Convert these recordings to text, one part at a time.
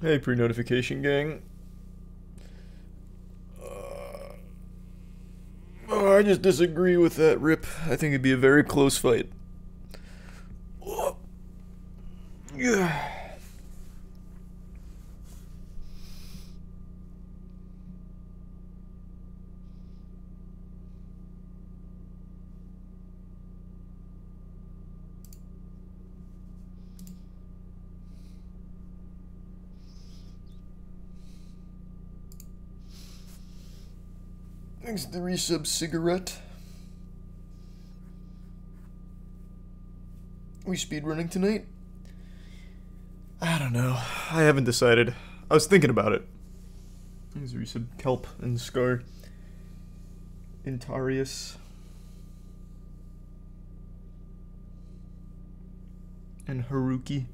Hey, pre-notification gang. Oh, I just disagree with that, Rip. I think it'd be a very close fight. Yeah. Thanks to the resub cigarette. We speedrunning tonight? I don't know. I haven't decided. I was thinking about it. Thanks to resub Kelp and Scar. Intarius. And Haruki.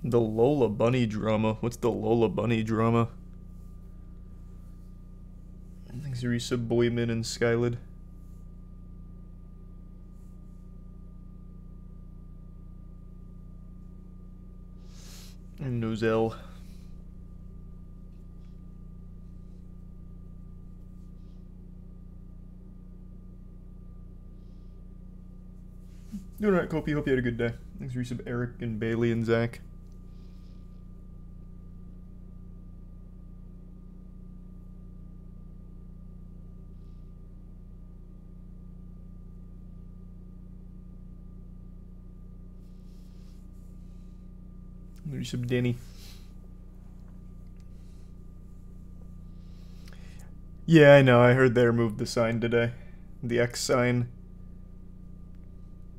The Lola Bunny drama. What's the Lola Bunny drama? Thanks to resub Boyman and Skylid. And Nozel. Doing alright, Kopi. Hope you had a good day. Thanks for resub Eric and Bailey and Zach. Resub Danny. Yeah, I know. I heard they removed the sign today. The X sign.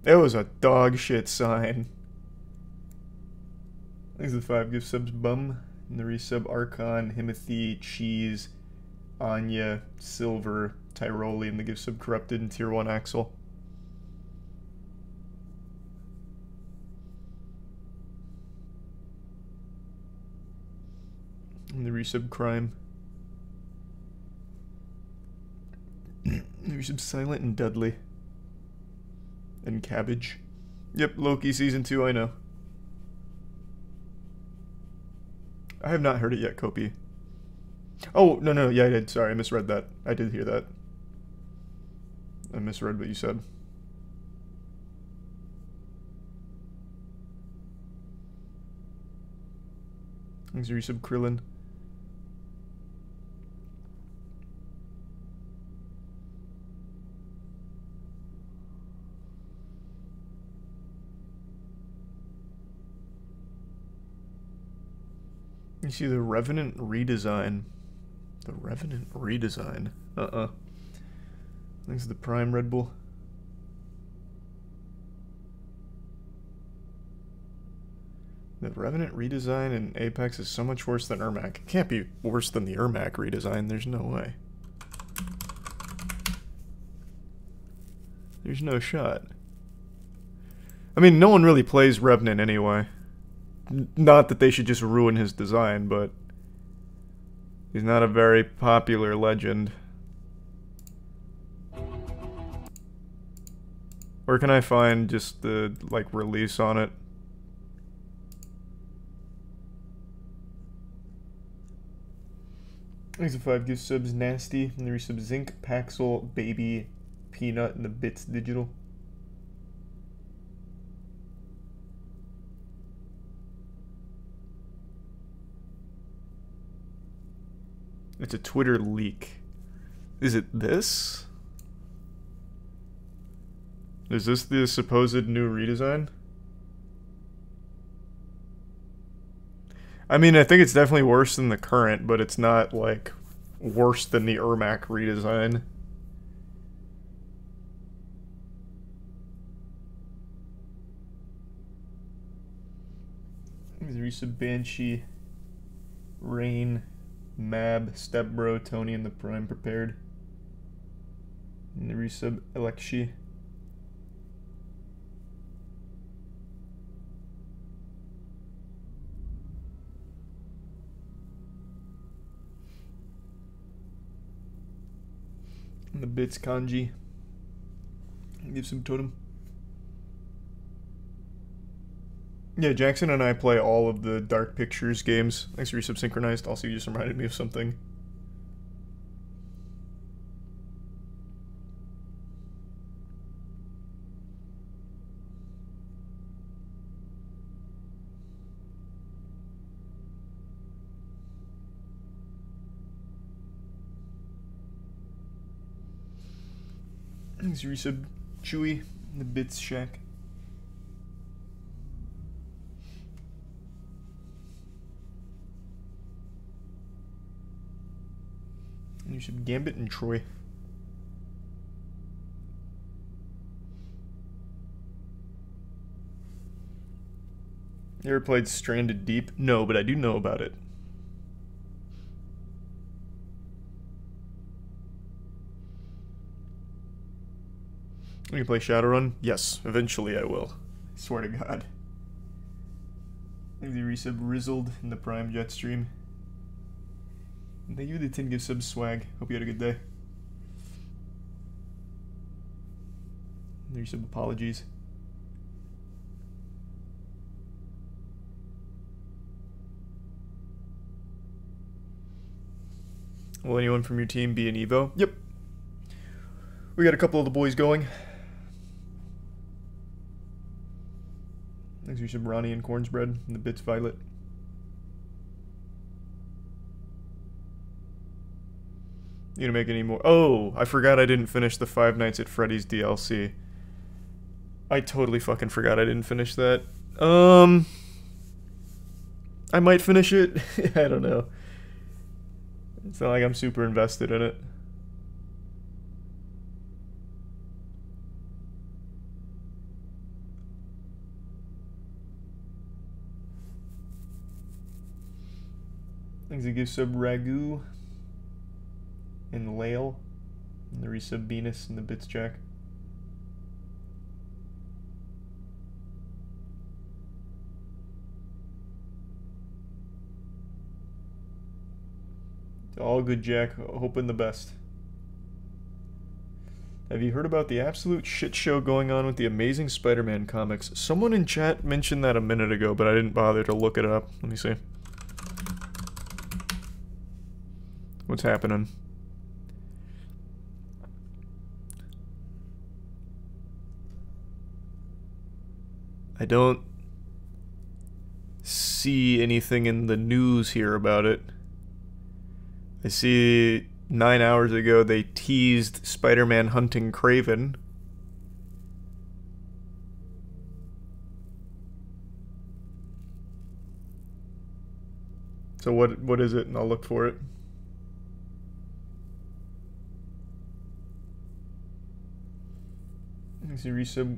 It was a dog shit sign. Thanks to the 5 gift subs, Bum. And the resub Archon, Himothy, Cheese, Anya, Silver, Tyroli, and the gift sub Corrupted and Tier 1 Axel. And the resub Crime. The resub Silent and Dudley. And Cabbage. Yep, Loki Season 2, I know. I have not heard it yet, Kopi. Oh, no, yeah, I did. Sorry, I misread that. I did hear that. I misread what you said. Thanks for resub Krillin. You see the Revenant redesign. The Revenant redesign. Thanks to the Prime Red Bull. The Revenant redesign in Apex is so much worse than Ermac. It can't be worse than the Ermac redesign. There's no way. There's no shot. I mean, no one really plays Revenant anyway. Not that they should just ruin his design, but he's not a very popular legend. Where can I find just the, like, release on it? Thanks to 5 gift subs, Nasty, and the resub Zinc, Paxel, Baby, Peanut, and the Bits Digital. It's a Twitter leak. Is it this? Is this the supposed new redesign? I mean, I think it's definitely worse than the current, but it's not, like, worse than the Ermac redesign. Resub Banshee, Rain, Mab, Stepbro, Tony, and the Prime prepared. And the resub Alexi. And the Bits Kanji. Give some totem. Yeah, Jackson and I play all of the Dark Pictures games. Thanks for resub synchronized. Also, you just reminded me of something. Thanks for resub Chewy in the Bits Shack. You should Gambit and Troy. You ever played Stranded Deep? No, but I do know about it. Will you play Shadowrun? Yes, eventually I will. I swear to God. Thank you, resub Rizzled in the Prime Jet stream. And thank you for the 10 give sub swag. Hope you had a good day. There's some apologies. Will anyone from your team be an Evo? Yep. We got a couple of the boys going. Thanks for some Ronnie and Cornsbread and the Bits Violet. You gonna make any more? Oh, I forgot I didn't finish the Five Nights at Freddy's DLC. I totally fucking forgot I didn't finish that. I might finish it. I don't know. It's not like I'm super invested in it. Thanks to give sub Ragu and Lale and the resub Venus and the Bits Jack. All good, Jack. Hoping the best. Have you heard about the absolute shit show going on with the Amazing Spider-Man comics? Someone in chat mentioned that a minute ago, but I didn't bother to look it up. Let me see. What's happening? I don't see anything in the news here about it. I see 9 hours ago they teased Spider-Man hunting Kraven. So what is it? And I'll look for it. Let's see, resub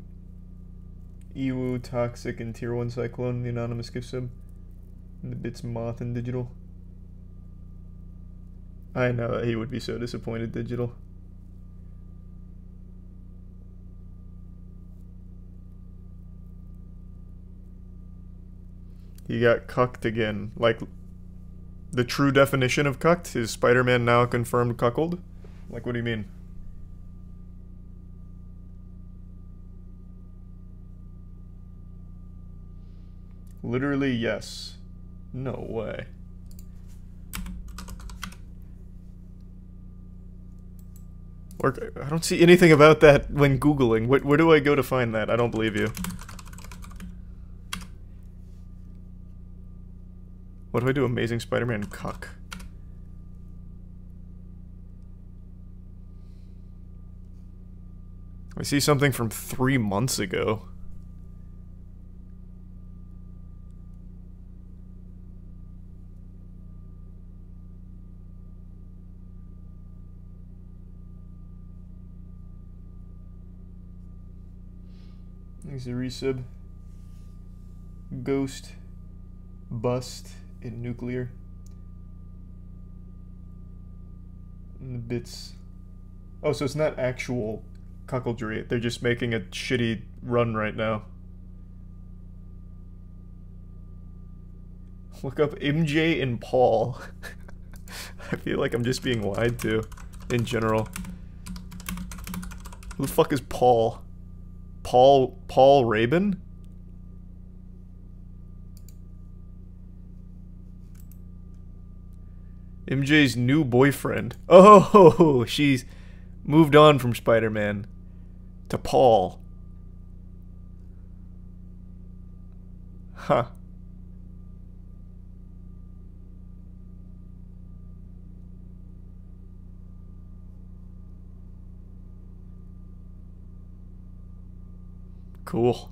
Ewu, Toxic, and Tier 1 Cyclone, the anonymous gift sub. And the Bits Moth and Digital. I know, he would be so disappointed, Digital. He got cucked again. Like, the true definition of cucked? Is Spider-Man now confirmed cuckold? Like, what do you mean? Literally, yes. No way. Or, I don't see anything about that when Googling. Where do I go to find that? I don't believe you. What do I do? Amazing Spider-Man cuck. I see something from 3 months ago. Thanks to resub. Ghost, Bust, and Nuclear. And the Bits. Oh, so it's not actual cuckoldry. They're just making a shitty run right now. Look up MJ and Paul. I feel like I'm just being lied to in general. Who the fuck is Paul? Paul Rabin? MJ's new boyfriend. Oh, she's moved on from Spider-Man to Paul. Huh. Cool.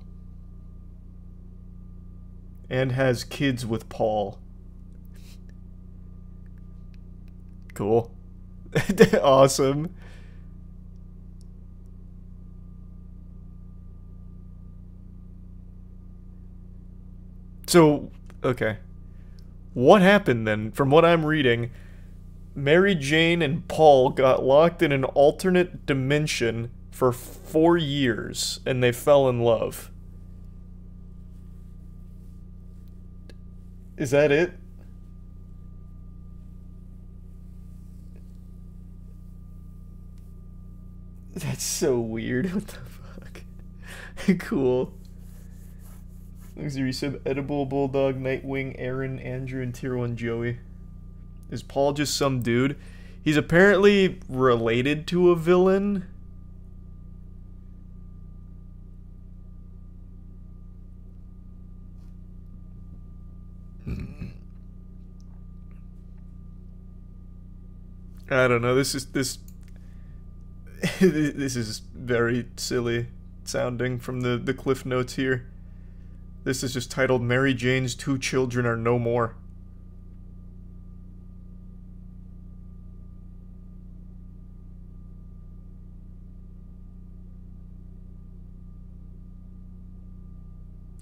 And has kids with Paul. Cool. Awesome. So, okay. What happened then? From what I'm reading, Mary Jane and Paul got locked in an alternate dimension for 4 years and they fell in love. Is that it? That's so weird. What the fuck? Cool. Luxury sub Edible, Bulldog, Nightwing, Aaron, Andrew, and Tier 1 Joey. Is Paul just some dude? He's apparently related to a villain. I don't know. This this is very silly sounding from the cliff notes here. This is just titled Mary Jane's 2 children are no more.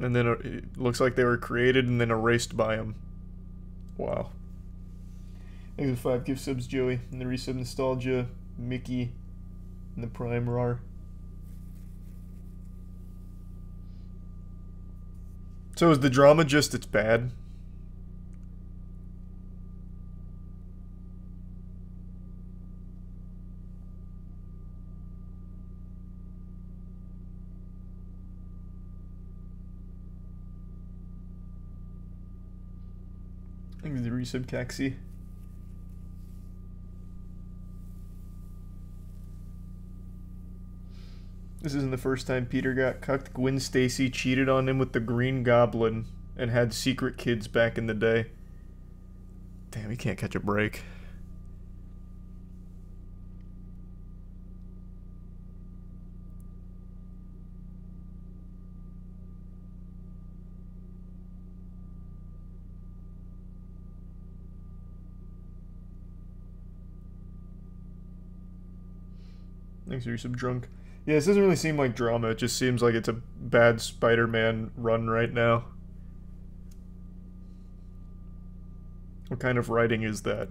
And then it looks like they were created and then erased by him. Wow. Thanks for the 5 gift subs, Joey. And the resub Nostalgia, Mickey, and the Prime Rar. So is the drama just it's bad? Thanks the resub, Caxi. This isn't the first time Peter got cucked. Gwen Stacy cheated on him with the Green Goblin and had secret kids back in the day. Damn, he can't catch a break. Thanks for your sub, Drunk. Yeah, this doesn't really seem like drama. It just seems like it's a bad Spider-Man run right now. What kind of writing is that?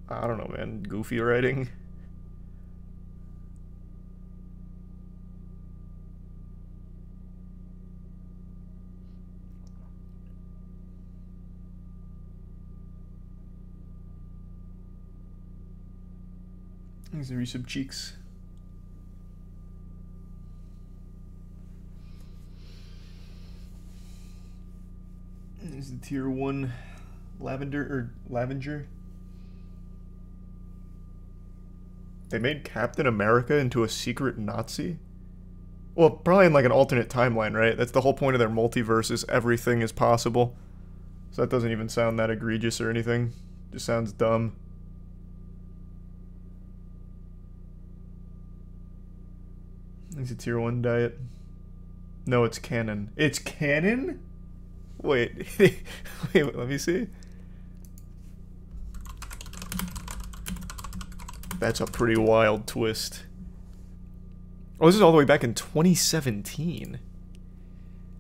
I don't know, man. Goofy writing? Thanks for your sub, Cheeks. There's the tier 1 Lavenger. They made Captain America into a secret Nazi? Well, probably in like an alternate timeline, right? That's the whole point of their multiverse is everything is possible. So that doesn't even sound that egregious or anything. Just sounds dumb. It's a tier 1 diet. No, it's canon. It's canon? Wait, wait, let me see. That's a pretty wild twist. Oh, this is all the way back in 2017.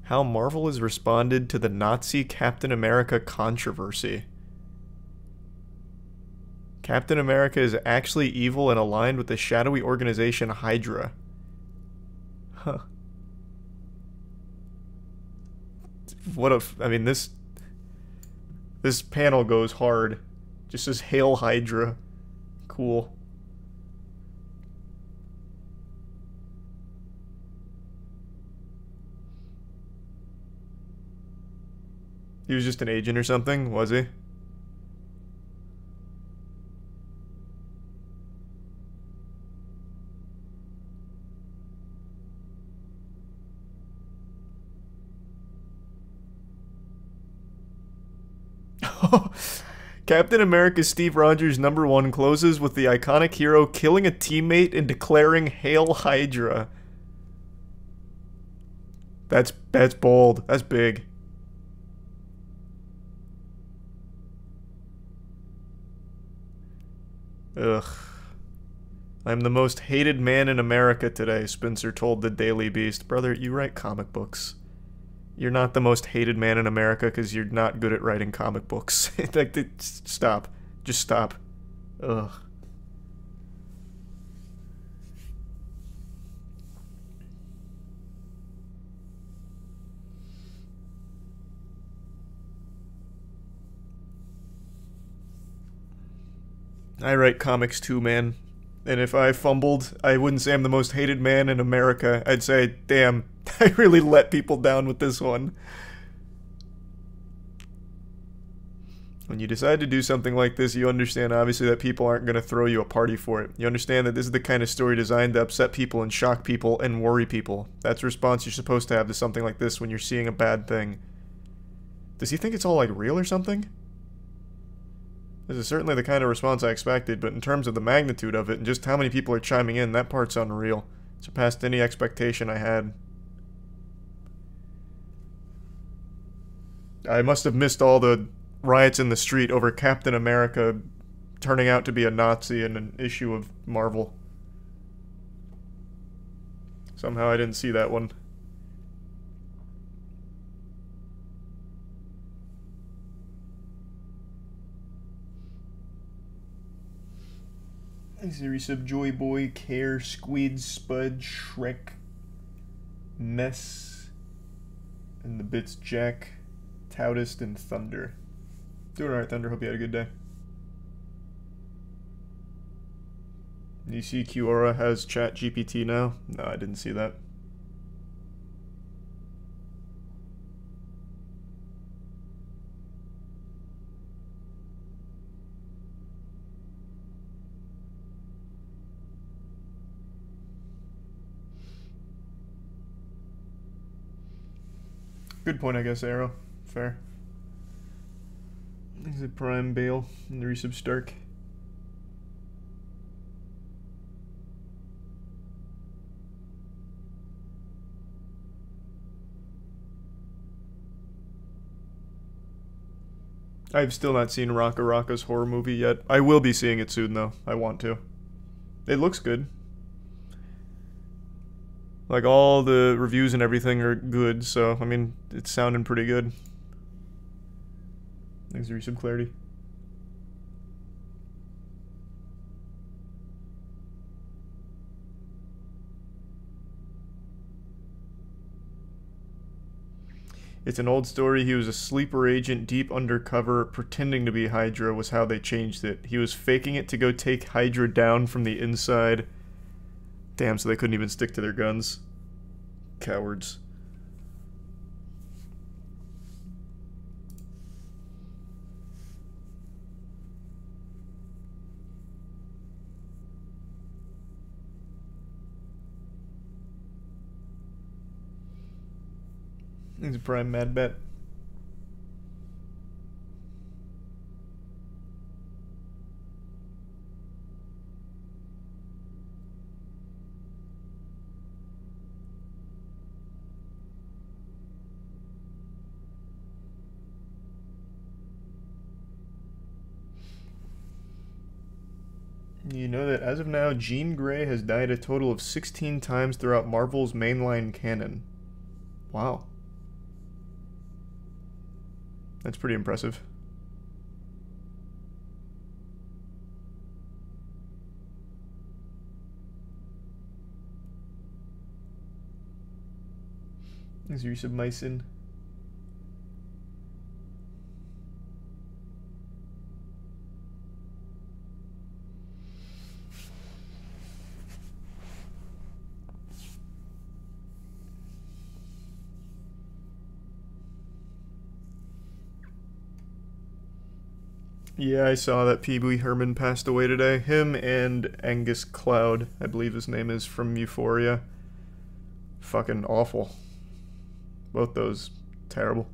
How Marvel has responded to the Nazi Captain America controversy. Captain America is actually evil and aligned with the shadowy organization Hydra. Huh. What if, I mean, this panel goes hard. Just says Hail Hydra. Cool. He was just an agent or something, was he? Captain America Steve Rogers #1 closes with the iconic hero killing a teammate and declaring Hail Hydra. That's bold. That's big. Ugh. I'm the most hated man in America today, Spencer told the Daily Beast. Brother, you write comic books. You're not the most hated man in America because you're not good at writing comic books. Stop. Just stop. Ugh. I write comics too, man. And if I fumbled, I wouldn't say I'm the most hated man in America. I'd say, damn, I really let people down with this one. When you decide to do something like this, you understand, obviously, that people aren't going to throw you a party for it. You understand that this is the kind of story designed to upset people and shock people and worry people. That's the response you're supposed to have to something like this when you're seeing a bad thing. Does he think it's all, like, real or something? This is certainly the kind of response I expected, but in terms of the magnitude of it and just how many people are chiming in, that part's unreal. It surpassed any expectation I had. I must have missed all the riots in the street over Captain America turning out to be a Nazi in an issue of Marvel. Somehow I didn't see that one. Series of Joy Boy, Care, Squid, Spud, Shrek, Mess, and the Bits Jack, Toutist, and Thunder. Doing alright, Thunder. Hope you had a good day. You see Kiora has ChatGPT now? No, I didn't see that. Good point, I guess, Arrow. Fair. He's a Prime Bale and the Resub Stark. I've still not seen Raka Raka's horror movie yet. I will be seeing it soon, though. I want to. It looks good. Like, all the reviews and everything are good, so, I mean, it's sounding pretty good. Thanks for some clarity. It's an old story. He was a sleeper agent deep undercover, pretending to be Hydra was how they changed it. He was faking it to go take Hydra down from the inside. Damn, so they couldn't even stick to their guns. Cowards. He's a prime mad bet. You know that as of now, Jean Grey has died a total of 16 times throughout Marvel's mainline canon. Wow. That's pretty impressive. Is your use of Mycin? Yeah, I saw that Pee Wee Herman passed away today. Him and Angus Cloud, I believe his name is, from Euphoria. Fucking awful. Both those, terrible.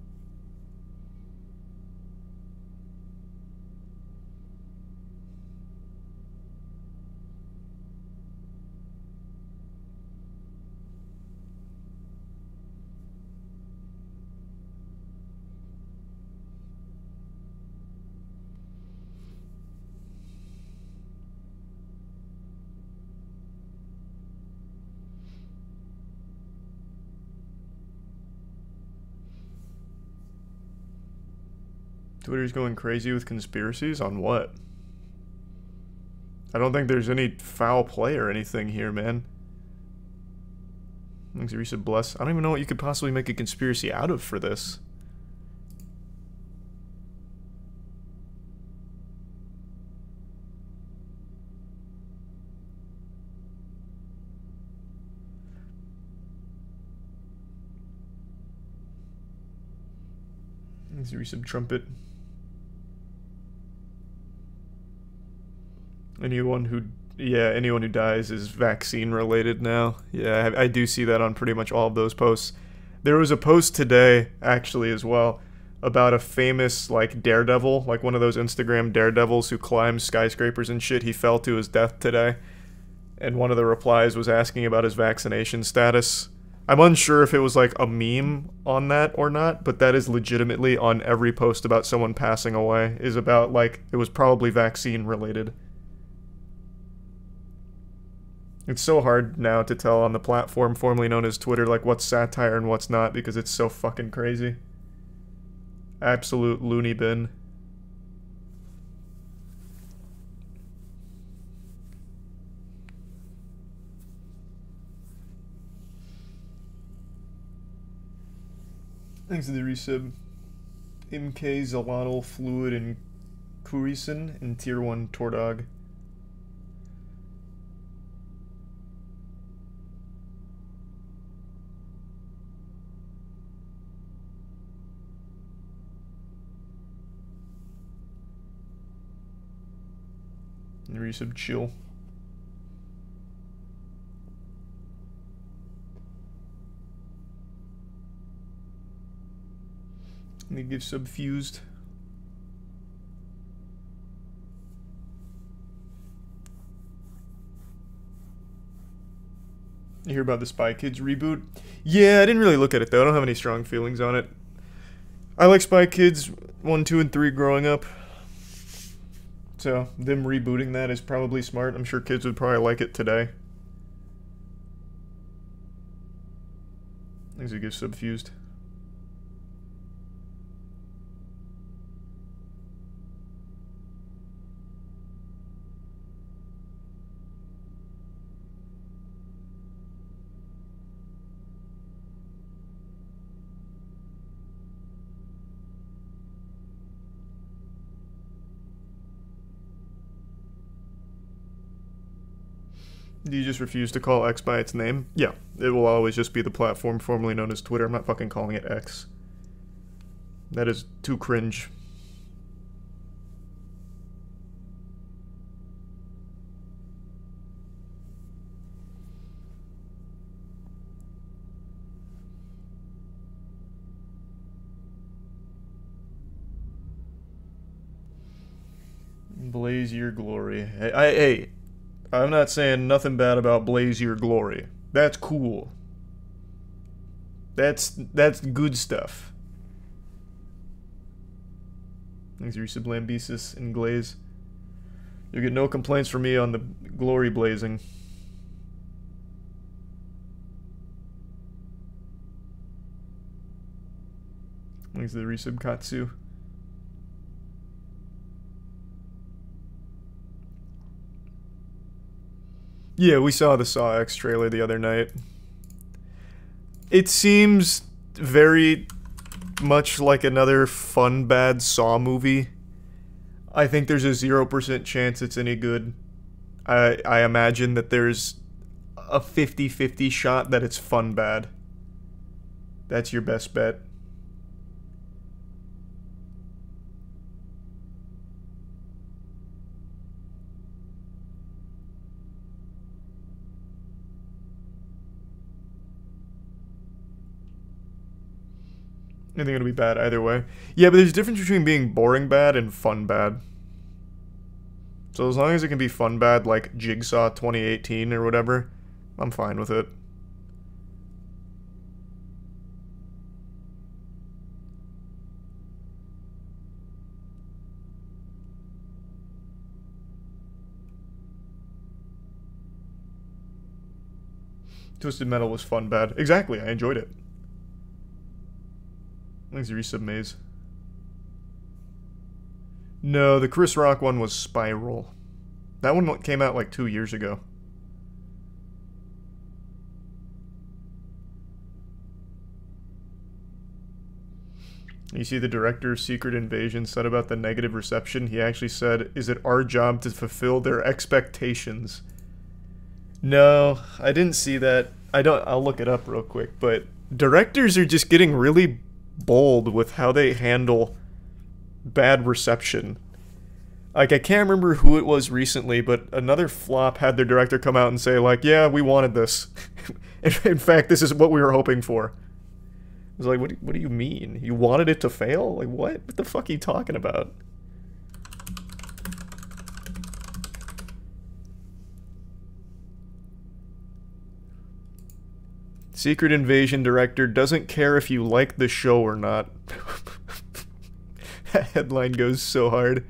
Twitter's going crazy with conspiracies? On what? I don't think there's any foul play or anything here, man. Thanks, Arisa Bless. I don't even know what you could possibly make a conspiracy out of for this. Thanks, Arisa Trumpet. Anyone who dies is vaccine related now. Yeah, I do see that on pretty much all of those posts. There was a post today, actually, as well, about a famous, like, daredevil, like one of those Instagram daredevils who climbs skyscrapers and shit. He fell to his death today. And one of the replies was asking about his vaccination status. I'm unsure if it was, like, a meme on that or not, but that is legitimately on every post about someone passing away, is about, like, it was probably vaccine related. It's so hard now to tell on the platform formerly known as Twitter, like, what's satire and what's not, because it's so fucking crazy. Absolute loony bin. Thanks to the resub. MK, Zolotl, Fluid, and Kurisin, and Tier 1 Tordog. And resub chill. And they give sub fused. You hear about the Spy Kids reboot? Yeah, I didn't really look at it though. I don't have any strong feelings on it. I like Spy Kids 1, 2, and 3 growing up. So, them rebooting that is probably smart. I'm sure kids would probably like it today. Things that get subfused. Do you just refuse to call X by its name? Yeah, it will always just be the platform formerly known as Twitter. I'm not fucking calling it X. That is too cringe. Blaze your glory. Hey, I'm not saying nothing bad about Blaze Your Glory. That's cool. That's good stuff. Thanks, Resub Lambesis and Glaze. You'll get no complaints from me on the glory blazing. Thanks to the Resub Katsu. Yeah, we saw the Saw X trailer the other night. It seems very much like another fun, bad Saw movie. I think there's a 0% chance it's any good. I imagine that there's a 50-50 shot that it's fun bad. That's your best bet. I think it'll be bad either way. Yeah, but there's a difference between being boring bad and fun bad. So as long as it can be fun bad, like Jigsaw 2018 or whatever, I'm fine with it. Twisted Metal was fun bad. Exactly, I enjoyed it. Thanks, Resub Maze. No, the Chris Rock one was Spiral. That one came out like 2 years ago. You see the director's Secret Invasion said about the negative reception? He actually said, "Is it our job to fulfill their expectations?" No, I didn't see that. I'll look it up real quick, but directors are just getting really bold with how they handle bad reception. Like, I can't remember who it was recently, but another flop had their director come out and say, like, yeah, we wanted this. In fact, this is what we were hoping for. I was like, what do you mean? You wanted it to fail? Like, what? What the fuck are you talking about? Secret Invasion director doesn't care if you like the show or not. That headline goes so hard.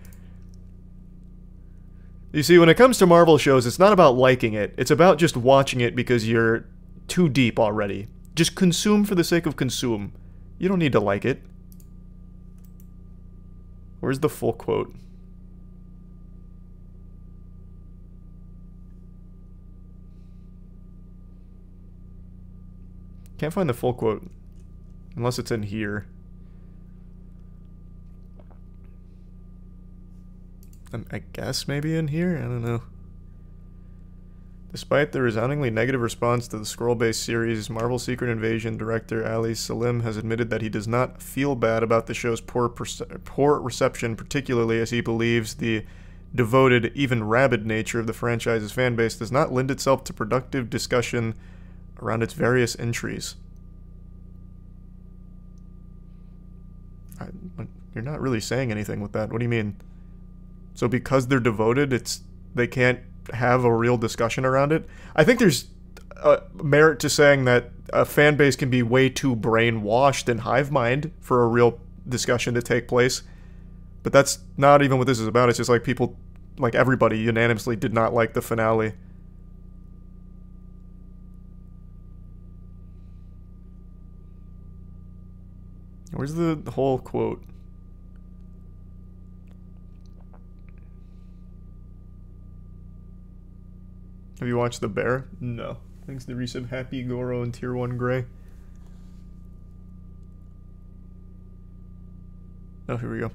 You see, when it comes to Marvel shows, it's not about liking it. It's about just watching it because you're too deep already. Just consume for the sake of consume. You don't need to like it. Where's the full quote? Can't find the full quote. Unless it's in here. I guess maybe in here? I don't know. Despite the resoundingly negative response to the scroll-based series, Marvel Secret Invasion director Ali Salim has admitted that he does not feel bad about the show's poor reception, particularly as he believes the devoted, even rabid nature of the franchise's fanbase does not lend itself to productive discussion around its various entries. You're not really saying anything with that. What do you mean? So because they're devoted, they can't have a real discussion around it? I think there's merit to saying that a fan base can be way too brainwashed and hive mind for a real discussion to take place. But that's not even what this is about. It's just like people, like everybody unanimously did not like the finale. Where's the whole quote? Have you watched The Bear? No. Thanks to the resub Happy, Goro, and Tier 1 Gray. Oh, here we go.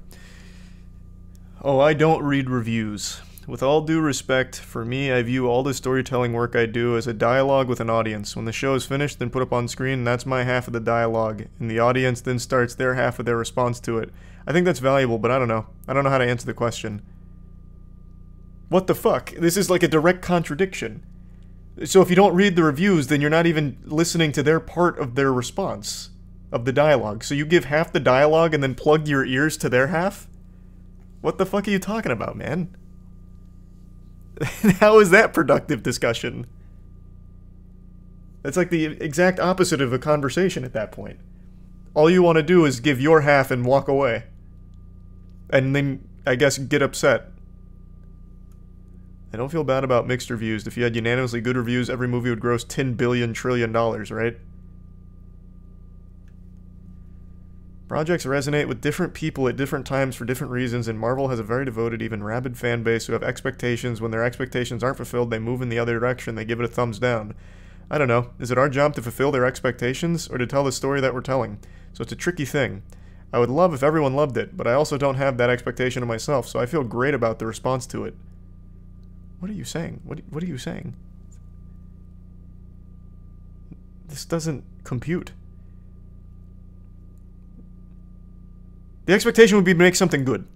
Oh, I don't read reviews. With all due respect, for me, I view all the storytelling work I do as a dialogue with an audience. When the show is finished and put up on screen, that's my half of the dialogue, and the audience then starts their half of their response to it. I think that's valuable, but I don't know. I don't know how to answer the question. What the fuck? This is like a direct contradiction. So if you don't read the reviews, then you're not even listening to their part of their response of the dialogue. So you give half the dialogue and then plug your ears to their half? What the fuck are you talking about, man? How is that productive discussion? That's like the exact opposite of a conversation at that point. All you want to do is give your half and walk away. And then, I guess, get upset. I don't feel bad about mixed reviews. If you had unanimously good reviews, every movie would gross $10 billion trillion, right? Projects resonate with different people at different times for different reasons, and Marvel has a very devoted, even rabid fan base who have expectations. When their expectations aren't fulfilled, they move in the other direction. They give it a thumbs down. I don't know. Is it our job to fulfill their expectations, or to tell the story that we're telling? So it's a tricky thing. I would love if everyone loved it, but I also don't have that expectation of myself, so I feel great about the response to it. What are you saying? What are you saying? This doesn't compute. The expectation would be to make something good.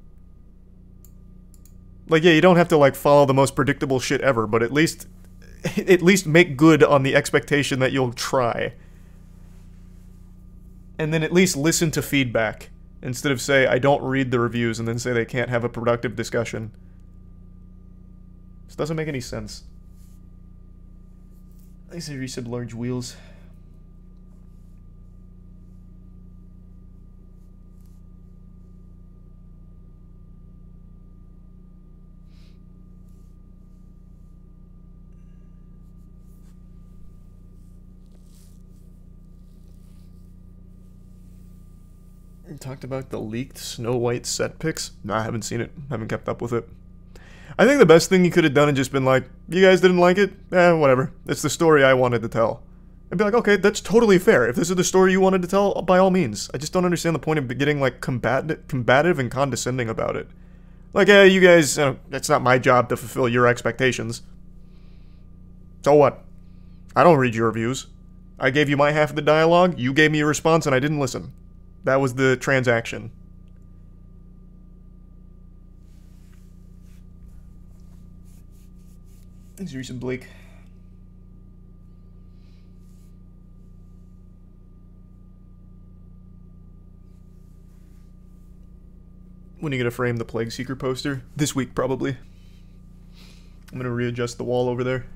Like, yeah, you don't have to, like, follow the most predictable shit ever, but at least make good on the expectation that you'll try. And then at least listen to feedback, instead of say, I don't read the reviews, and then say they can't have a productive discussion. This doesn't make any sense. I say resub large wheels. You talked about the leaked Snow White set pics. No, I haven't seen it. Haven't kept up with it. I think the best thing you could have done is just been like, you guys didn't like it? Whatever. It's the story I wanted to tell. And be like, okay, that's totally fair. If this is the story you wanted to tell, by all means. I just don't understand the point of getting, like, combative and condescending about it. Like, yeah, you guys, it's not my job to fulfill your expectations. So what? I don't read your reviews. I gave you my half of the dialogue, you gave me a response, and I didn't listen. That was the transaction. Thanks, Reese and Blake. When are you gonna frame the Plague Seeker poster? This week, probably. I'm gonna readjust the wall over there.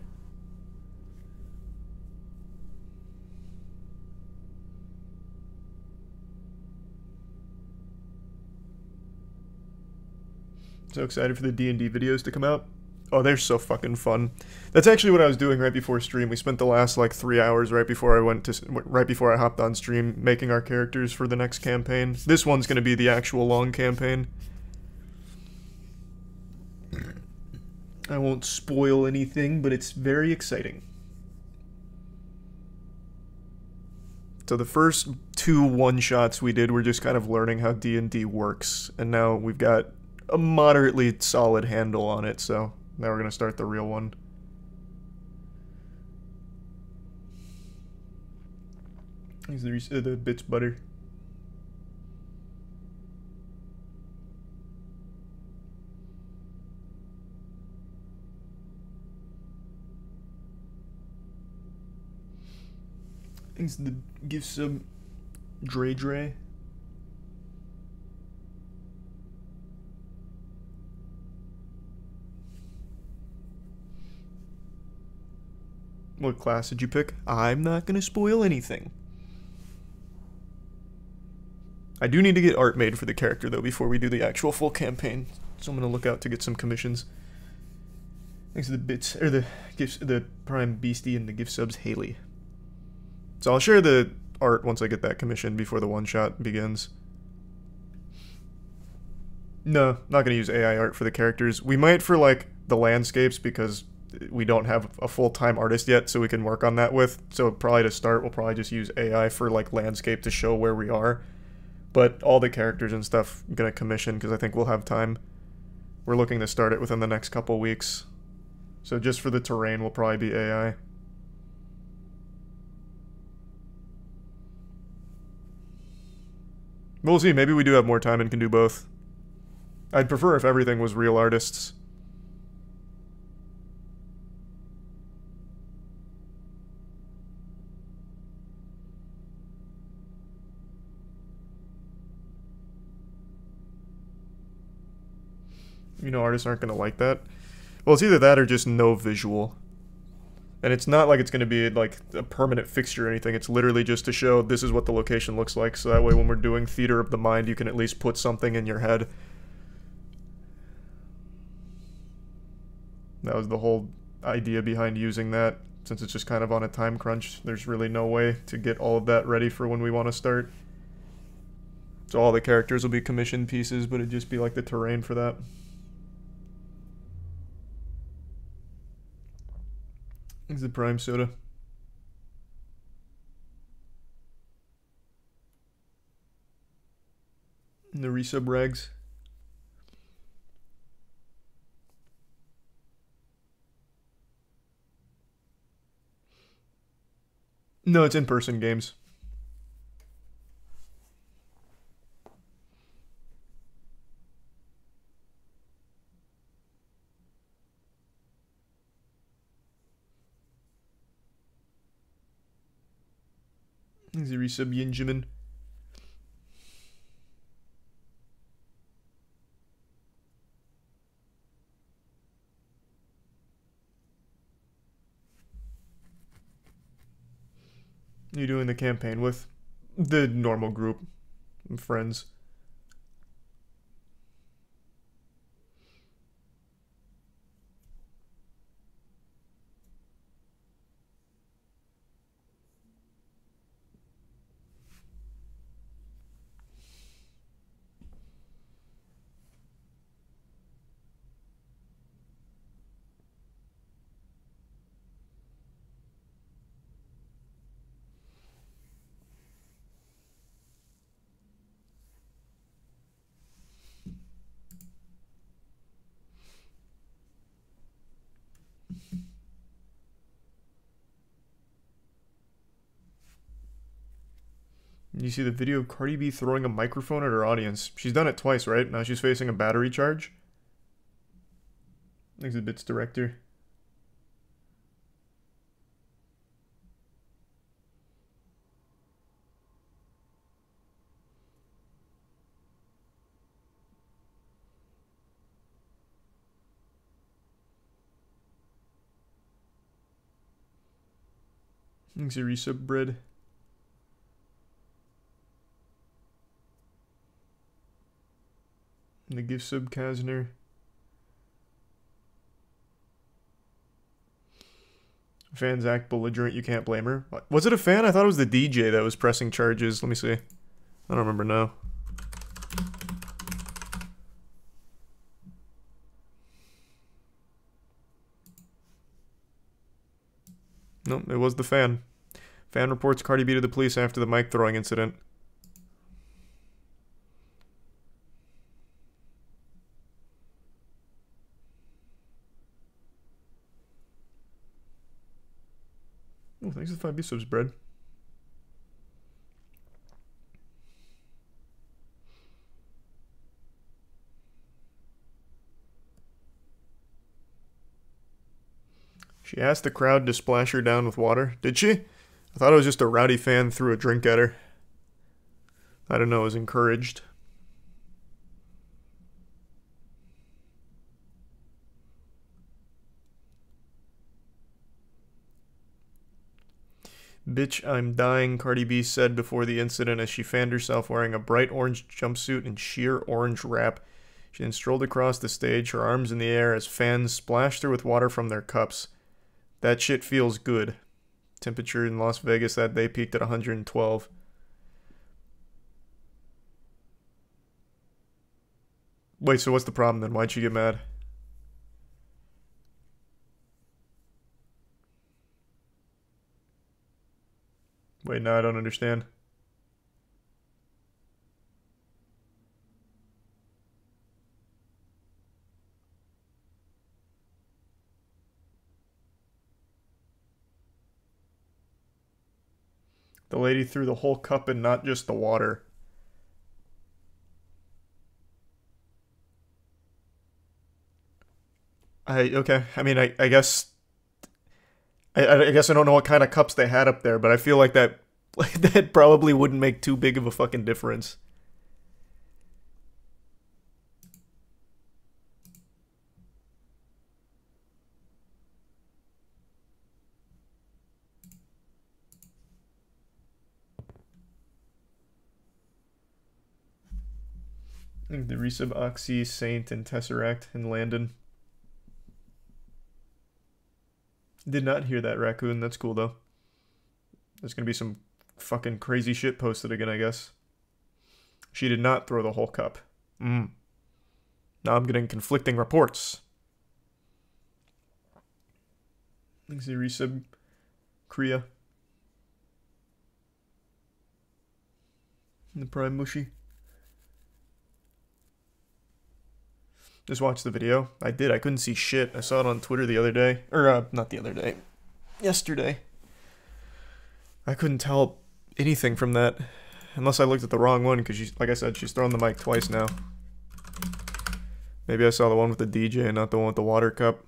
So excited for the D&D videos to come out. Oh, they're so fucking fun. That's actually what I was doing right before stream. We spent the last like 3 hours right before I hopped on stream making our characters for the next campaign. This one's going to be the actual long campaign. I won't spoil anything, but it's very exciting. So the first 2 one-shots we did were just kind of learning how D&D works, and now we've got a moderately solid handle on it, so now we're going to start the real one. Here's the bits butter. Thanks the gift sub Dre. What class did you pick? I'm not gonna spoil anything. I do need to get art made for the character though before we do the actual full campaign. So I'm gonna look out to get some commissions. Thanks to the bits or the gifts, the Prime Beastie and the gift subs Haley. So I'll share the art once I get that commission before the one shot begins. No, not gonna use AI art for the characters. We might for like the landscapes because we don't have a full-time artist yet, so we can work on that with. So probably to start, we'll probably just use AI for like landscape to show where we are. But all the characters and stuff I'm gonna commission because I think we'll have time. We're looking to start it within the next couple weeks. So just for the terrain will probably be AI. We'll see, maybe we do have more time and can do both. I'd prefer if everything was real artists. You know, artists aren't going to like that. Well, it's either that or just no visual. And it's not like it's going to be like a permanent fixture or anything. It's literally just to show this is what the location looks like. So that way when we're doing theater of the mind, you can at least put something in your head. That was the whole idea behind using that. Since it's just kind of on a time crunch, there's really no way to get all of that ready for when we want to start. So all the characters will be commissioned pieces, but it'd just be like the terrain for that. It's the Prime Soda. And the resub rags. No, it's in-person games. He's a resub Yinjamin. You doing the campaign with? The normal group of friends. You see the video of Cardi B throwing a microphone at her audience. She's done it twice, right? Now she's facing a battery charge. Exhibits director. Thanks, resub bread. And the gift sub Kasner. Fans act belligerent, you can't blame her. What? Was it a fan? I thought it was the DJ that was pressing charges. Let me see. I don't remember now. Nope, it was the fan. Fan reports Cardi B to the police after the mic throwing incident. Oh, thanks for the 5 subs, bread. She asked the crowd to splash her down with water. Did she? I thought it was just a rowdy fan threw a drink at her. I don't know, it was encouraged. Bitch, I'm dying, Cardi B said before the incident as she fanned herself wearing a bright orange jumpsuit and sheer orange wrap. She then strolled across the stage, her arms in the air as fans splashed her with water from their cups. That shit feels good. Temperature in Las Vegas that day peaked at 112. Wait, so what's the problem then? Why'd she get mad? Wait, no, I don't understand. The lady threw the whole cup and not just the water. Okay. I mean, I guess... I guess I don't know what kind of cups they had up there, but I feel like that that probably wouldn't make too big of a fucking difference. The resub Oxy, Saint, and Tesseract in Landon. Did not hear that, Raccoon. That's cool, though. There's gonna be some fucking crazy shit posted again, I guess. She did not throw the whole cup. Now I'm getting conflicting reports. Thanks, resub Cr1tikal. The Prime Mushy. Just watched the video. I did. I couldn't see shit. I saw it on Twitter the other day. Or, not the other day. Yesterday. I couldn't tell anything from that. Unless I looked at the wrong one, because, like I said, she's thrown the mic twice now. Maybe I saw the one with the DJ and not the one with the water cup.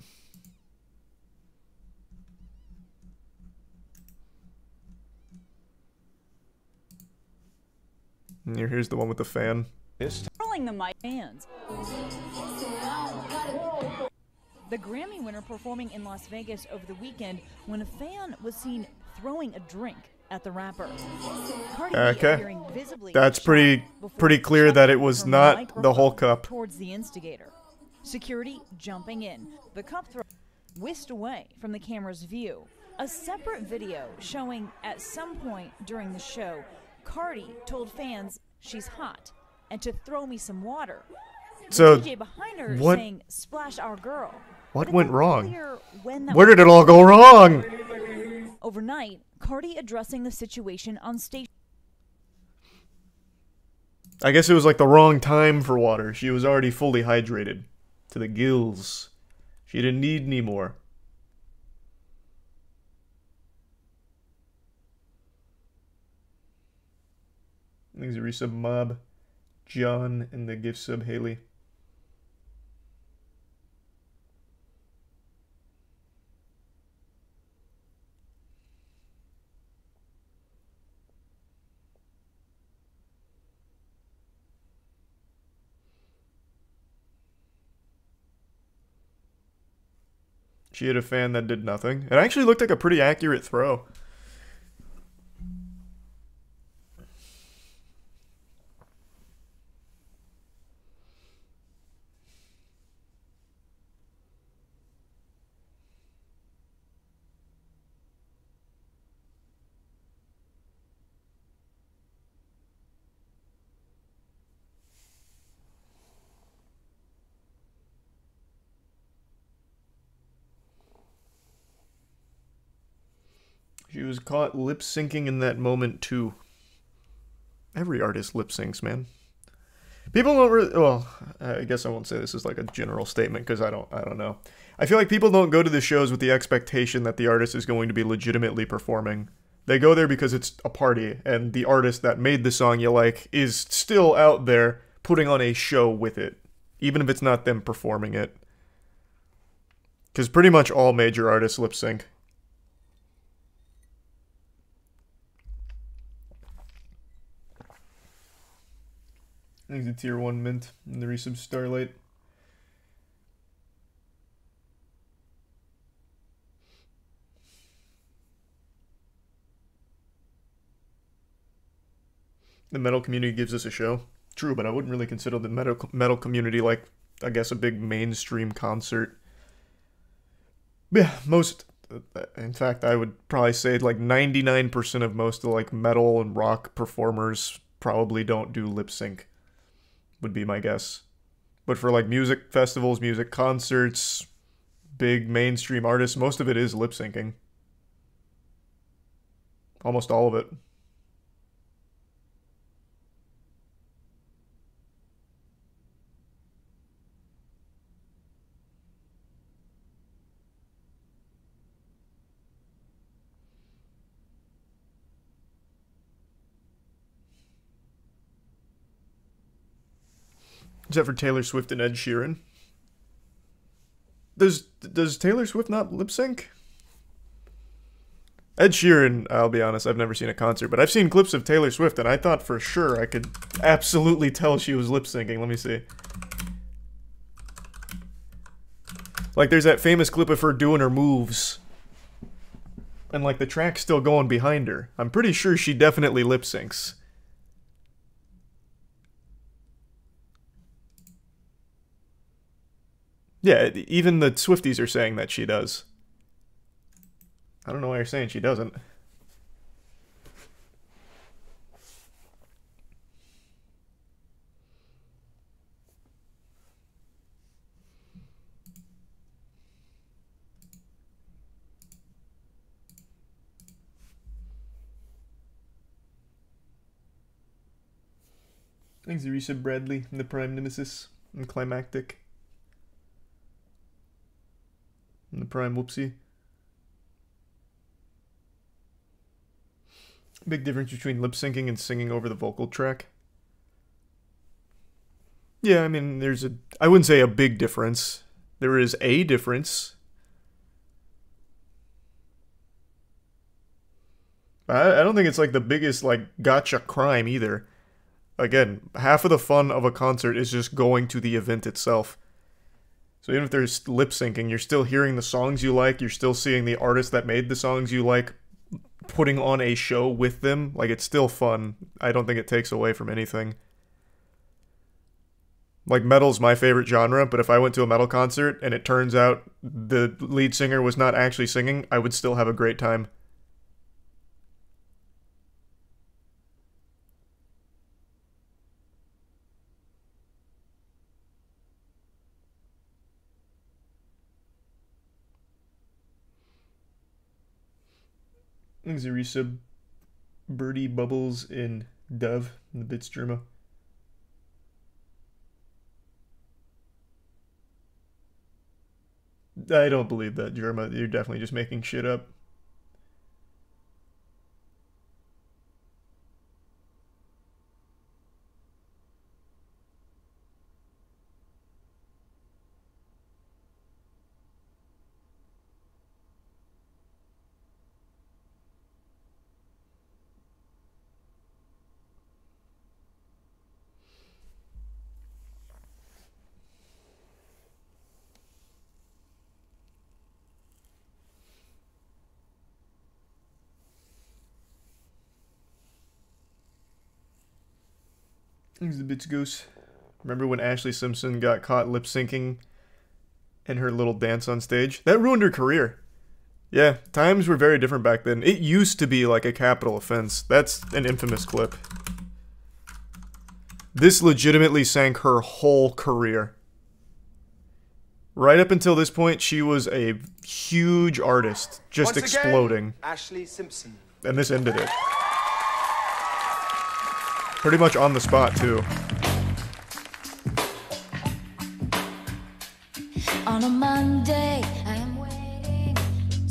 And here's the one with the fan. Rolling the mic fans. The Grammy winner performing in Las Vegas over the weekend when a fan was seen throwing a drink at the rapper. Okay, that's pretty clear that it was not the whole cup. Towards the instigator. Security jumping in. The cup throw whisked away from the camera's view. A separate video showing at some point during the show, Cardi told fans she's hot and to throw me some water. So, DJ behind her what? Saying, "Splash our girl." What went wrong? Where did it all go wrong? Overnight, Cardi addressing the situation on stage. I guess it was like the wrong time for water. She was already fully hydrated. To the gills. She didn't need any more. Thanks a resub Mob, John, and the gift sub Haley. She hit a fan that did nothing. It actually looked like a pretty accurate throw. She was caught lip syncing in that moment too. Every artist lip syncs, man. People don't really. Well, I guess I won't say this is like a general statement because I don't know. I feel like people don't go to the shows with the expectation that the artist is going to be legitimately performing. They go there because it's a party, and the artist that made the song you like is still out there putting on a show with it, even if it's not them performing it. Because pretty much all major artists lip sync. I think the tier 1 mint and the resub Starlight. The metal community gives us a show. True, but I wouldn't really consider the metal community like, I guess, a big mainstream concert. Yeah, most, in fact, I would probably say like 99% of most of like metal and rock performers probably don't do lip sync. Would be my guess. But for like music festivals, music concerts, big mainstream artists, most of it is lip syncing. Almost all of it. Except for Taylor Swift and Ed Sheeran. Does Taylor Swift not lip sync? Ed Sheeran, I'll be honest, I've never seen a concert, but I've seen clips of Taylor Swift, and I thought for sure I could absolutely tell she was lip syncing. Let me see. Like, there's that famous clip of her doing her moves, and like the track's still going behind her. I'm pretty sure she definitely lip syncs. Yeah, even the Swifties are saying that she does. I don't know why you're saying she doesn't. Thanks, Arisa Bradley, and the Prime Nemesis, and Climactic. And the Prime Whoopsie. Big difference between lip syncing and singing over the vocal track. Yeah, I mean, I wouldn't say a big difference. There is a difference. I don't think it's like the biggest like gotcha crime either. Again, half of the fun of a concert is just going to the event itself. So even if there's lip syncing, you're still hearing the songs you like, you're still seeing the artist that made the songs you like putting on a show with them. Like, it's still fun. I don't think it takes away from anything. Like, metal's my favorite genre, but if I went to a metal concert and it turns out the lead singer was not actually singing, I would still have a great time. Xerisa, Birdie, Bubbles, and Dove in the Bits Germa. I don't believe that, Germa. You're definitely just making shit up. Here's the bitch goose. Remember when Ashley Simpson got caught lip syncing in her little dance on stage? That ruined her career. Yeah, times were very different back then. It used to be like a capital offense. That's an infamous clip. This legitimately sank her whole career. Right up until this point, she was a huge artist, just Once exploding. Again, Ashley Simpson. And this ended it. Pretty much on the spot, too. On a Monday, I am waiting.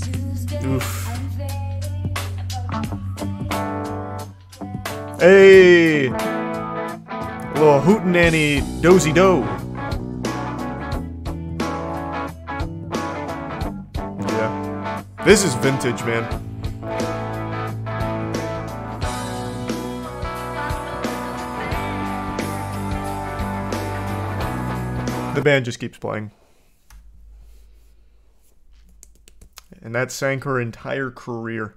Tuesday, Oof. I'm fading. Hey! A little hootenanny dozy-do. Yeah. This is vintage, man. The band just keeps playing. And that sank her entire career.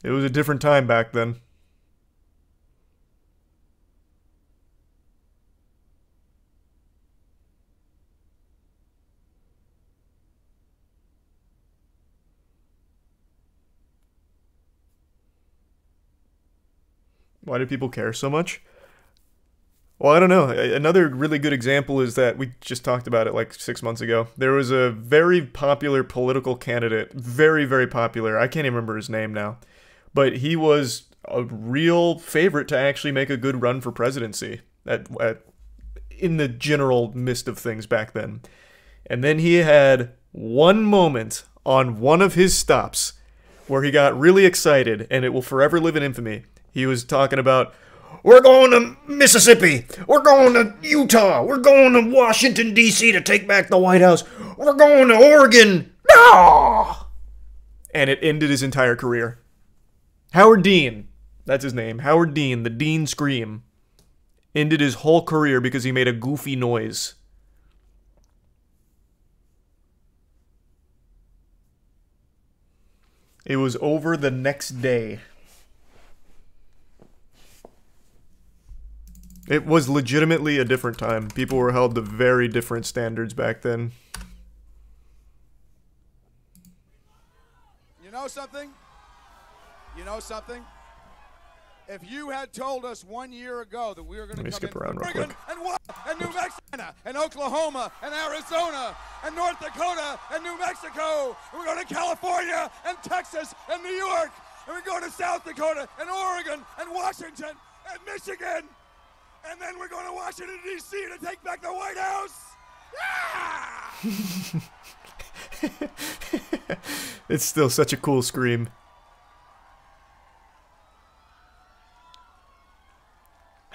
It was a different time back then. Why do people care so much? Well, I don't know. Another really good example is that we just talked about it like 6 months ago. There was a very popular political candidate, very, very popular. I can't even remember his name now. But he was a real favorite to actually make a good run for presidency in the general mist of things back then. And then he had one moment on one of his stops where he got really excited, and it will forever live in infamy. He was talking about, we're going to Mississippi. We're going to Utah. We're going to Washington, D.C. to take back the White House. We're going to Oregon. Ah! And it ended his entire career. Howard Dean, that's his name. Howard Dean, the Dean Scream, ended his whole career because he made a goofy noise. It was over the next day. It was legitimately a different time. People were held to very different standards back then. You know something? You know something? If you had told us 1 year ago that we were going to come skip in around real Oregon and New Mexico and Oklahoma and Arizona and North Dakota and New Mexico, and we're going to California and Texas and New York, and we're going to South Dakota and Oregon and Washington and Michigan, and then we're going to Washington, D.C. to take back the White House. Yeah! It's still such a cool scream.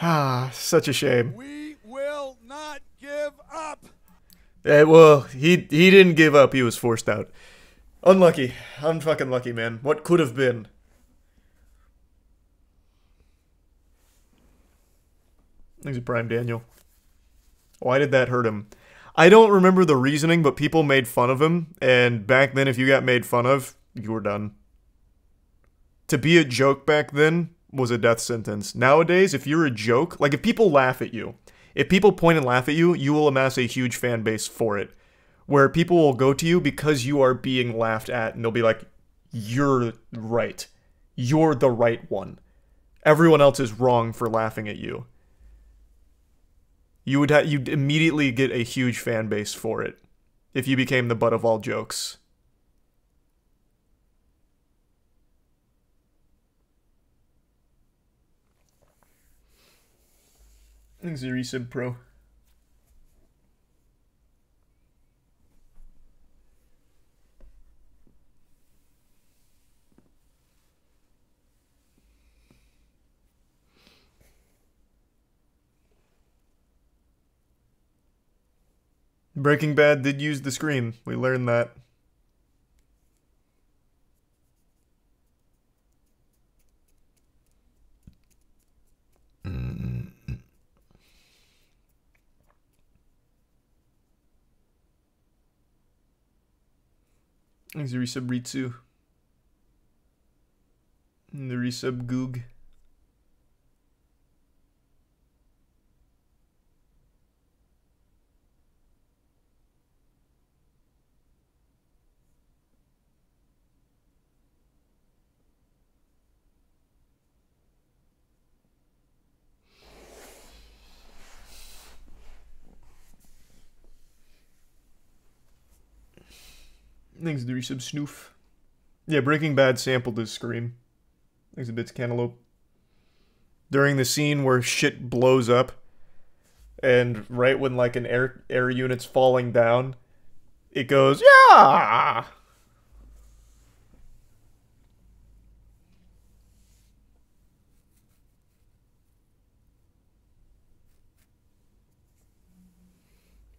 Ah, such a shame. We will not give up. Well, he didn't give up. He was forced out. Unlucky. Unfucking lucky, man. What could have been? He's a Prime Daniel. Why did that hurt him? I don't remember the reasoning, but people made fun of him, and back then, if you got made fun of, you were done. To be a joke back then was a death sentence. Nowadays, if you're a joke, like if people laugh at you, if people point and laugh at you, you will amass a huge fan base for it. Where people will go to you because you are being laughed at, and they'll be like, you're right. You're the right one. Everyone else is wrong for laughing at you. You'd immediately get a huge fan base for it if you became the butt of all jokes. Thanks, Resub Pro. Breaking Bad did use the scream. We learned that. Thanks, Resub Ritsu. And the Resub Goog. Thanks to the resub snoof. Yeah, Breaking Bad sampled his scream. Thanks to Bits Cantaloupe. During the scene where shit blows up, and right when like an air unit's falling down, it goes, yeah!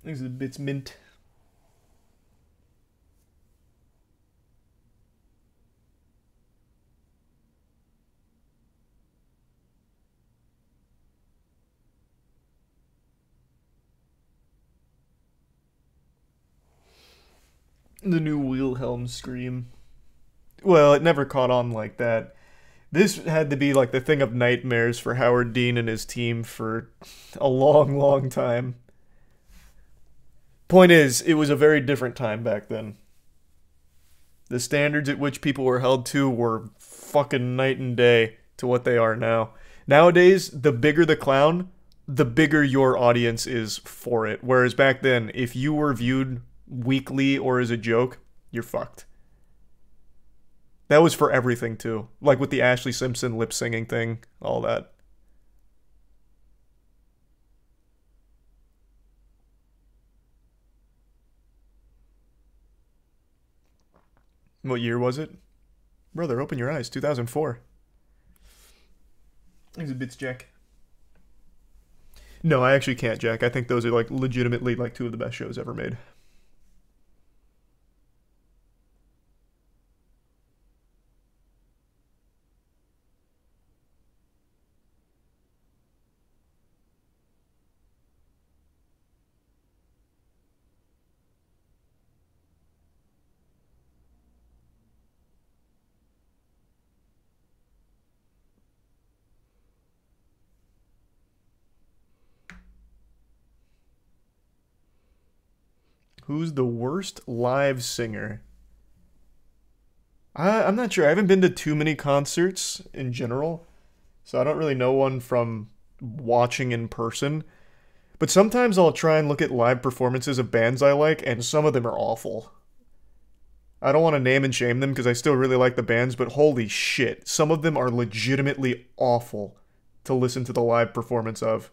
Thanks to the Bits Mint. The new Wilhelm scream. Well, it never caught on like that. This had to be like the thing of nightmares for Howard Dean and his team for a long, long time. Point is, it was a very different time back then. The standards at which people were held to were fucking night and day to what they are now. Nowadays, the bigger the clown, the bigger your audience is for it. Whereas back then, if you were viewed weekly or as a joke, you're fucked. That was for everything too. Like with the Ashley Simpson lip singing thing, all that. What year was it? Brother, open your eyes. 2004. These are bits, Jack. No, I actually can't, Jack. I think those are like legitimately like two of the best shows ever made. Who's the worst live singer? I'm not sure. I haven't been to too many concerts in general, so I don't really know one from watching in person. But sometimes I'll try and look at live performances of bands I like, and some of them are awful. I don't want to name and shame them because I still really like the bands, but holy shit, some of them are legitimately awful to listen to the live performance of.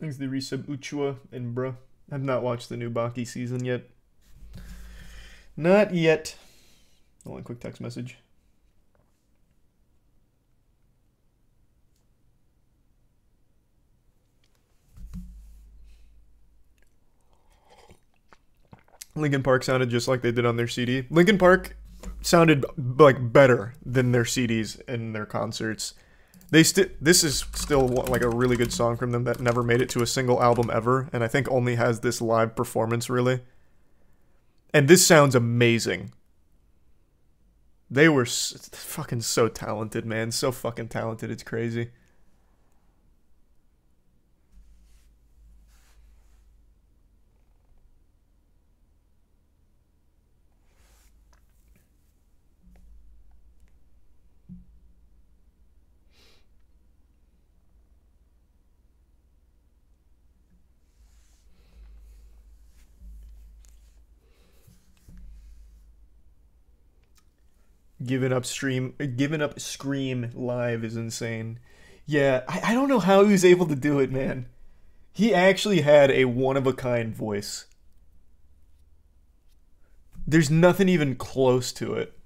Thanks to the resub Uchua and bruh. I've not watched the new Baki season yet. Not yet. Only quick text message. Linkin Park sounded just like they did on their CD. Linkin Park sounded like better than their CDs and their concerts. This is still like a really good song from them that never made it to a single album ever, and I think only has this live performance really. And this sounds amazing. They were fucking so talented, man. So fucking talented, it's crazy. Giving up Scream live is insane. Yeah, I don't know how he was able to do it, man. He actually had a one-of-a-kind voice. There's nothing even close to it.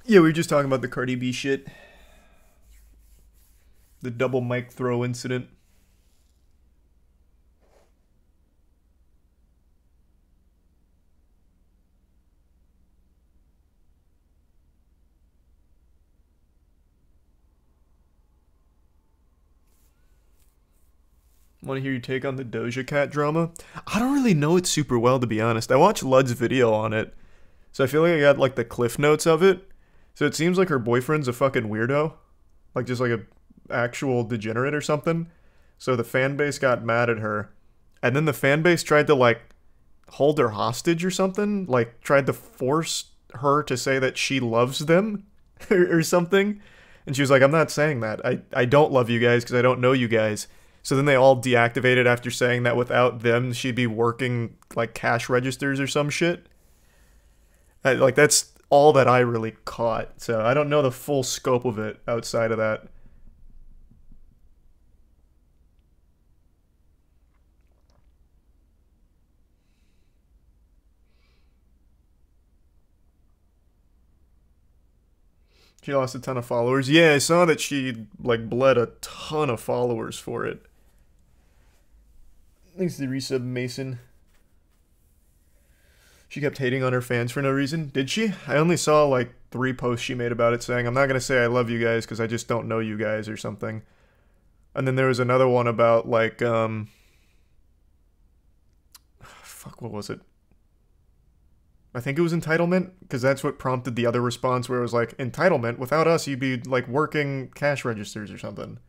Yeah, we were just talking about the Cardi B shit. The double mic throw incident. Want to hear your take on the Doja Cat drama? I don't really know it super well, to be honest. I watched Lud's video on it, so I feel like I got like the cliff notes of it. So it seems like her boyfriend's a fucking weirdo, like just like a actual degenerate or something. So the fan base got mad at her, and then the fan base tried to like hold her hostage or something, like tried to force her to say that she loves them or something. And she was like, I'm not saying that. I don't love you guys because I don't know you guys. So then they all deactivated after saying that without them, she'd be working like cash registers or some shit. Like that's all that I really caught. So I don't know the full scope of it outside of that. She lost a ton of followers. Yeah, I saw that she like bled a ton of followers for it. Thanks to the resub Mason. She kept hating on her fans for no reason. Did she? I only saw like 3 posts she made about it saying, I'm not going to say I love you guys because I just don't know you guys or something. And then there was another one about like, fuck, what was it? I think it was entitlement, because that's what prompted the other response where it was like, entitlement? Without us, you'd be like working cash registers or something.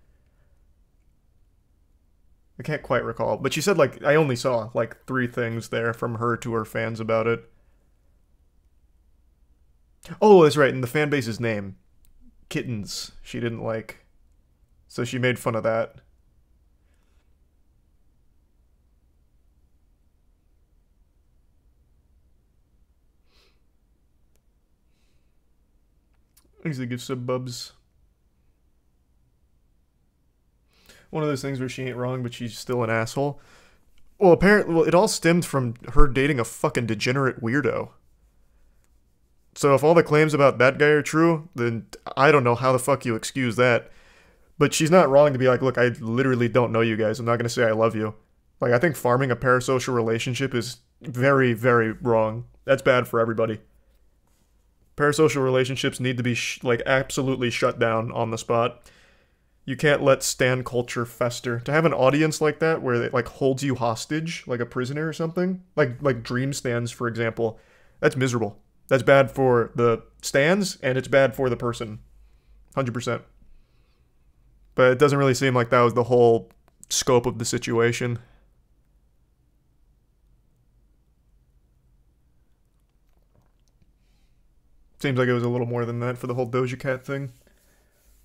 I can't quite recall, but she said like, I only saw like 3 things there from her to her fans about it. Oh, that's right, and the fan base's name. Kittens. She didn't like. So she made fun of that. Thanks to give sub bubs. One of those things where she ain't wrong, but she's still an asshole. Well, apparently, it all stemmed from her dating a fucking degenerate weirdo. So if all the claims about that guy are true, then I don't know how the fuck you excuse that. But she's not wrong to be like, look, I literally don't know you guys. I'm not going to say I love you. Like, I think farming a parasocial relationship is very, very wrong. That's bad for everybody. Parasocial relationships need to be, like, absolutely shut down on the spot. You can't let stan culture fester. To have an audience like that, where it, like, holds you hostage, like a prisoner or something, like dream stans, for example, that's miserable. That's bad for the stans, and it's bad for the person. 100%. But it doesn't really seem like that was the whole scope of the situation. Seems like it was a little more than that for the whole Doja Cat thing.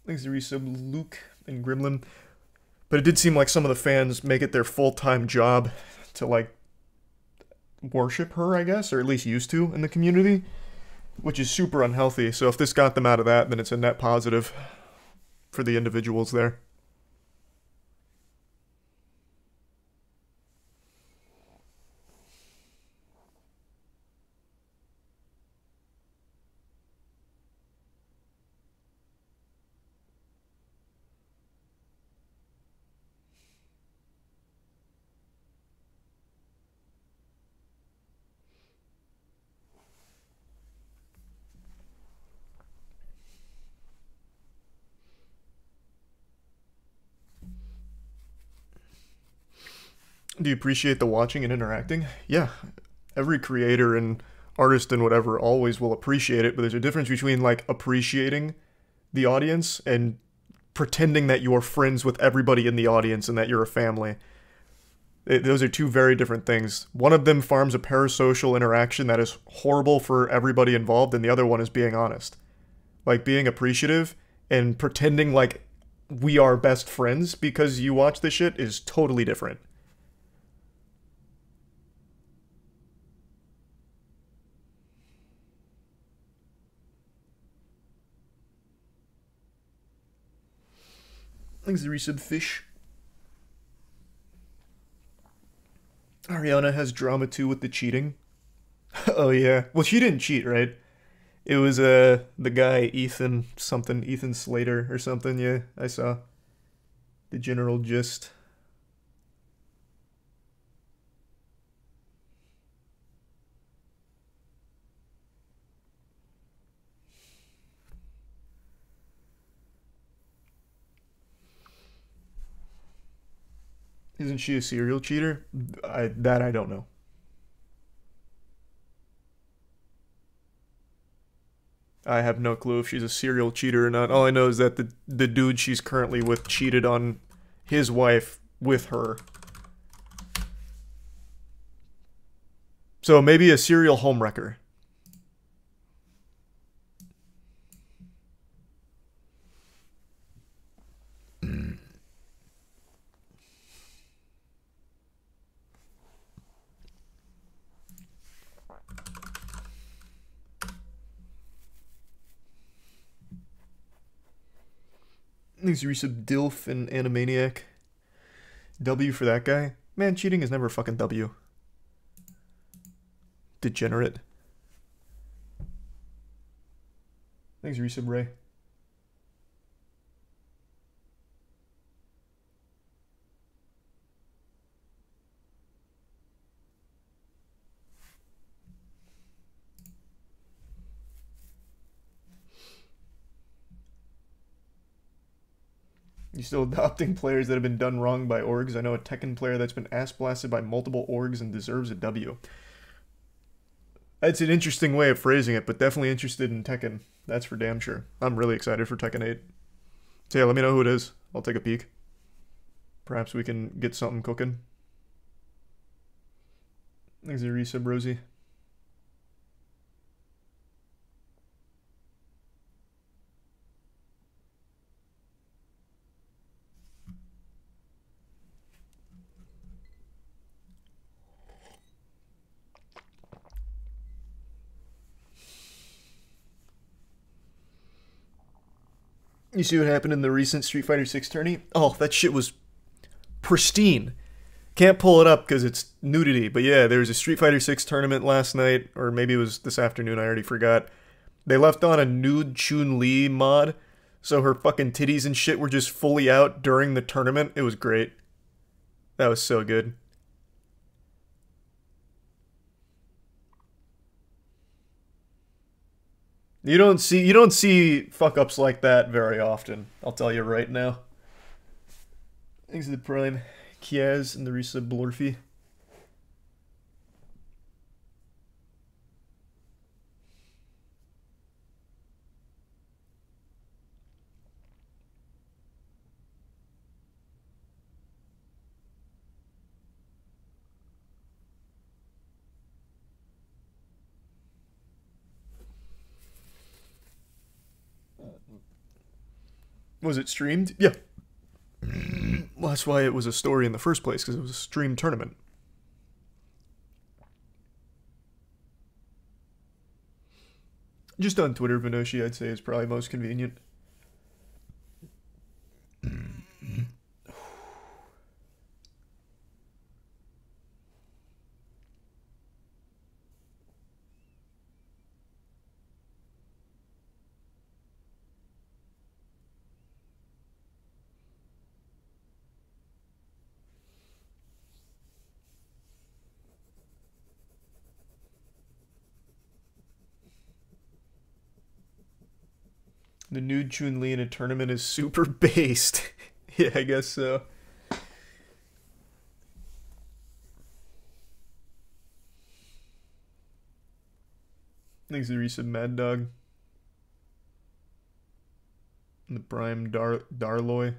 Thanks to resub Luke and Gremlin. But it did seem like some of the fans make it their full-time job to, like, worship her, I guess, or at least used to in the community, which is super unhealthy. So if this got them out of that, then it's a net positive for the individuals there. Do you appreciate the watching and interacting? Yeah. Every creator and artist and whatever always will appreciate it, but there's a difference between, like, appreciating the audience and pretending that you're friends with everybody in the audience and that you're a family. Those are two very different things. One of them farms a parasocial interaction that is horrible for everybody involved, and the other one is being honest. Like, being appreciative and pretending like we are best friends because you watch this shit is totally different. Thanks to resub Fish. Ariana has drama too with the cheating. Oh yeah. Well, she didn't cheat, right? It was the guy Ethan something, Ethan Slater or something. Yeah, I saw the general gist. Isn't she a serial cheater? I don't know. I have no clue if she's a serial cheater or not. All I know is that the dude she's currently with cheated on his wife with her. So maybe a serial homewrecker. Thanks, Resub Dilf and Animaniac. W for that guy? Man, cheating is never a fucking W. Degenerate. Thanks, Resub Ray. You still adopting players that have been done wrong by orgs? I know a Tekken player that's been ass blasted by multiple orgs and deserves a W. That's an interesting way of phrasing it, but definitely interested in Tekken. That's for damn sure. I'm really excited for Tekken 8. So yeah, let me know who it is. I'll take a peek. Perhaps we can get something cooking. Thanks, Resub Rosie. You see what happened in the recent Street Fighter 6 tourney? Oh, that shit was pristine. Can't pull it up because it's nudity, but yeah, there was a Street Fighter 6 tournament last night, or maybe it was this afternoon, I already forgot. They left on a nude Chun-Li mod, so her fucking titties and shit were just fully out during the tournament. It was great. That was so good. You don't see fuck-ups like that very often, I'll tell you right now. Thanks to the Prime, Kiaz, and the resub Blorfy. Was it streamed? Yeah. Well, that's why it was a story in the first place, because it was a streamed tournament. Just on Twitter, Vinoshi, I'd say, is probably most convenient. The nude Chun-Li in a tournament is super based. Yeah, I guess so. Thanks to the resub Mad Dog. And the Prime Darloy.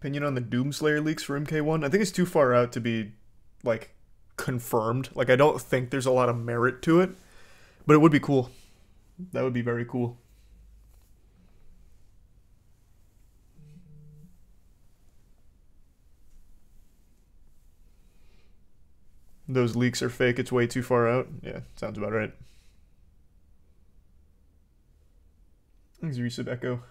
Opinion on the Doomslayer leaks for MK1? I think it's too far out to be, like, confirmed. Like, I don't think there's a lot of merit to it. But it would be cool. That would be very cool. Those leaks are fake. It's way too far out. Yeah, sounds about right. Thanks, Resub Echo.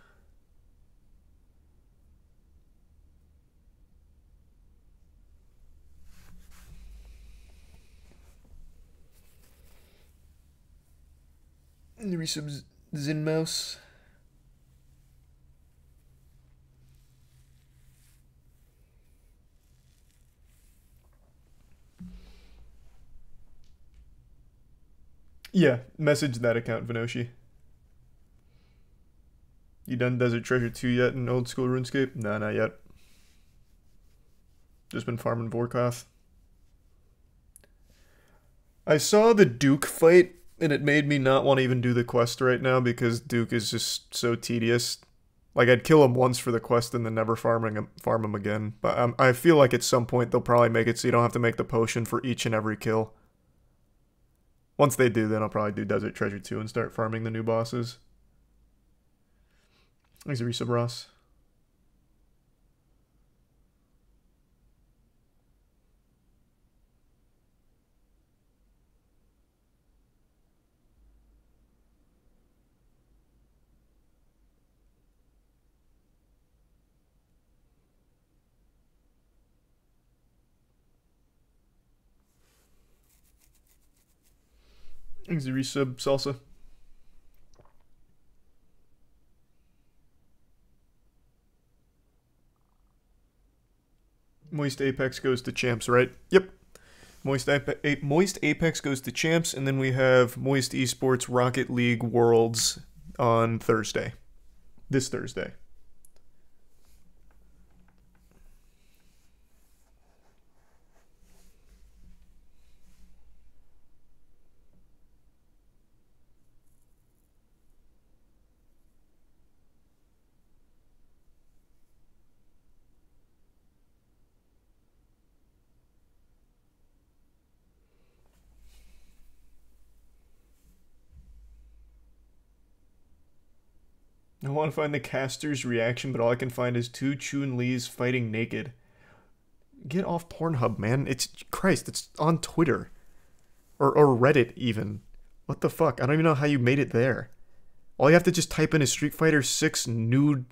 And the resub Zin Mouse. Yeah, message that account, Vinoshi. You done Desert Treasure 2 yet in old school RuneScape? Nah, not yet. Just been farming Vorkoth. I saw the Duke fight, and it made me not want to even do the quest right now because Duke is just so tedious. Like, I'd kill him once for the quest and then never farm him again. But I feel like at some point they'll probably make it so you don't have to make the potion for each and every kill. Once they do, then I'll probably do Desert Treasure 2 and start farming the new bosses. Thanks, Resub Ross. Thanks, Resub Salsa. Moist Apex goes to Champs, right? Yep. Moist Apex goes to Champs, and then we have Moist Esports Rocket League Worlds on Thursday. This Thursday. I want to find the caster's reaction, but all I can find is two Chun-Li's fighting naked. Get off Pornhub, man. It's on Twitter. Or Reddit, even. What the fuck? I don't even know how you made it there. All you have to just type in is Street Fighter 6 nude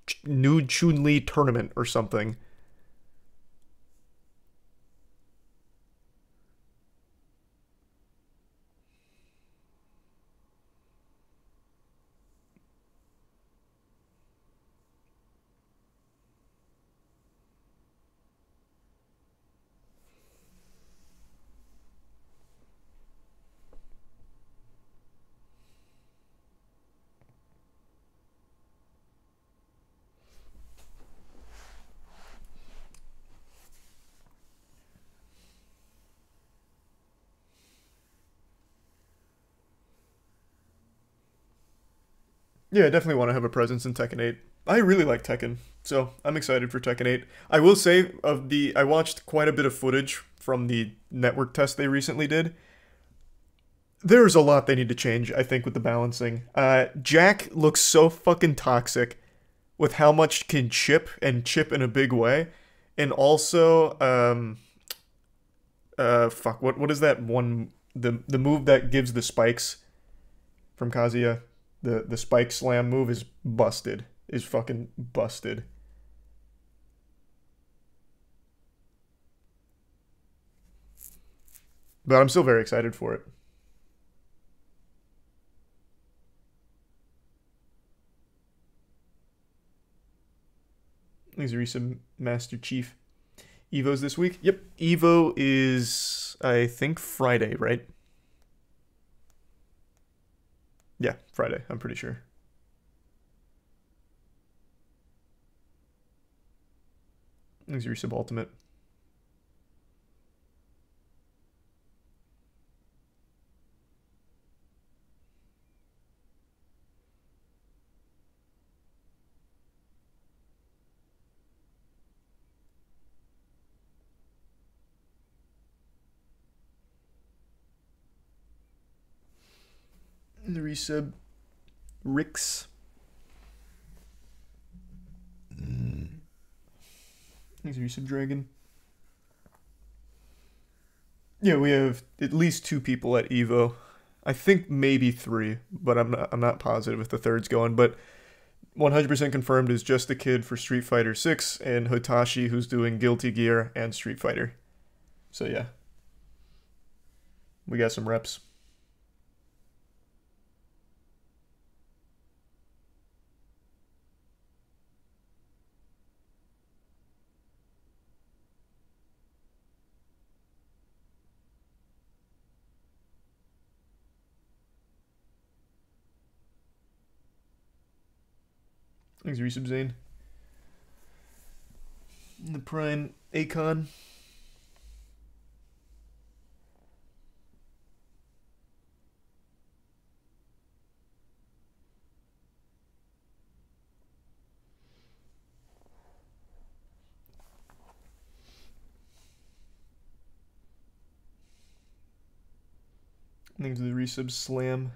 Chun-Li tournament or something. Yeah, I definitely want to have a presence in Tekken 8. I really like Tekken, so I'm excited for Tekken 8. I will say, I watched quite a bit of footage from the network test they recently did. There's a lot they need to change, I think, with the balancing. Jack looks so fucking toxic with how much can chip, and chip in a big way. And also, fuck, what is that one, the move that gives the spikes from Kazuya? The spike slam move is busted. Is fucking busted. But I'm still very excited for it. These are some Master Chief. Evo's this week? Yep. Evo is, I think, Friday, right? Yeah, Friday, I'm pretty sure. Thanks, Resub Ultimate. The resub Rix. Thanks, resub Dragon. Yeah, we have at least 2 people at Evo. I think maybe 3, but I'm not positive if the third's going. But 100% confirmed is just the kid for Street Fighter 6 and Hotashi, who's doing Guilty Gear and Street Fighter. So yeah, we got some reps. Thanks, Resub Zane. The Prime Akon. Thanks to the Resub Slam.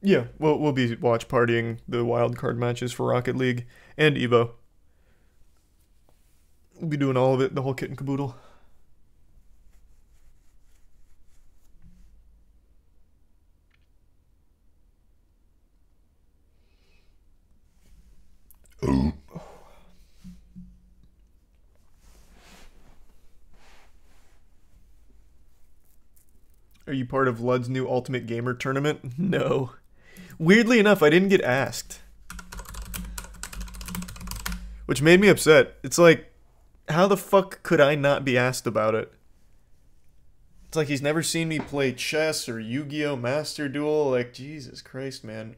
Yeah, we'll be watch partying the wildcard matches for Rocket League and Evo. We'll be doing all of it, the whole kit and caboodle. Are you part of Lud's new Ultimate Gamer tournament? No. Weirdly enough, I didn't get asked. Which made me upset. It's like, how the fuck could I not be asked about it? It's like he's never seen me play chess or Yu-Gi-Oh! Master Duel. Like, Jesus Christ, man.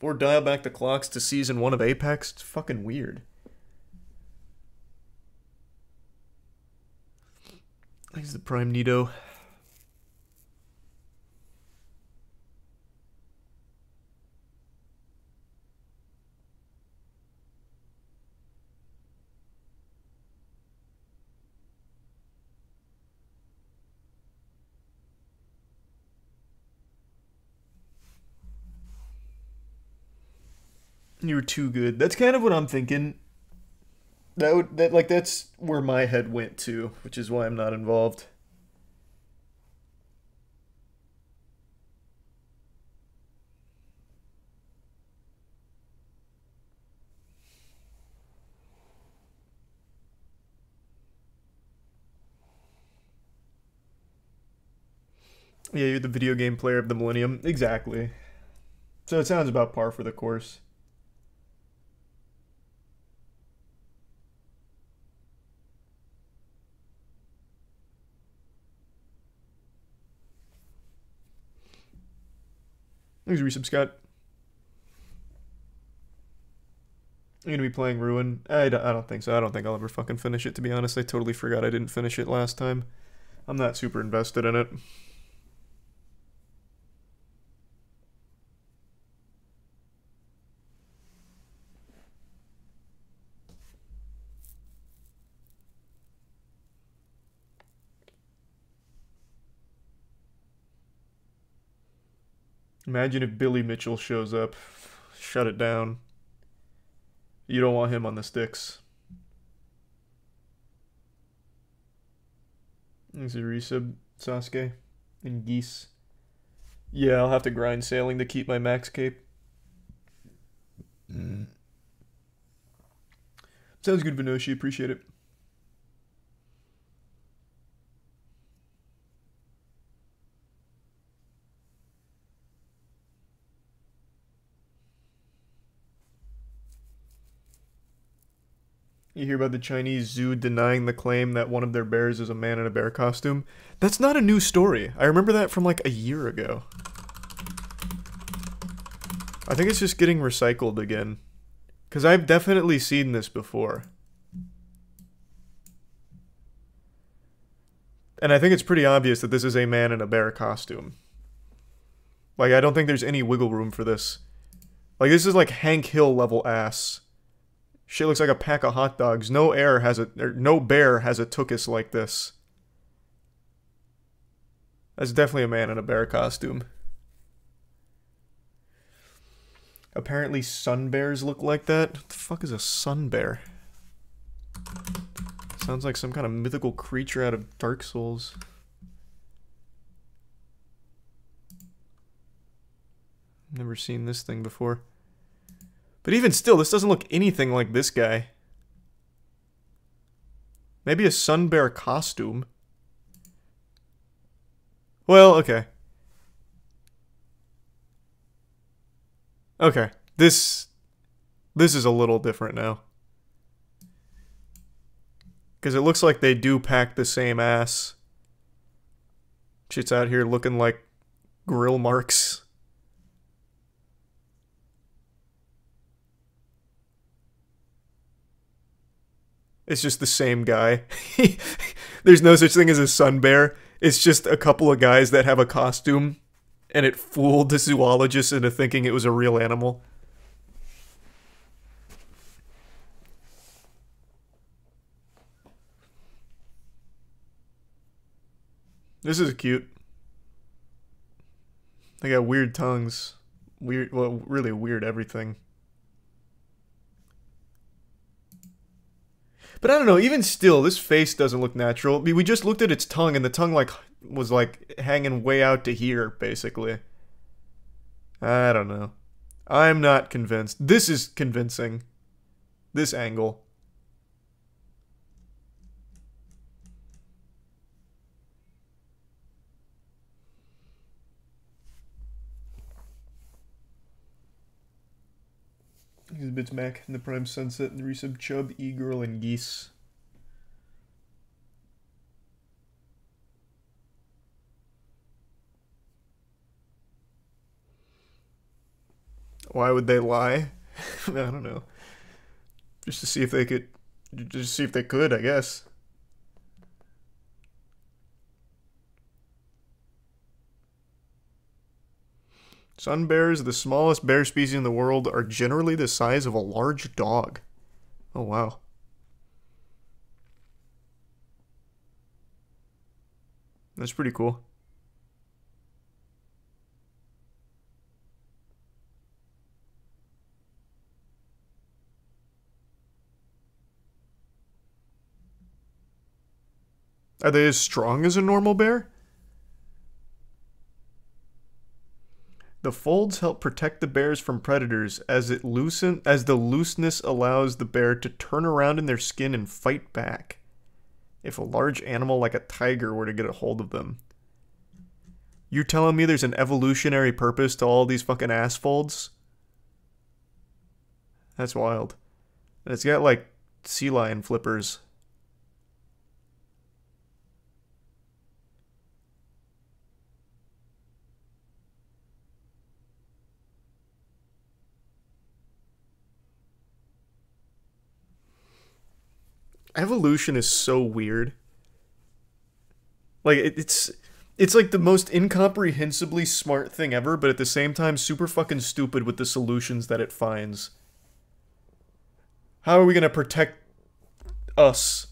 Or dial back the clocks to Season 1 of Apex. It's fucking weird. He's the Prime Nito. You were too good. That's kind of what I'm thinking. That's where my head went to, which is why I'm not involved. Yeah, you're the video game player of the millennium. Exactly. So it sounds about par for the course. Thanks, Resub Scott. I'm gonna be playing Ruin. I don't think so. I don't think I'll ever fucking finish it, to be honest. I totally forgot I didn't finish it last time. I'm not super invested in it. Imagine if Billy Mitchell shows up. Shut it down. You don't want him on the sticks. There's a resub, Sasuke. And Geese. Yeah, I'll have to grind sailing to keep my max cape. Sounds good, Vinoshi. Appreciate it. You hear about the Chinese zoo denying the claim that one of their bears is a man in a bear costume? That's not a new story. I remember that from like a year ago. I think it's just getting recycled again. Because I've definitely seen this before. And I think it's pretty obvious that this is a man in a bear costume. Like, I don't think there's any wiggle room for this. Like, this is like Hank Hill level ass. Shit looks like a pack of hot dogs. No bear has a tuchus like this. That's definitely a man in a bear costume. Apparently sun bears look like that. What the fuck is a sun bear? Sounds like some kind of mythical creature out of Dark Souls. Never seen this thing before. But even still, this doesn't look anything like this guy. Maybe a sun bear costume. Well, okay. Okay. This is a little different now. Because it looks like they do pack the same ass. Shit's out here looking like grill marks. It's just the same guy. There's no such thing as a sun bear. It's just a couple of guys that have a costume, and it fooled the zoologist into thinking it was a real animal. This is cute. They got weird tongues. Weird, well, really weird everything. But I don't know, even still, this face doesn't look natural. I mean, we just looked at its tongue, and the tongue, like, was, like, hanging way out to here, basically. I don't know. I'm not convinced. This is convincing. This angle. Exhibits Mac in the Prime Sunset and Resub Chub, E-Girl, and Geese. Why would they lie? I don't know. Just to see if they could. Just see if they could, I guess. Sun bears, the smallest bear species in the world, are generally the size of a large dog. Oh, wow. That's pretty cool. Are they as strong as a normal bear? The folds help protect the bears from predators as the looseness allows the bear to turn around in their skin and fight back if a large animal like a tiger were to get a hold of them. You're telling me there's an evolutionary purpose to all these fucking ass folds? That's wild. And it's got like sea lion flippers. Evolution is so weird. Like, it's like the most incomprehensibly smart thing ever, but at the same time super fucking stupid with the solutions that it finds. How are we gonna protect us?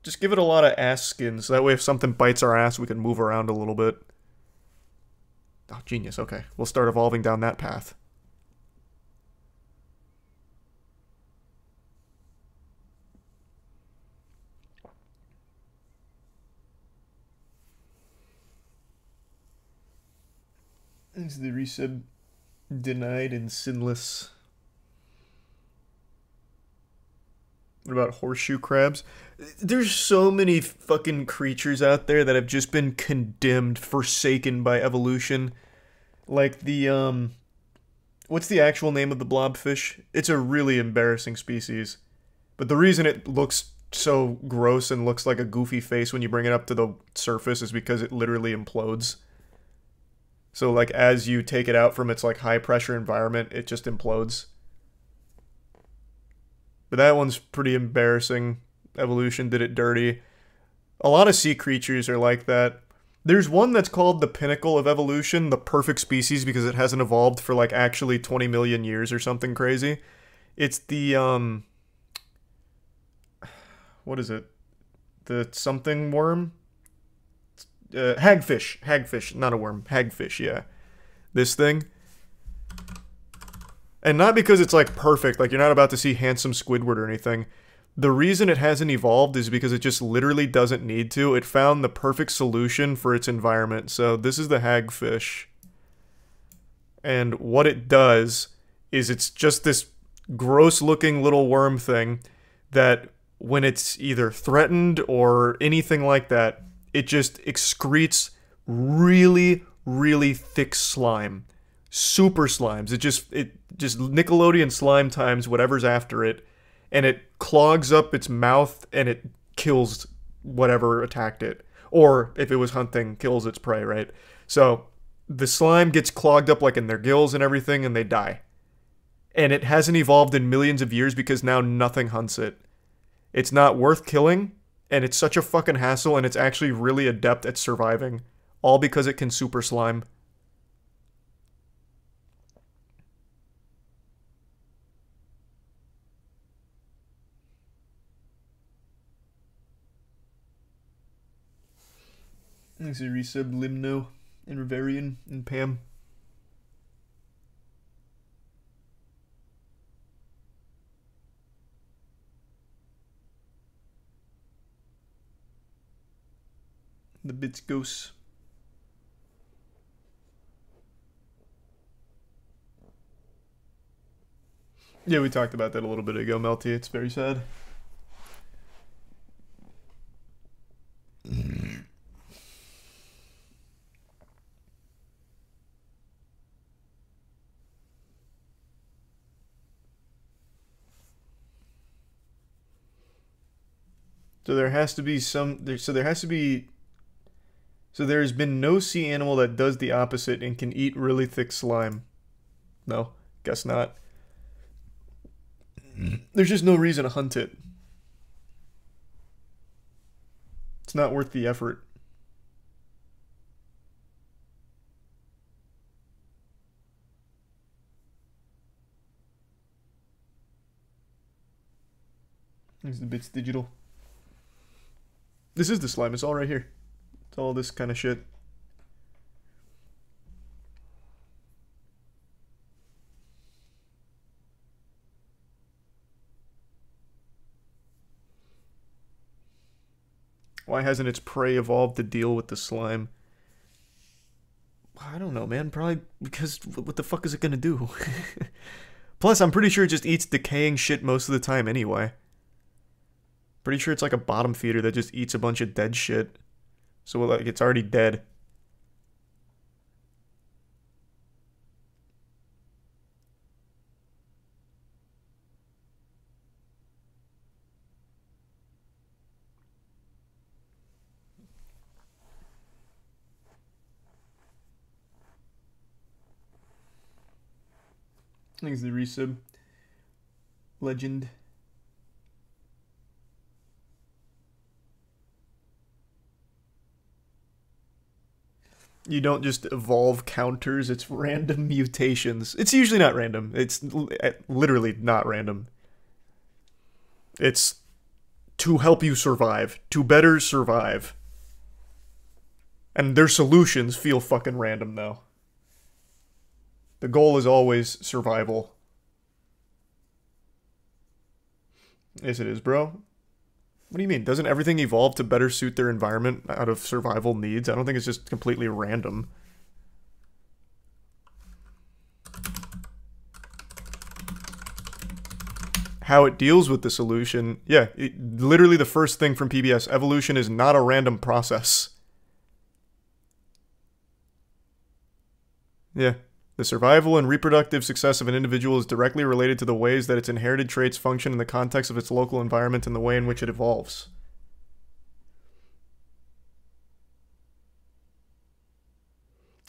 Just give it a lot of ass skin, so that way if something bites our ass, we can move around a little bit. Oh, genius, okay. We'll start evolving down that path. Is the resub denied and sinless? What about horseshoe crabs? There's so many fucking creatures out there that have just been condemned, forsaken by evolution. Like the, what's the actual name of the blobfish? It's a really embarrassing species. But the reason it looks so gross and looks like a goofy face when you bring it up to the surface is because it literally implodes. So, like, as you take it out from its, like, high-pressure environment, it just implodes. But that one's pretty embarrassing. Evolution did it dirty. A lot of sea creatures are like that. There's one that's called the pinnacle of evolution, the perfect species, because it hasn't evolved for, like, actually 20 million years or something crazy. It's the, what is it? The something worm? Hagfish, not a worm, hagfish, yeah. This thing. And not because it's, like, perfect, like, you're not about to see handsome Squidward or anything. The reason it hasn't evolved is because it just literally doesn't need to. It found the perfect solution for its environment. So this is the hagfish. And what it does is it's just this gross-looking little worm thing that when it's either threatened or anything like that, it just excretes really, really thick slime. Super slimes. It just Nickelodeon slime times whatever's after it. And it clogs up its mouth and it kills whatever attacked it. Or, if it was hunting, kills its prey, right? So, the slime gets clogged up like in their gills and everything and they die. And it hasn't evolved in millions of years because now nothing hunts it. It's not worth killing, and it's such a fucking hassle, and it's actually really adept at surviving. All because it can super slime. Thanks a resub, Limno, and Riverian, and Pam. The bits ghosts. Yeah, we talked about that a little bit ago, Melty. It's very sad. So there has to be so there's been no sea animal that does the opposite and can eat really thick slime. No, guess not. There's just no reason to hunt it. It's not worth the effort. Here's the bits digital. This is the slime. It's all right here. It's all this kind of shit. Why hasn't its prey evolved to deal with the slime? I don't know, man. Probably because what the fuck is it gonna do? Plus, I'm pretty sure it just eats decaying shit most of the time anyway. Pretty sure it's like a bottom feeder that just eats a bunch of dead shit. So, like, it's already dead. Thanks the resub. Legend. You don't just evolve counters, it's random mutations. It's usually not random. It's literally not random. It's to help you survive. To better survive. And their solutions feel fucking random, though. The goal is always survival. Yes, it is, bro. What do you mean? Doesn't everything evolve to better suit their environment out of survival needs? I don't think it's just completely random. How it deals with the solution. Yeah, literally the first thing from PBS. Evolution is not a random process. Yeah. The survival and reproductive success of an individual is directly related to the ways that its inherited traits function in the context of its local environment and the way in which it evolves.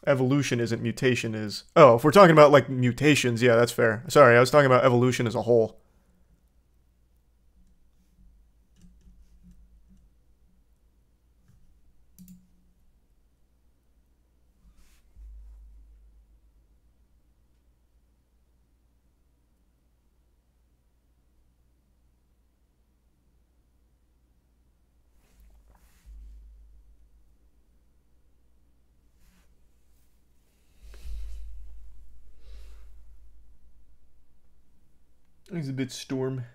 Evolution isn't mutation is... Oh, if we're talking about, like, mutations, yeah, that's fair. Sorry, I was talking about evolution as a whole. He's a bit storm.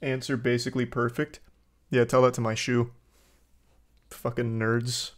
Answer basically perfect. Yeah, tell that to my shoe. Fucking nerds.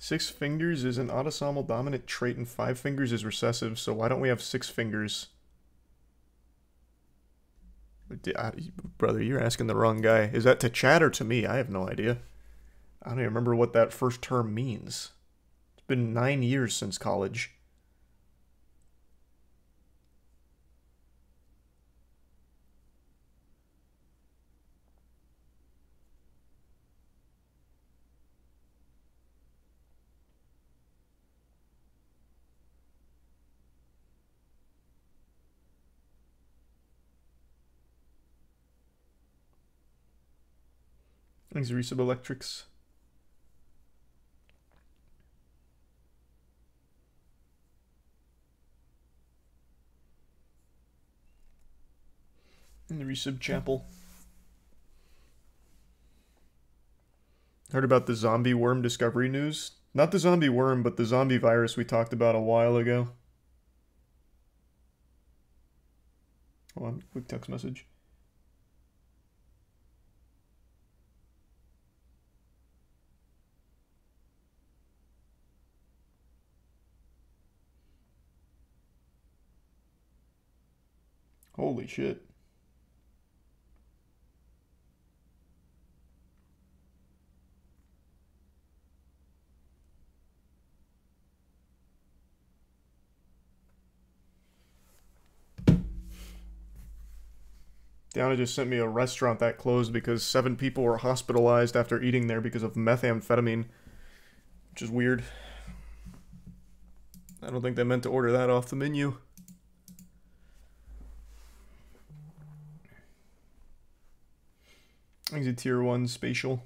6 fingers is an autosomal dominant trait and 5 fingers is recessive, so why don't we have 6 fingers? Brother, you're asking the wrong guy. Is that to chat or to me? I have no idea. I don't even remember what that first term means. It's been 9 years since college. Thanks, Resub Electrics. In the Resub Chapel. Heard about the zombie worm discovery news? Not the zombie worm, but the zombie virus we talked about a while ago. Hold on, quick text message. Holy shit. Diana just sent me a restaurant that closed because 7 people were hospitalized after eating there because of methamphetamine, which is weird. I don't think they meant to order that off the menu. I think it's a tier 1 spatial.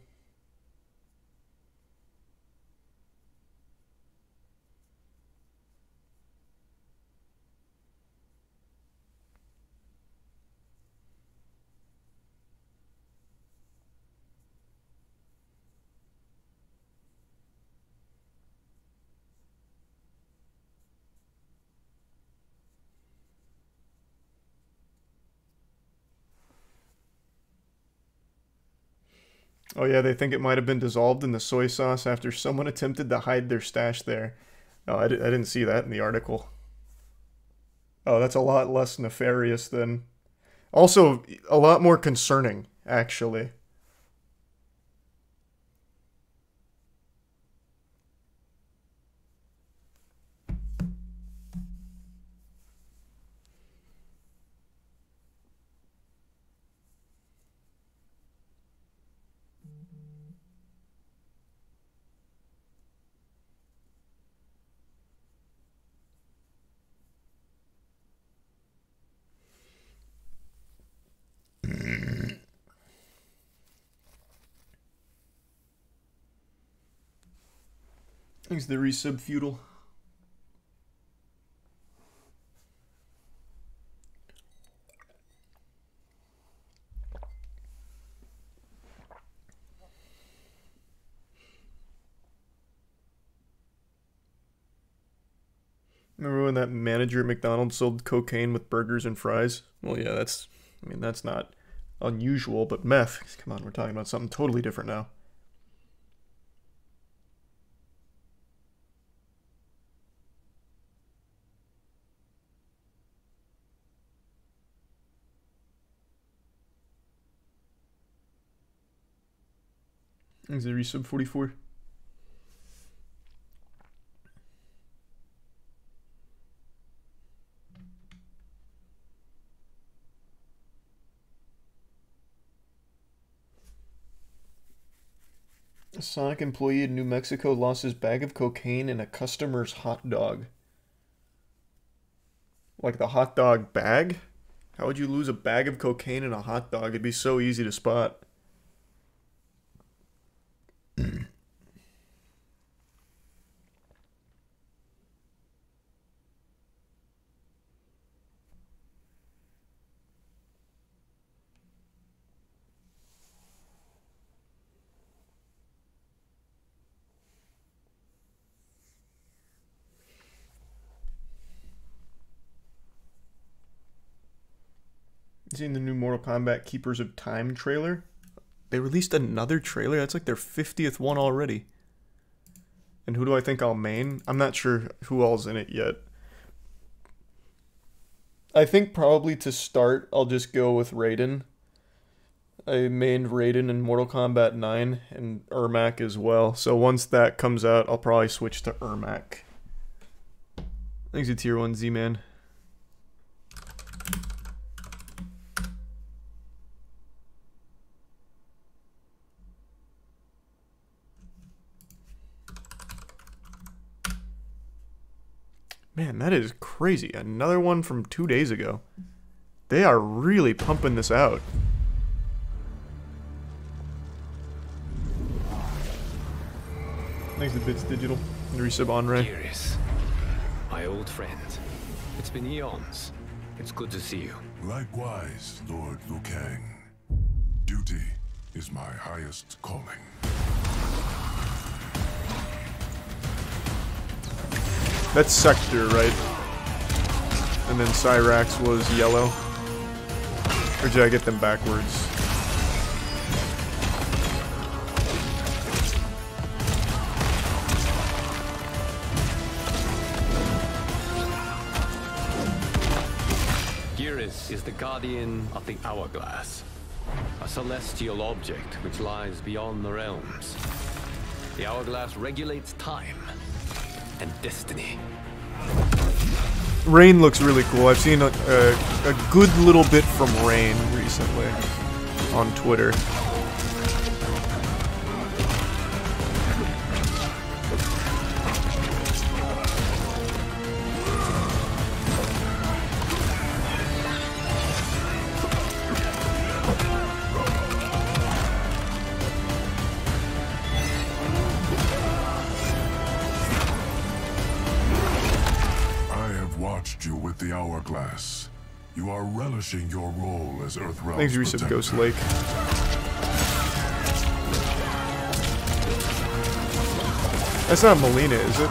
Oh yeah, they think it might have been dissolved in the soy sauce after someone attempted to hide their stash there. Oh, I didn't see that in the article. Oh, that's a lot less nefarious than... Also, a lot more concerning, actually. Thanks, the resub feudal. Remember when that manager at McDonald's sold cocaine with burgers and fries? Well, yeah, that's not unusual, but meth, come on, we're talking about something totally different now. Thanks, the resub 44. A Sonic employee in New Mexico lost his bag of cocaine in a customer's hot dog. Like the hot dog bag? How would you lose a bag of cocaine in a hot dog? It'd be so easy to spot. Seen the new Mortal Kombat Keepers of Time trailer? They released another trailer? That's like their 50th one already. And who do I think I'll main? I'm not sure who all's in it yet. I think probably to start, I'll just go with Raiden. I mained Raiden in Mortal Kombat 9 and Ermac as well. So once that comes out, I'll probably switch to Ermac. Thanks to Tier 1 Z-Man. Man, that is crazy. Another one from 2 days ago. They are really pumping this out. Thanks to Bits Digital. And resub on Ray. Curious. My old friend. It's been eons. It's good to see you. Likewise, Lord Liu Kang. Duty is my highest calling. That's Sector, right? And then Cyrax was yellow. Or did I get them backwards? Geras is the guardian of the Hourglass. A celestial object which lies beyond the realms. The Hourglass regulates time and destiny. Rain looks really cool. I've seen a good little bit from Rain recently on Twitter. You with the Hourglass. You are relishing your role as Earthrealm's Thanks, Resub Ghost Lake. That's not Melina, is it?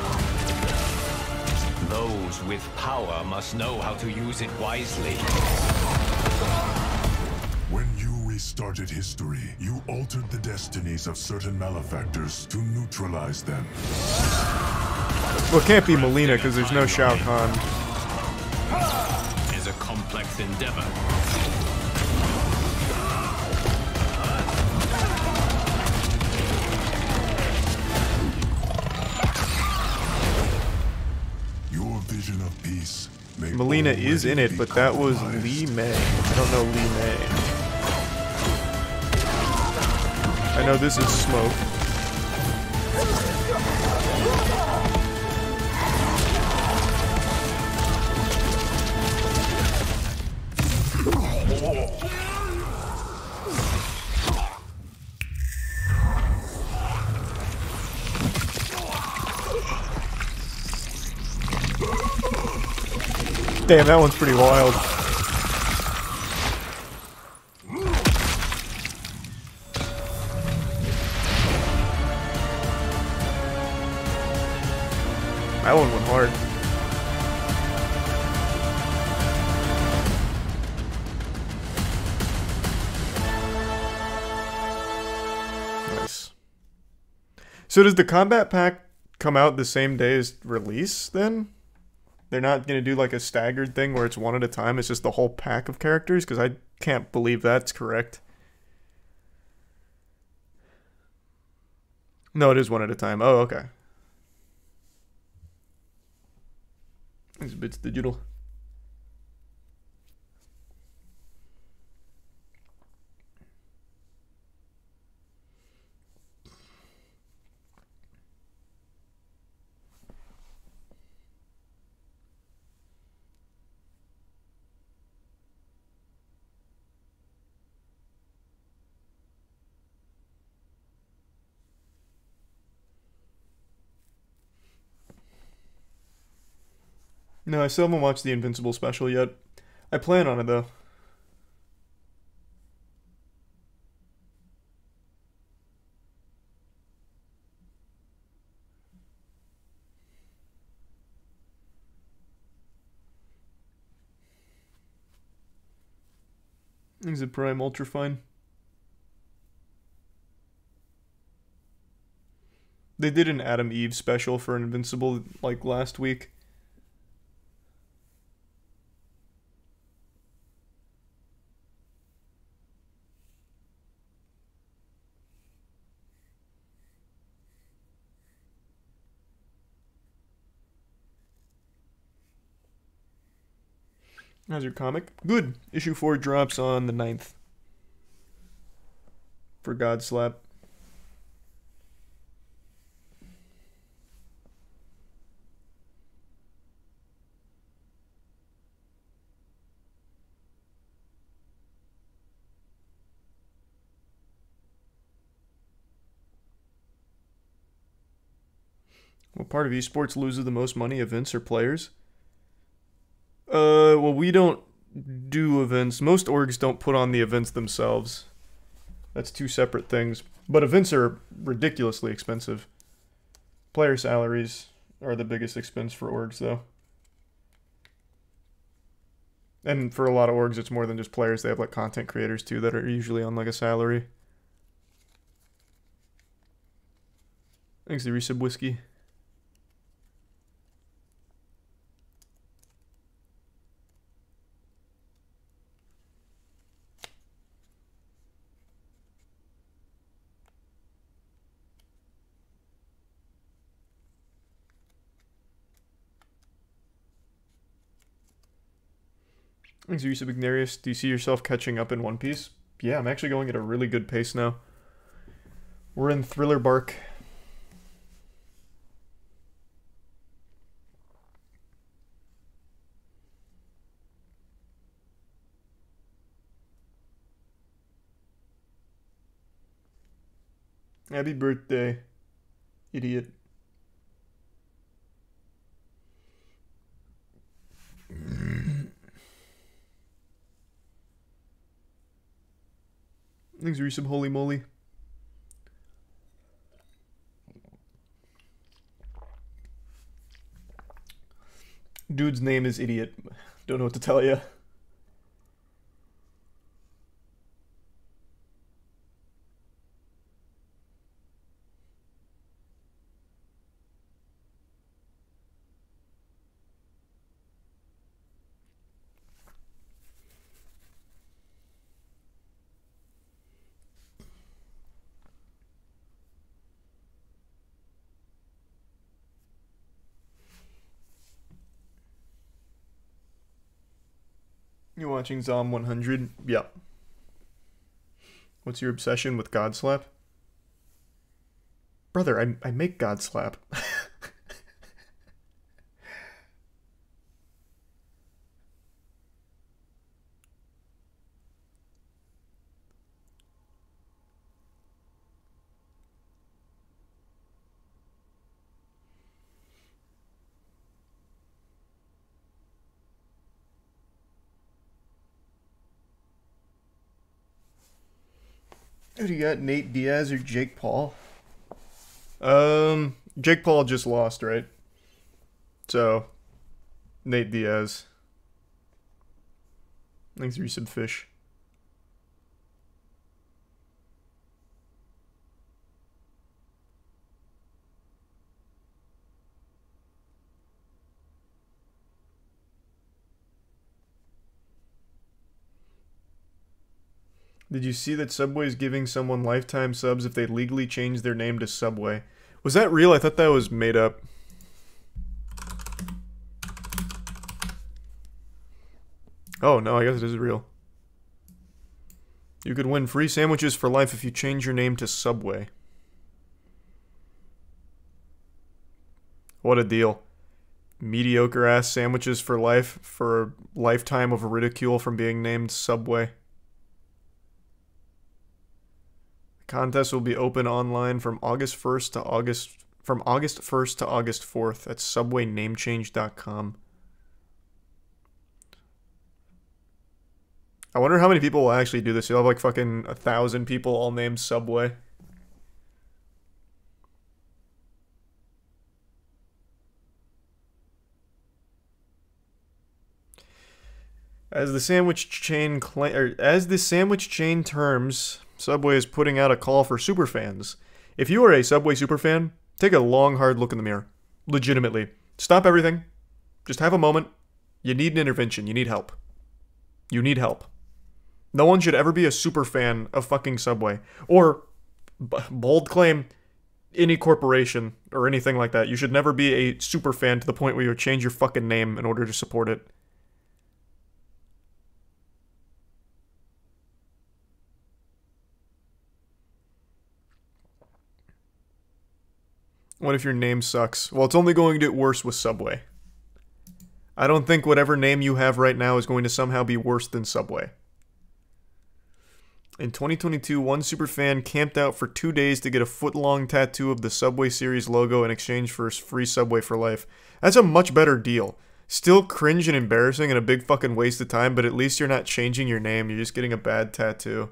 Those with power must know how to use it wisely. When you restarted history, you altered the destinies of certain malefactors to neutralize them. Well, it can't be Melina because there's no Shao Kahn. Is a complex endeavor. Your vision of peace. Melina is in it, but that was Li Mei. I don't know Li Mei. I know this is Smoke. Damn, that one's pretty wild. That one went hard. Nice. So does the combat pack come out the same day as release then? They're not going to do like a staggered thing where it's one at a time. It's just the whole pack of characters? Because I can't believe that's correct. No, it is one at a time. Oh, okay. These bits digital. No, I still haven't watched the Invincible special yet. I plan on it, though. Is it Prime Ultra fine? They did an Adam Eve special for Invincible like last week. How's your comic? Good. Issue 4 drops on the 9th. For Godslap. What part of esports loses the most money, events or players? Well, we don't do events. Most orgs don't put on the events themselves. That's two separate things. But events are ridiculously expensive. Player salaries are the biggest expense for orgs, though. And for a lot of orgs, it's more than just players. They have, like, content creators, too, that are usually on, like, a salary. Thanks, the resub whiskey. Thanks, Yusuf Ignarius. Do you see yourself catching up in One Piece? Yeah, I'm actually going at a really good pace now. We're in Thriller Bark. Happy birthday, idiot. Thanks, Resub. Holy moly. Dude's name is Idiot. Don't know what to tell you. You watching Zom 100? Yeah. What's your obsession with Godslap? Brother, I make Godslap. Who do you got, Nate Diaz or Jake Paul? Jake Paul just lost, right? So, Nate Diaz. Thanks for your sub fish. Did you see that Subway is giving someone lifetime subs if they legally change their name to Subway? Was that real? I thought that was made up. Oh, no, I guess it is real. You could win free sandwiches for life if you change your name to Subway. What a deal. Mediocre-ass sandwiches for life for a lifetime of ridicule from being named Subway. Contest will be open online from August 1st to August 4th at subwaynamechange.com. I wonder how many people will actually do this. You'll have like fucking 1,000 people all named Subway. As the sandwich chain terms, Subway is putting out a call for superfans. If you are a Subway superfan, Take a long, hard look in the mirror. Legitimately. Stop everything. Just have a moment. You need an intervention. You need help. You need help. No one should ever be a super fan of fucking Subway. Or, bold claim, any corporation or anything like that. You should never be a super fan to the point where you change your fucking name in order to support it. What if your name sucks? Well, it's only going to get worse with Subway. I don't think whatever name you have right now is going to somehow be worse than Subway. In 2022, one superfan camped out for 2 days to get a foot-long tattoo of the Subway series logo in exchange for free Subway for life. That's a much better deal. Still cringe and embarrassing and a big fucking waste of time, but at least you're not changing your name, you're just getting a bad tattoo.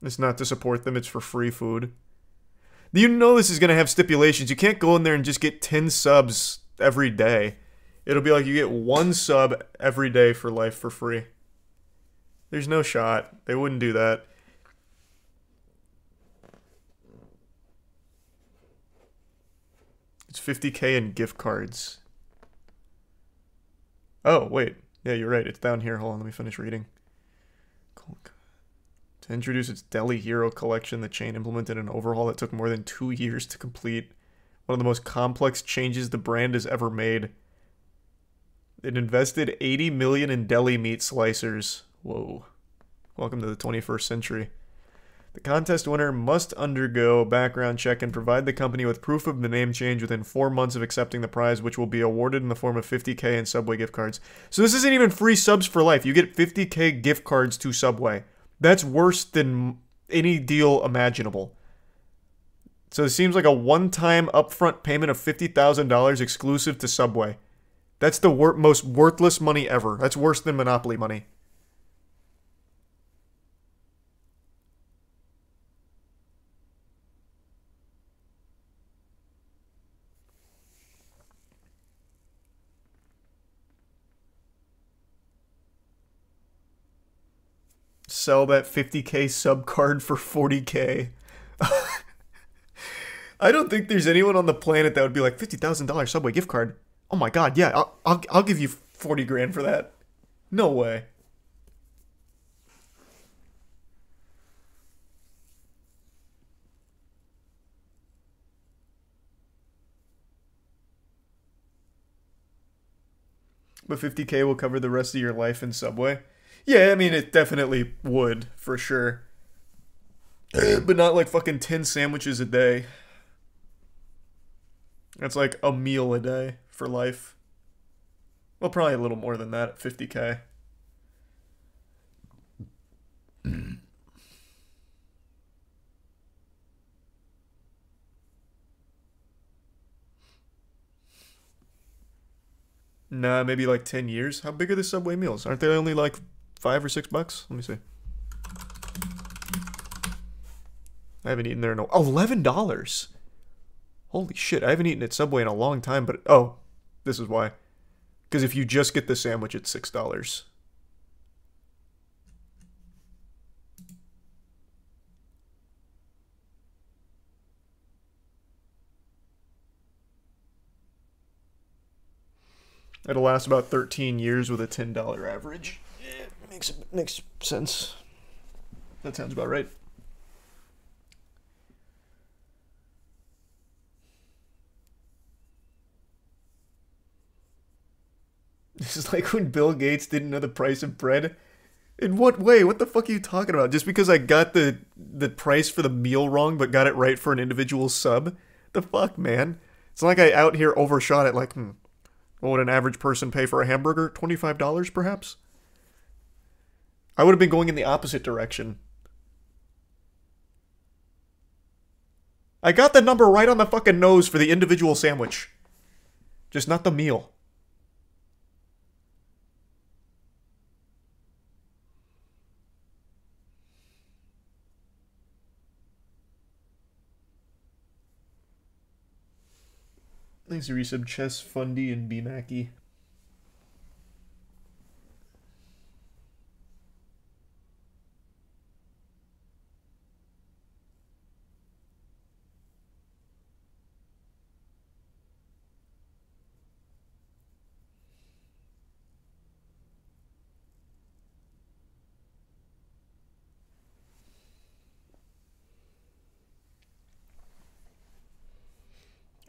It's not to support them, it's for free food. You know this is going to have stipulations. You can't go in there and just get 10 subs every day. It'll be like you get 1 sub every day for life for free. There's no shot. They wouldn't do that. It's $50K in gift cards. Oh, wait. Yeah, you're right. It's down here. Hold on, let me finish reading. To introduce its Deli Hero collection, the chain implemented an overhaul that took more than 2 years to complete. One of the most complex changes the brand has ever made. It invested $80 million in deli meat slicers. Whoa. Welcome to the 21st century. The contest winner must undergo a background check and provide the company with proof of the name change within 4 months of accepting the prize, which will be awarded in the form of $50K in Subway gift cards. So this isn't even free subs for life. You get $50K gift cards to Subway. That's worse than any deal imaginable. So it seems like a one-time upfront payment of $50,000 exclusive to Subway. That's the most worthless money ever. That's worse than Monopoly money. Sell that $50K sub card for $40K. I don't think there's anyone on the planet that would be like, $50,000 Subway gift card. Oh my god, yeah, I'll give you 40 grand for that. No way. But $50K will cover the rest of your life in Subway? Yeah, I mean, it definitely would, for sure. But not like fucking 10 sandwiches a day. That's like a meal a day for life. Well, probably a little more than that at $50K. Nah, maybe like 10 years. How big are the Subway meals? Aren't they only like $5 or $6? Let me see. I haven't eaten there in $11. Holy shit, I haven't eaten at Subway in a long time, but oh, this is why. Because if you just get the sandwich, it's $6. It'll last about 13 years with a $10 average. Yeah, makes sense. That sounds about right. This is like when Bill Gates didn't know the price of bread. In what way? What the fuck are you talking about? Just because I got the price for the meal wrong but got it right for an individual sub? The fuck, man? It's not like I out here overshot it like, what would an average person pay for a hamburger? $25 perhaps? I would have been going in the opposite direction. I got the number right on the fucking nose for the individual sandwich. Just not the meal. Thanks for resub Chess, Fundy, and B Mackie.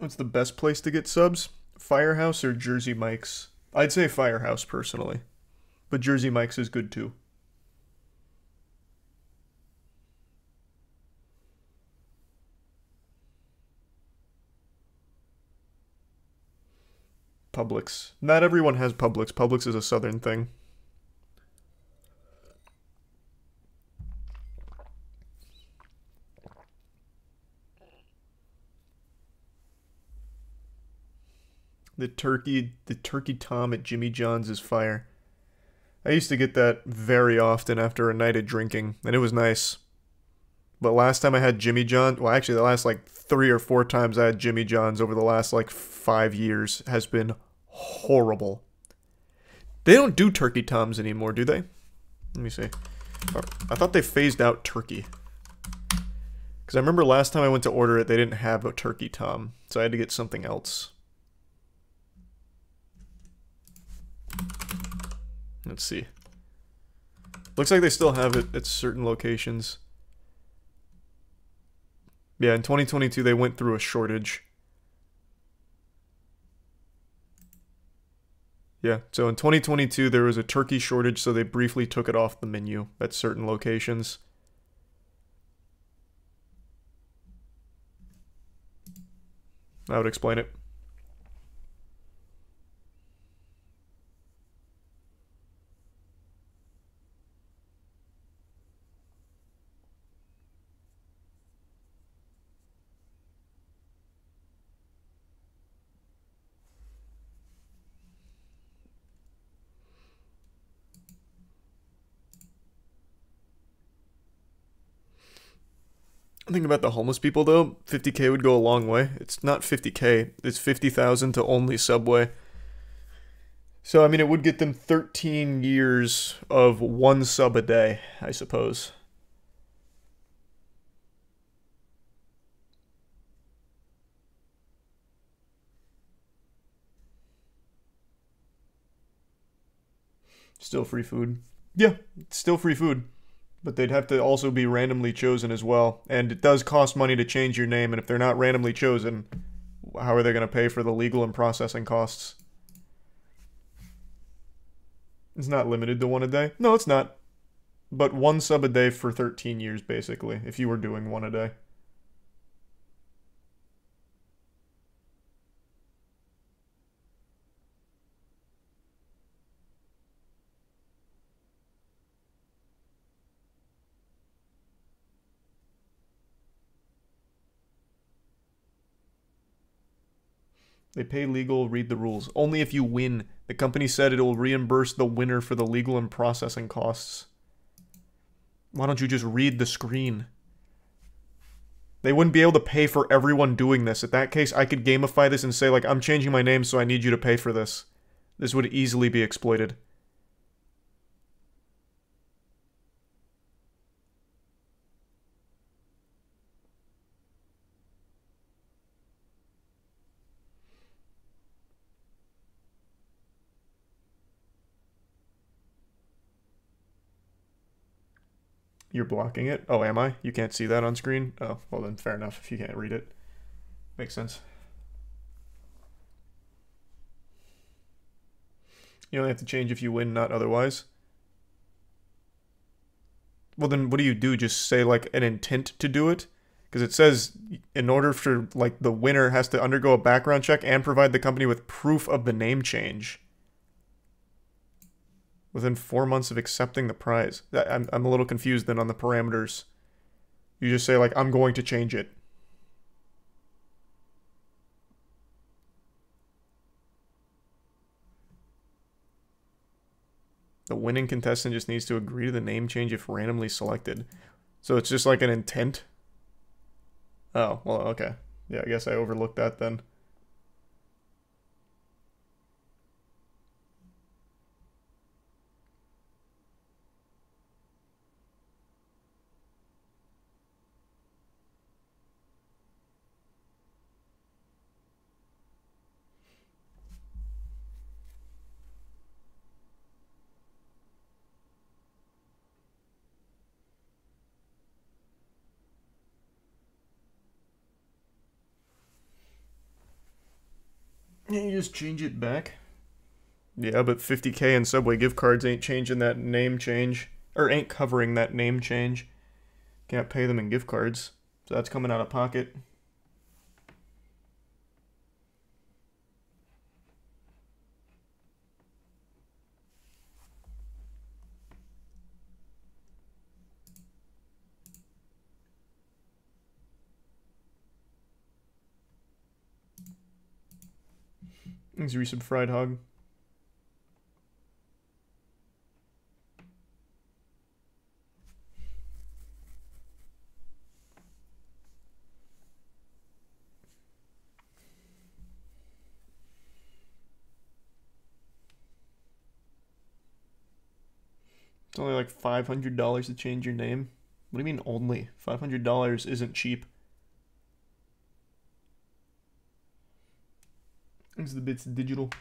What's the best place to get subs? Firehouse or Jersey Mike's? I'd say Firehouse personally, but Jersey Mike's is good too. Publix. Not everyone has Publix. Publix is a southern thing. The turkey tom at Jimmy John's is fire. I used to get that very often after a night of drinking, and it was nice. But last time I had Jimmy John's, well, actually the last like 3 or 4 times I had Jimmy John's over the last like 5 years has been horrible. They don't do turkey toms anymore, do they? Let me see. I thought they phased out turkey. Because I remember last time I went to order it, they didn't have a turkey tom, so I had to get something else. Let's see. Looks like they still have it at certain locations. Yeah, in 2022 they went through a shortage. Yeah, so in 2022 there was a turkey shortage, so they briefly took it off the menu at certain locations. That would explain it. Think about the homeless people though. 50K would go a long way. It's not 50K. It's 50,000 to only Subway. So I mean, it would get them 13 years of 1 sub a day, I suppose. Still free food. Yeah, it's still free food. But they'd have to also be randomly chosen as well. And it does cost money to change your name, and if they're not randomly chosen, how are they going to pay for the legal and processing costs? It's not limited to 1 a day. No, it's not. But 1 sub a day for 13 years, basically, if you were doing 1 a day. They pay legal, read the rules. Only if you win. The company said it will reimburse the winner for the legal and processing costs. Why don't you just read the screen? They wouldn't be able to pay for everyone doing this. In that case, I could gamify this and say, like, I'm changing my name, so I need you to pay for this. This would easily be exploited. You're blocking it? Oh, am I? You can't see that on screen? Oh, well then fair enough if you can't read it. Makes sense. You only have to change if you win, not otherwise. Well then what do? Just say like an intent to do it? Because it says in order for like the winner has to undergo a background check and provide the company with proof of the name change within 4 months of accepting the prize. I'm a little confused then on the parameters. You just say like, I'm going to change it. The winning contestant just needs to agree to the name change if randomly selected. So it's just like an intent? Oh, well, okay. Yeah, I guess I overlooked that then. Yeah, you just change it back. Yeah, but 50K in Subway gift cards ain't changing that name change. Or ain't covering that name change. Can't pay them in gift cards. So that's coming out of pocket. Thanks, resub fried hog. It's only like $500 to change your name. What do you mean only? $500 isn't cheap. Thanks the bits digital.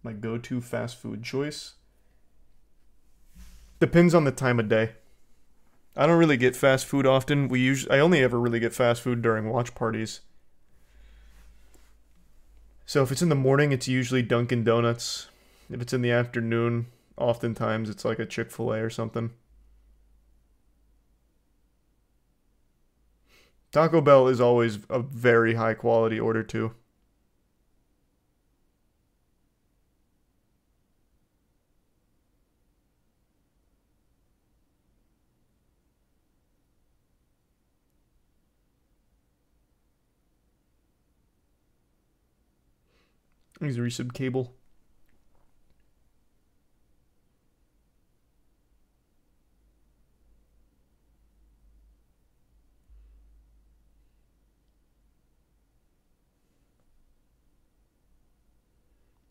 My go-to fast food choice. Depends on the time of day. I don't really get fast food often. I only ever really get fast food during watch parties. So if it's in the morning, it's usually Dunkin' Donuts. If it's in the afternoon, oftentimes it's like a Chick-fil-A or something. Taco Bell is always a very high quality order too. He's a resub cable.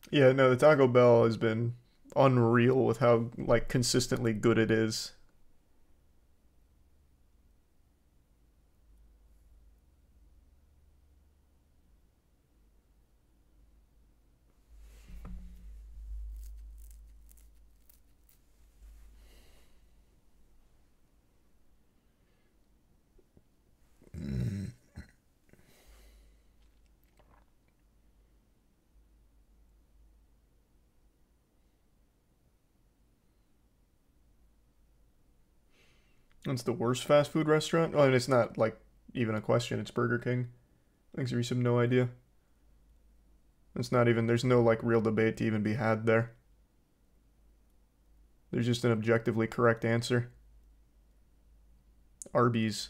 Yeah, no, the Taco Bell has been unreal with how, like, consistently good it is. It's the worst fast food restaurant? Oh, and it's not, like, even a question. It's Burger King. Thanks, Reese. No idea. It's not even, there's no, like, real debate to even be had there. There's just an objectively correct answer. Arby's.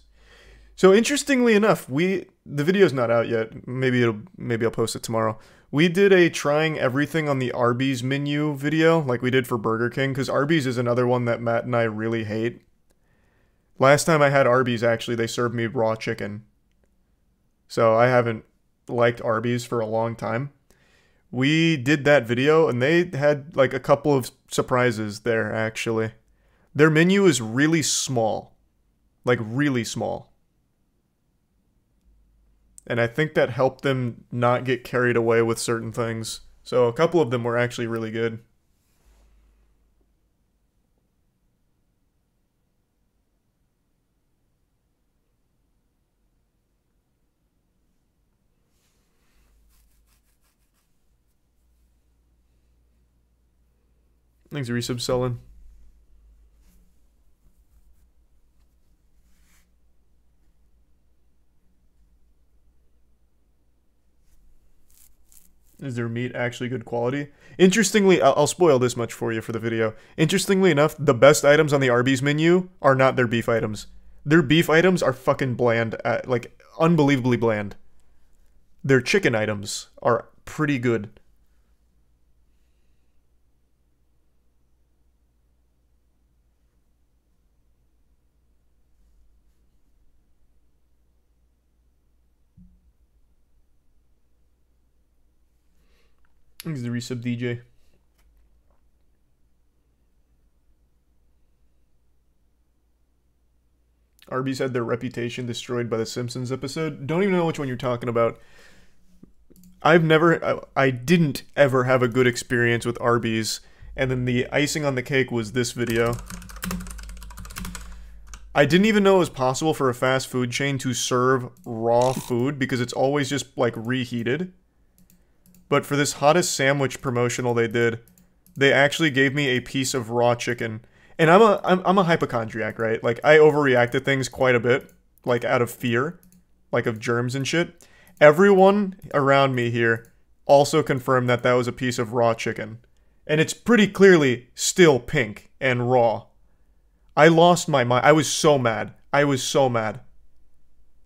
So, interestingly enough, the video's not out yet. Maybe I'll post it tomorrow. We did a trying everything on the Arby's menu video, like we did for Burger King, because Arby's is another one that Matt and I really hate. Last time I had Arby's, actually, they served me raw chicken. So I haven't liked Arby's for a long time. We did that video, and they had, like, a couple of surprises there, actually. Their menu is really small. Like, really small. And I think that helped them not get carried away with certain things. So a couple of them were actually really good. Thanks, resub selling. Is their meat actually good quality? Interestingly, I'll spoil this much for you for the video. Interestingly enough, the best items on the Arby's menu are not their beef items. Their beef items are fucking bland, like unbelievably bland. Their chicken items are pretty good. He's the resub DJ. Arby's had their reputation destroyed by the Simpsons episode. Don't even know which one you're talking about. I didn't ever have a good experience with Arby's, and then the icing on the cake was this video. I didn't even know it was possible for a fast food chain to serve raw food because it's always just, like, reheated. but for this hottest sandwich promotional they did, they actually gave me a piece of raw chicken. And I'm a hypochondriac, right? Like, I overreact to things quite a bit, like, out of fear, like, of germs and shit. Everyone around me here also confirmed that that was a piece of raw chicken. And it's pretty clearly still pink and raw. I lost my mind. I was so mad. I was so mad.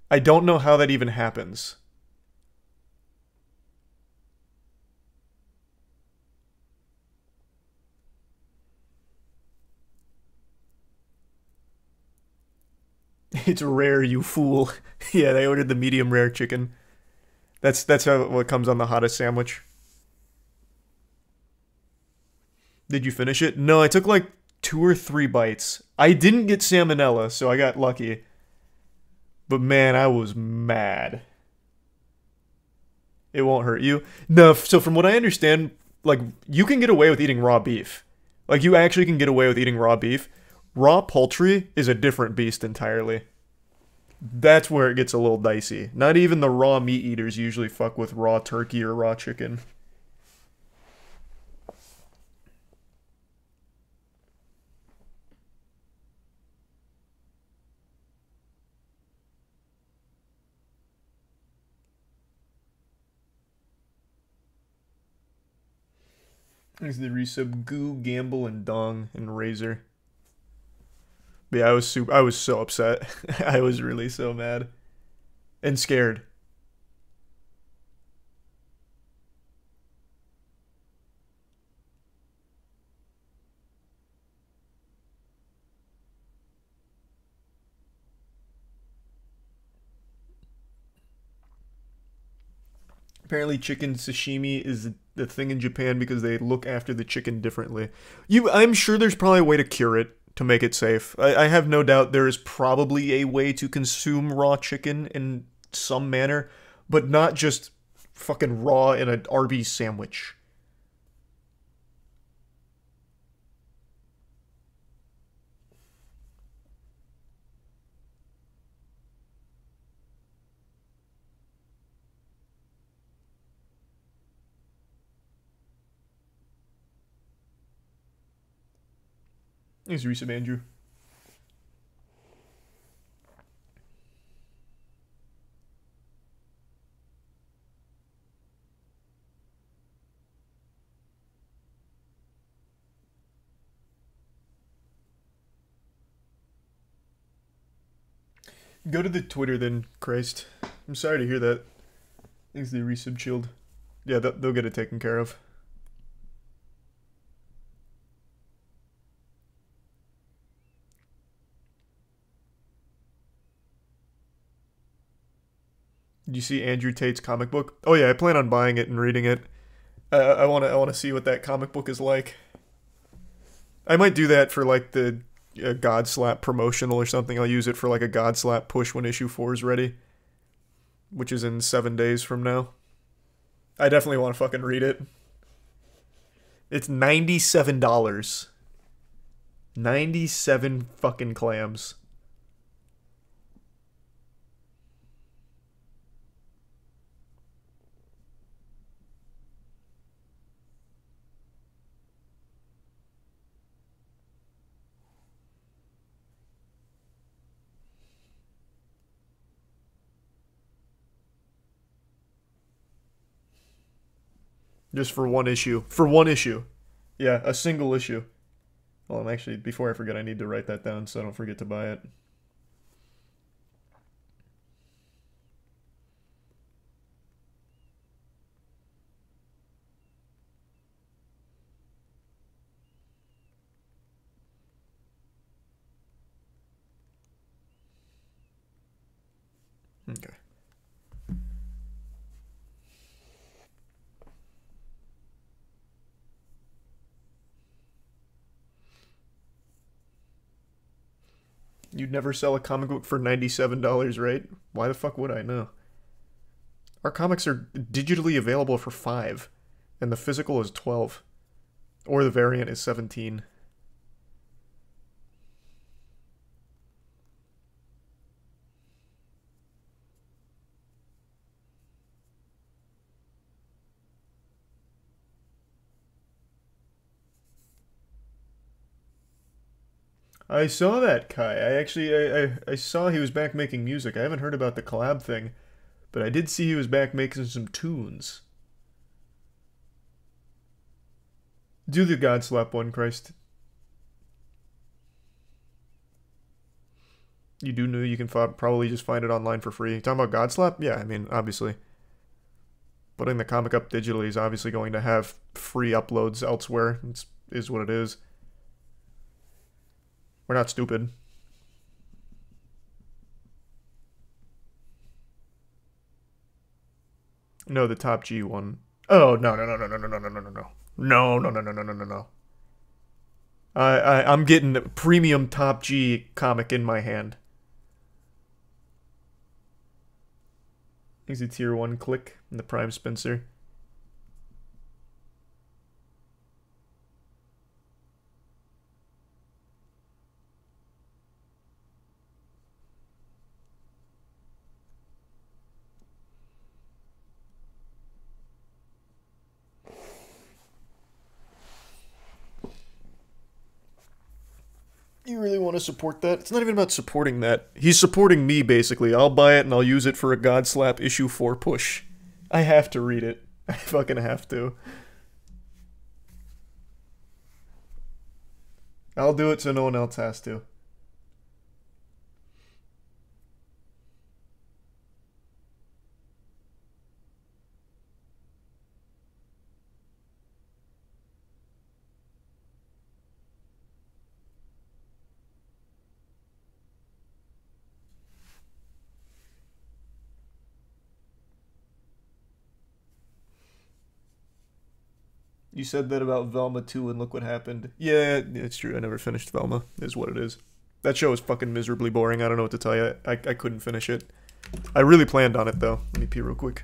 I don't know how that even happens. It's rare, you fool. Yeah, they ordered the medium rare chicken. That's how what comes on the hottest sandwich. Did you finish it? No, I took like 2 or 3 bites. I didn't get salmonella, so I got lucky. But man, I was mad. It won't hurt you. No, so from what I understand, like, you can get away with eating raw beef. Like, you actually can get away with eating raw beef. Raw poultry is a different beast entirely. That's where it gets a little dicey. Not even the raw meat eaters usually fuck with raw turkey or raw chicken. There's the resub Goo, Gamble, and Dong, and Razor. But yeah, I was so upset. I was really so mad. And scared. Apparently chicken sashimi is the thing in Japan because they look after the chicken differently. I'm sure there's probably a way to cure it, to make it safe. I have no doubt there is probably a way to consume raw chicken in some manner, but not just fucking raw in an Arby's sandwich. Thanks, resub Andrew. Go to the Twitter then, Christ. I'm sorry to hear that. Thanks, the resub shield. Yeah, they'll get it taken care of. Did you see Andrew Tate's comic book? Oh yeah, I plan on buying it and reading it. I wanna see what that comic book is like. I might do that for like the God Slap promotional or something. I'll use it for like a God Slap push when issue 4 is ready, which is in 7 days from now. I definitely want to fucking read it. It's $97. 97 fucking clams. Just for one issue. For one issue. Yeah, a single issue. Well, and actually, before I forget, I need to write that down so I don't forget to buy it. Okay. You'd never sell a comic book for $97, right? Why the fuck would I know? Our comics are digitally available for $5, and the physical is $12. Or the variant is $17. I saw that, Kai. I saw he was back making music. I haven't heard about the collab thing, but I did see he was back making some tunes. Do the Godslap one, Christ. You do know you can probably just find it online for free. Talking about Godslap? Yeah, I mean, obviously. Putting the comic up digitally is obviously going to have free uploads elsewhere. It is what it is. We're not stupid. No, the Top G one. Oh, no, no, no, no, no, no, no, no, no, no, no. No, no, no, no, no, no, no, no. I'm getting a premium Top G comic in my hand. He's a tier 1 click in the Prime Spencer. You really want to support that? It's not even about supporting that. He's supporting me, basically. I'll buy it and I'll use it for a Godslap issue 4 push. I have to read it. I fucking have to. I'll do it so no one else has to. You said that about Velma too, and look what happened. Yeah, it's true. I never finished Velma, is what it is. That show is fucking miserably boring. I don't know what to tell you. I couldn't finish it. I really planned on it, though. Let me pee real quick.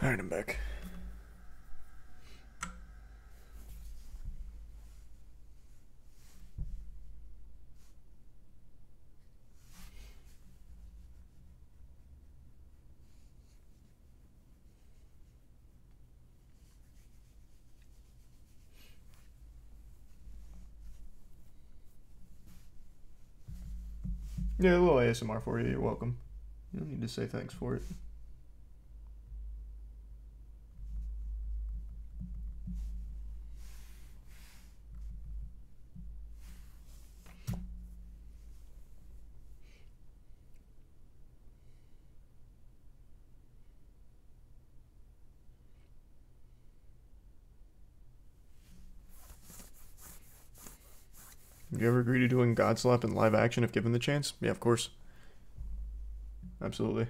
Alright, I'm back. Yeah, a little ASMR for you. You're welcome. You don't need to say thanks for it. Would you ever agree to doing Godslap in live action if given the chance? Yeah, of course. Absolutely.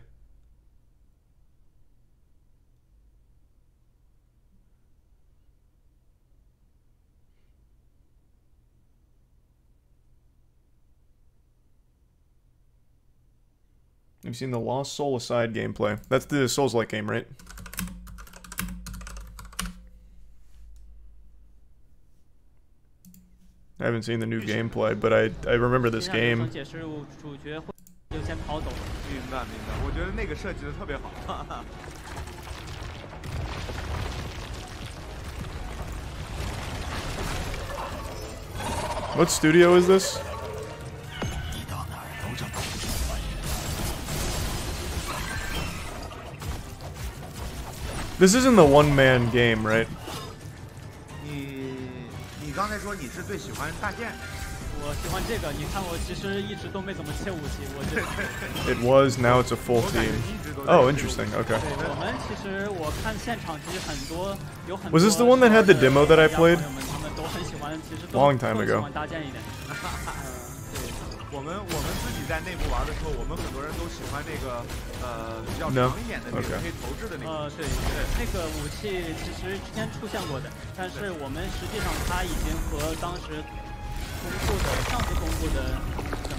You've seen the Lost Soul Aside gameplay. That's the Souls-like game, right? I haven't seen the new gameplay, but I remember this game. What studio is this? This isn't the one-man game, right? It was, now it's a full team. Oh, interesting, okay. Was this the one that had the demo that I played? Long time ago. No? Okay.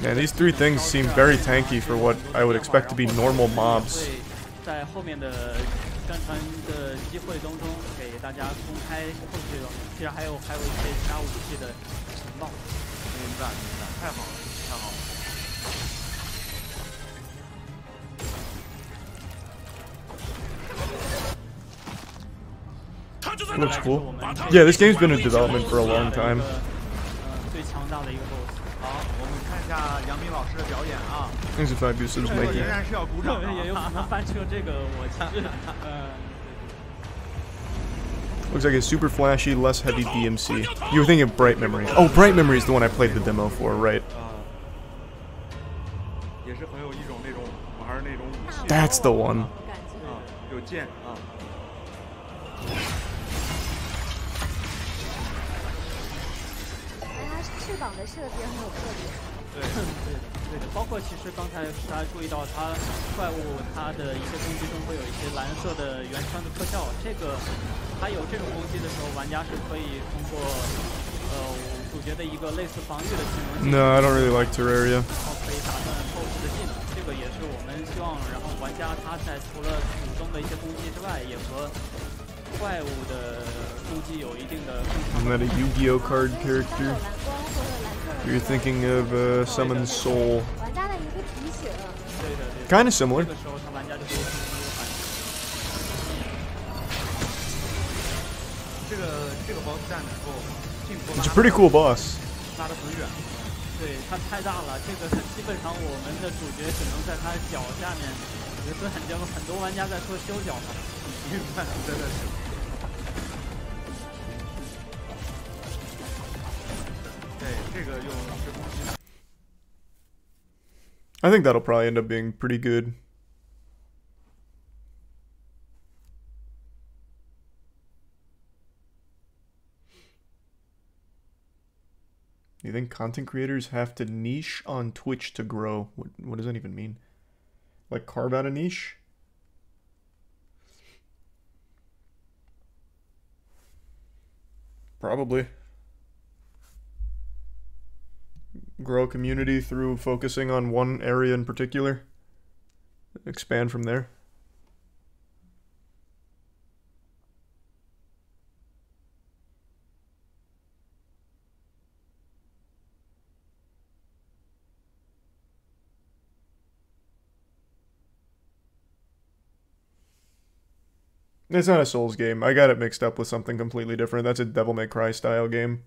Man, these three things seem very tanky for what I would expect to be normal mobs. It looks cool. Yeah, this game's been in development for a long time. Thanks if I do some making. Looks like a super flashy, less heavy DMC. You were thinking of Bright Memory. Oh, Bright Memory is the one I played the demo for, right? That's the one. No, I don't really like Terraria. Isn't that a Yu-Gi-Oh card character? You're thinking of Summoned Soul. Kinda similar. It's a pretty cool boss. I think that'll probably end up being pretty good. You think content creators have to niche on Twitch to grow? What does that even mean? Like carve out a niche? Probably. Grow a community through focusing on one area in particular. Expand from there. It's not a Souls game. I got it mixed up with something completely different. That's a Devil May Cry style game.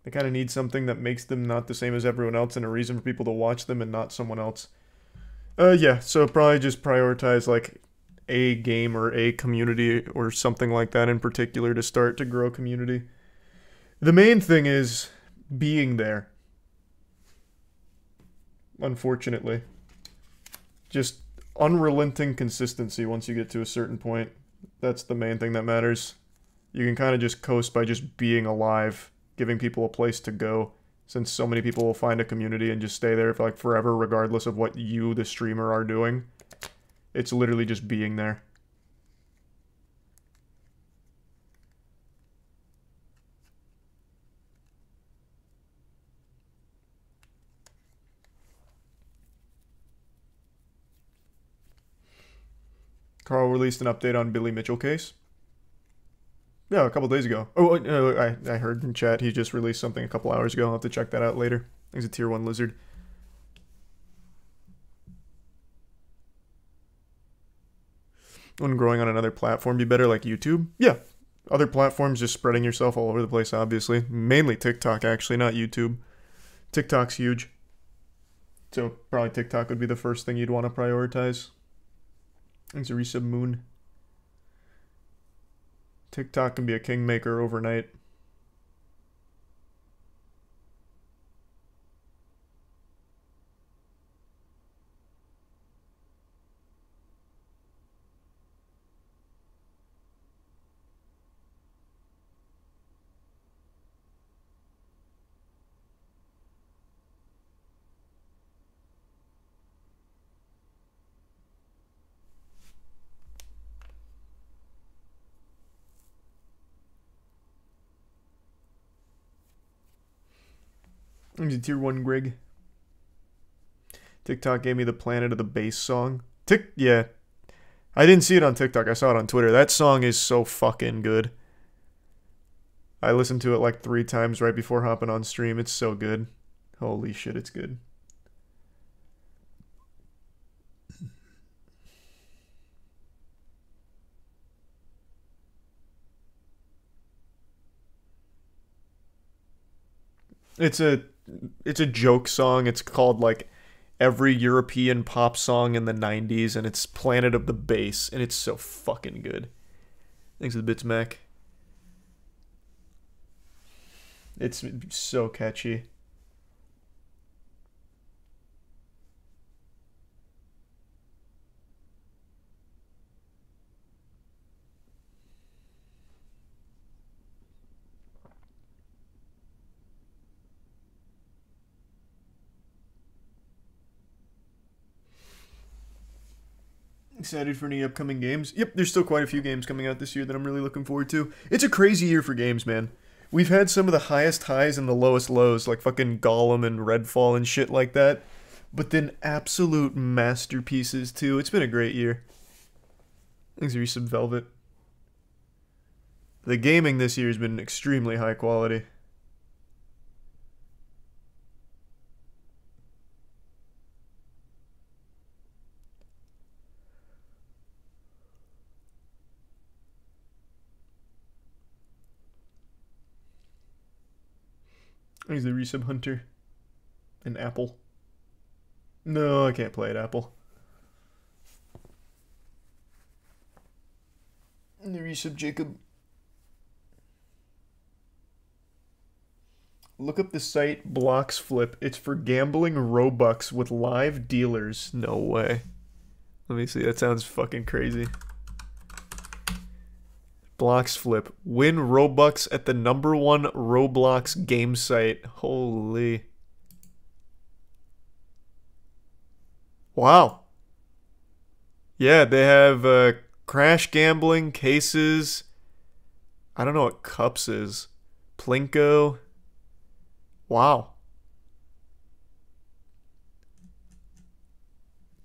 They kind of need something that makes them not the same as everyone else and a reason for people to watch them and not someone else. Yeah, so probably just prioritize like a game or a community or something like that in particular to start to grow community. The main thing is being there. Unfortunately. Just unrelenting consistency once you get to a certain point. That's the main thing that matters. You can kind of just coast by just being alive. Giving people a place to go, since so many people will find a community and just stay there for like forever regardless of what you, the streamer, are doing. It's literally just being there. released an update on Billy Mitchell case. Yeah, a couple days ago. Oh, I heard in chat he just released something a couple hours ago. I'll have to check that out later. He's a tier 1 lizard. Wouldn't growing on another platform be better, like YouTube? Yeah. Other platforms, just spreading yourself all over the place, obviously. Mainly TikTok, actually, not YouTube. TikTok's huge. So probably TikTok would be the first thing you'd want to prioritize. Thanks, Arisa Moon. TikTok can be a kingmaker overnight. He's a tier 1 Grig. TikTok gave me the Planet of the Bass song. Yeah. I didn't see it on TikTok. I saw it on Twitter. That song is so fucking good. I listened to it like 3 times right before hopping on stream. It's so good. Holy shit, it's good. It's a joke song. It's called like every European pop song in the 90s, and it's Planet of the Bass, and it's so fucking good. Thanks for the bits, Mac. It's so catchy. Excited for any upcoming games? Yep, there's still quite a few games coming out this year that I'm really looking forward to. It's a crazy year for games, man. We've had some of the highest highs and the lowest lows, like fucking Gollum and Redfall and shit like that. But then absolute masterpieces, too. It's been a great year. Thanks for some Velvet. The gaming this year has been extremely high quality. He's the resub hunter. And Apple. No, I can't play it, Apple. And the resub Jacob. Look up the site Blocks Flip. It's for gambling Robux with live dealers. No way. Let me see. That sounds fucking crazy. Blocks Flip. Win Robux at the #1 Roblox game site. Holy. Wow. Yeah, they have Crash Gambling, Cases. I don't know what Cups is. Plinko. Wow.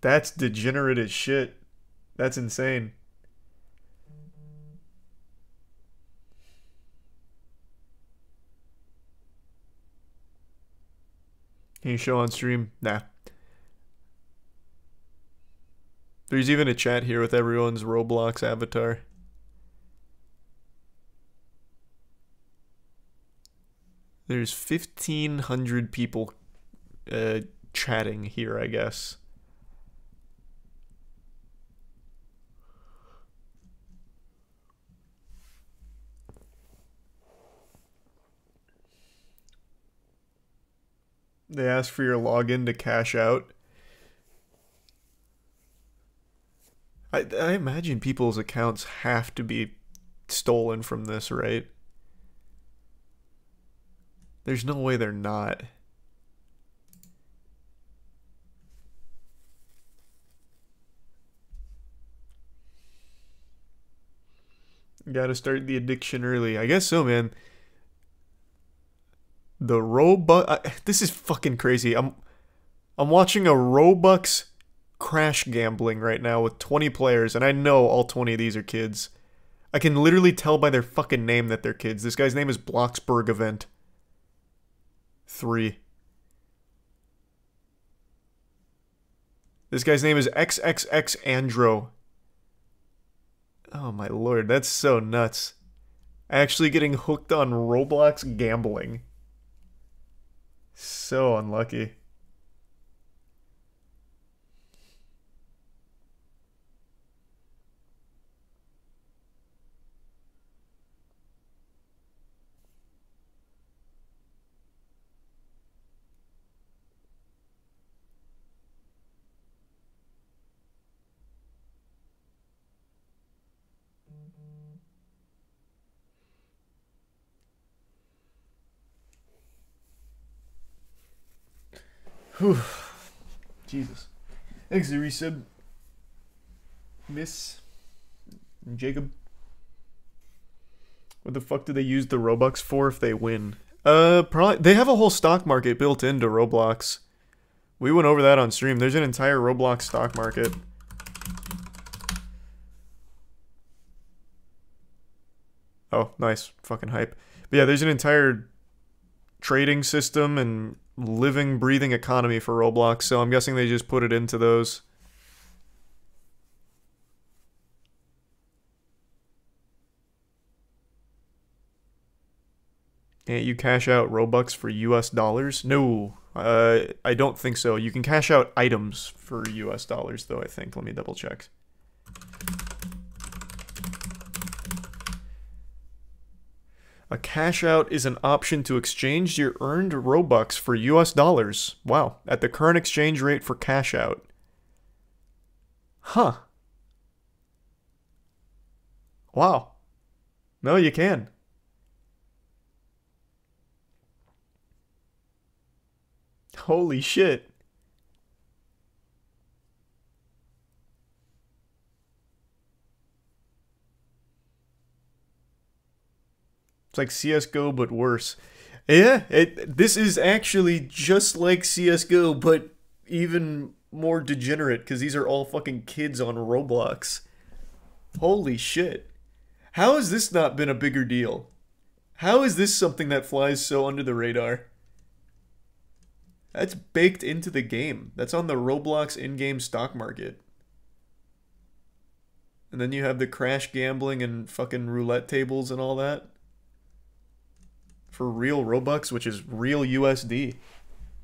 That's degenerate as shit. That's insane. Can you show on stream? Nah. There's even a chat here with everyone's Roblox avatar. There's 1,500 people chatting here, I guess. They ask for your login to cash out. I imagine people's accounts have to be stolen from this, right? There's no way they're not. Gotta start the addiction early. I guess so, man. This is fucking crazy. I'm watching a Robux crash gambling right now with 20 players, and I know all 20 of these are kids. I can literally tell by their fucking name that they're kids. This guy's name is Bloxburg Event 3. This guy's name is XXX Andro. Oh my lord, that's so nuts. Actually getting hooked on Roblox gambling. So unlucky. Whew. Jesus. Thanks, the resub. Miss Jacob. What the fuck do they use the Robux for if they win? Probably they have a whole stock market built into Roblox. We went over that on stream. There's an entire Roblox stock market. Oh, nice. Fucking hype. But yeah, there's an entire trading system and living, breathing economy for Roblox, so I'm guessing they just put it into those. Can't you cash out Robux for US dollars? No, I don't think so. You can cash out items for US dollars, though, I think. Let me double check. A cash out is an option to exchange your earned Robux for US dollars. Wow, at the current exchange rate for cash out. Huh. Wow. No, you can. Holy shit. It's like CSGO, but worse. Yeah, this is actually just like CSGO, but even more degenerate, because these are all fucking kids on Roblox. Holy shit. How has this not been a bigger deal? How is this something that flies so under the radar? That's baked into the game. That's on the Roblox in-game stock market. And then you have the crash gambling and fucking roulette tables and all that. For real Robux, which is real USD.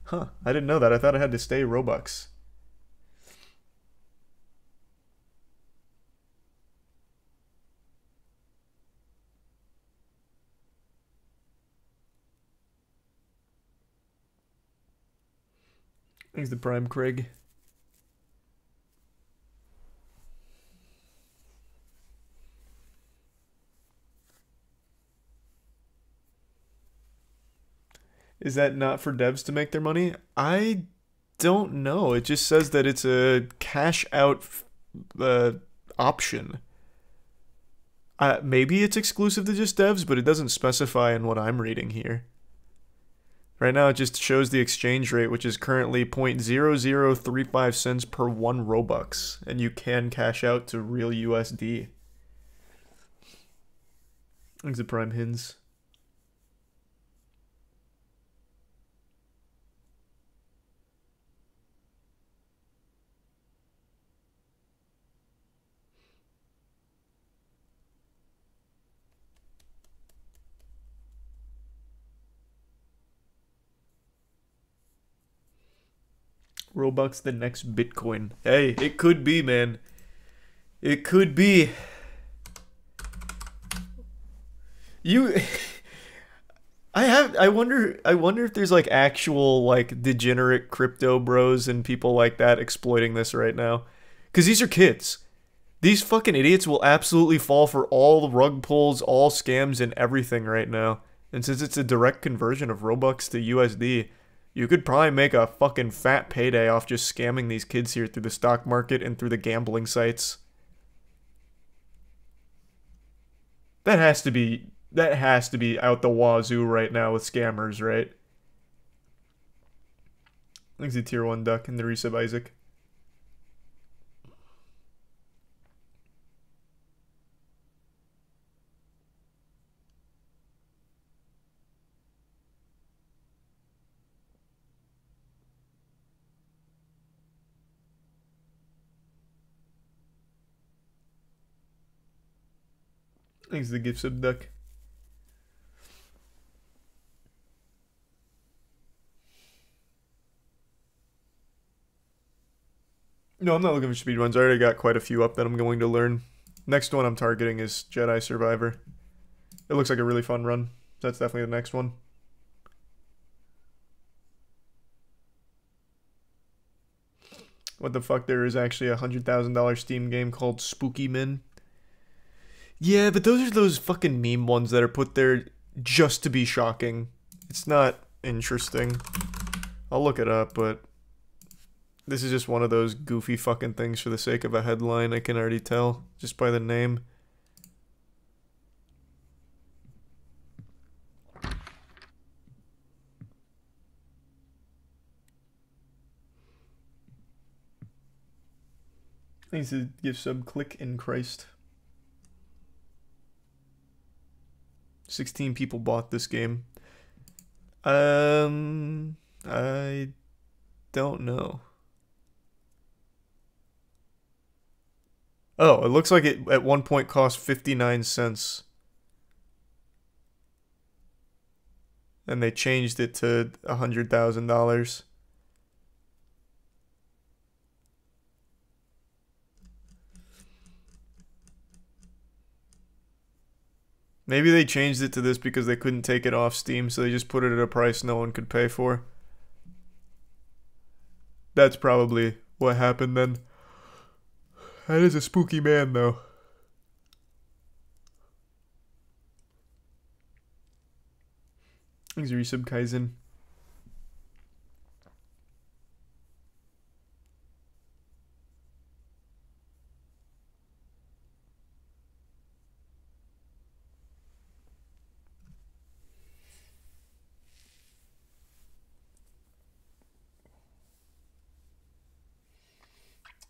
Huh, I didn't know that. I thought it had to stay Robux. Thanks to Prime Craig. Is that not for devs to make their money? I don't know. It just says that it's a cash out option. Maybe it's exclusive to just devs, but it doesn't specify in what I'm reading here. Right now it just shows the exchange rate, which is currently 0.0035 cents per 1 Robux. And you can cash out to real USD. Thanks to Prime Hins. Robux the next Bitcoin. Hey, it could be, man. It could be. I wonder if there's like actual like degenerate crypto bros and people like that exploiting this right now. Cuz these are kids. These fucking idiots will absolutely fall for all the rug pulls, all scams and everything right now. And since it's a direct conversion of Robux to USD, you could probably make a fucking fat payday off just scamming these kids here through the stock market and through the gambling sites. That has to be out the wazoo right now with scammers, right? Thanks to Tier 1 Duck and the resub Isaac. Thanks the gift sub duck. No, I'm not looking for speedruns. I already got quite a few up that I'm going to learn. Next one I'm targeting is Jedi Survivor. It looks like a really fun run. So that's definitely the next one. What the fuck? There is actually a $100,000 Steam game called Spooky Min. Yeah, but those are those fucking meme ones that are put there just to be shocking. It's not interesting. I'll look it up, but this is just one of those goofy fucking things for the sake of a headline, I can already tell, just by the name. Thanks to give sub click in Christ. 16 people bought this game. I don't know. Oh, it looks like it at one point cost 59 cents. And they changed it to $100,000. Maybe they changed it to this because they couldn't take it off Steam, so they just put it at a price no one could pay for. That's probably what happened then. That is a spooky man, though. Thanks, Resub Kaizen.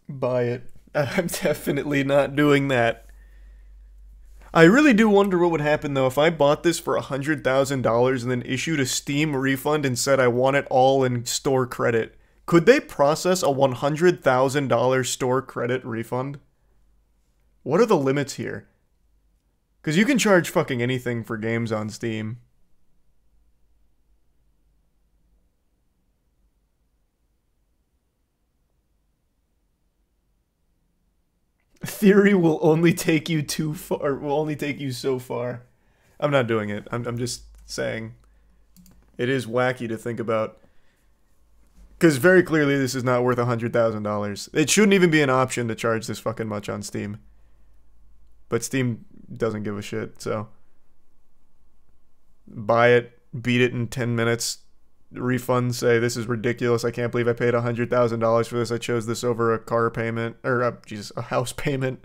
Buy it. I'm definitely not doing that. I really do wonder what would happen though if I bought this for $100,000 and then issued a Steam refund and said I want it all in store credit. Could they process a $100,000 store credit refund? What are the limits here? Because you can charge fucking anything for games on Steam. Theory will only take you too far. Will only take you so far. I'm not doing it. I'm just saying. It is wacky to think about. Because very clearly this is not worth $100,000. It shouldn't even be an option to charge this fucking much on Steam. But Steam doesn't give a shit, so. Buy it, beat it in 10 minutes, refund, say this is ridiculous, I can't believe I paid $100,000 for this, I chose this over a car payment, or a house payment.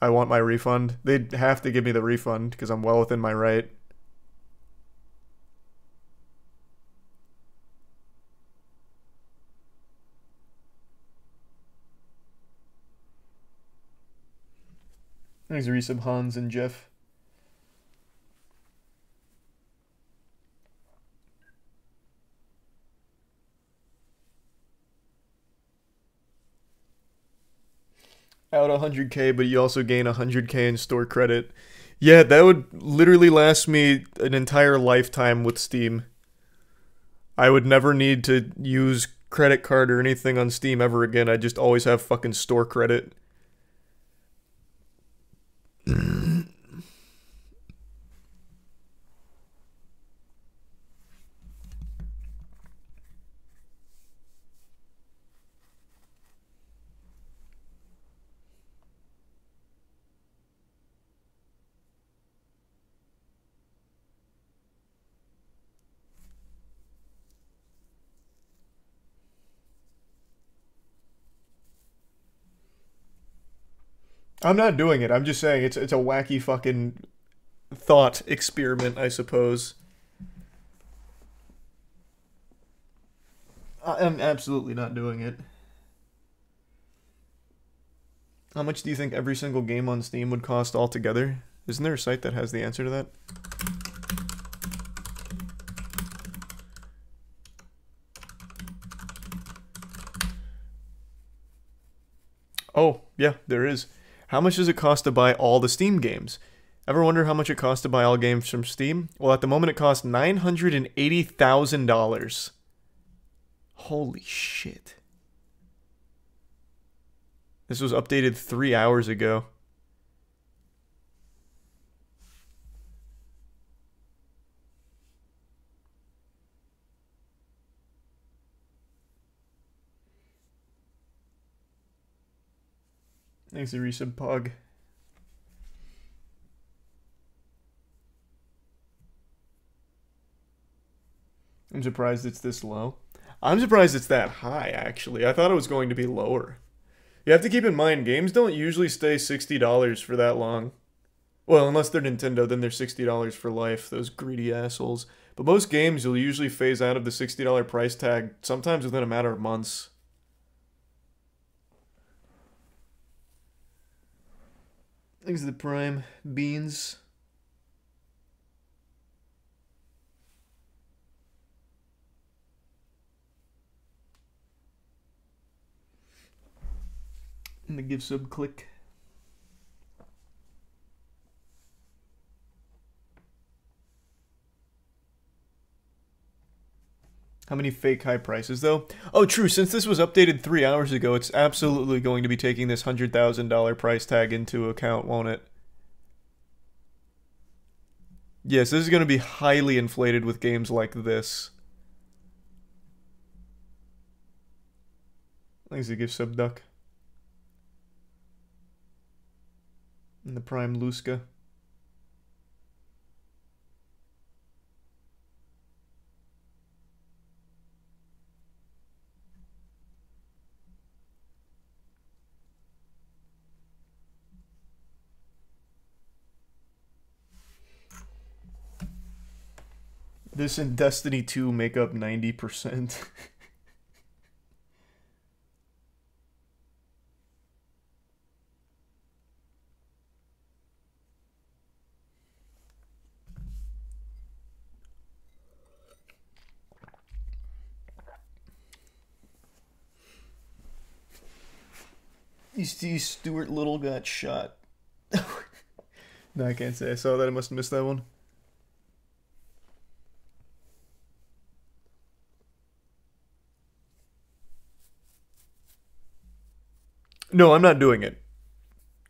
I want my refund. They'd have to give me the refund because I'm well within my right. Thanks, Resub Hans and Jeff. Out 100k, but you also gain 100k in store credit. Yeah, that would literally last me an entire lifetime with Steam. I would never need to use credit card or anything on Steam ever again. I'd just always have fucking store credit. I'm not doing it. I'm just saying it's a wacky fucking thought experiment, I suppose. I'm absolutely not doing it. How much do you think every single game on Steam would cost altogether? Isn't there a site that has the answer to that? Oh, yeah, there is. How much does it cost to buy all the Steam games? Ever wonder how much it costs to buy all games from Steam? Well, at the moment it costs $980,000. Holy shit. This was updated 3 hours ago. Thanks to resub Pog. I'm surprised it's this low. I'm surprised it's that high, actually. I thought it was going to be lower. You have to keep in mind, games don't usually stay $60 for that long. Well, unless they're Nintendo, then they're $60 for life, those greedy assholes. But most games, you'll usually phase out of the $60 price tag, sometimes within a matter of months. Thanks to the Prime Beans. And the give sub click. How many fake high prices though? Oh, true. Since this was updated 3 hours ago, it's absolutely going to be taking this $100,000 price tag into account, won't it? Yes, this is going to be highly inflated with games like this. Thanks to give sub duck. And the Prime Luska. This and Destiny 2 make up 90%. You see Stuart Little got shot. No, I can't say I saw that. I must have missed that one. No, I'm not doing it.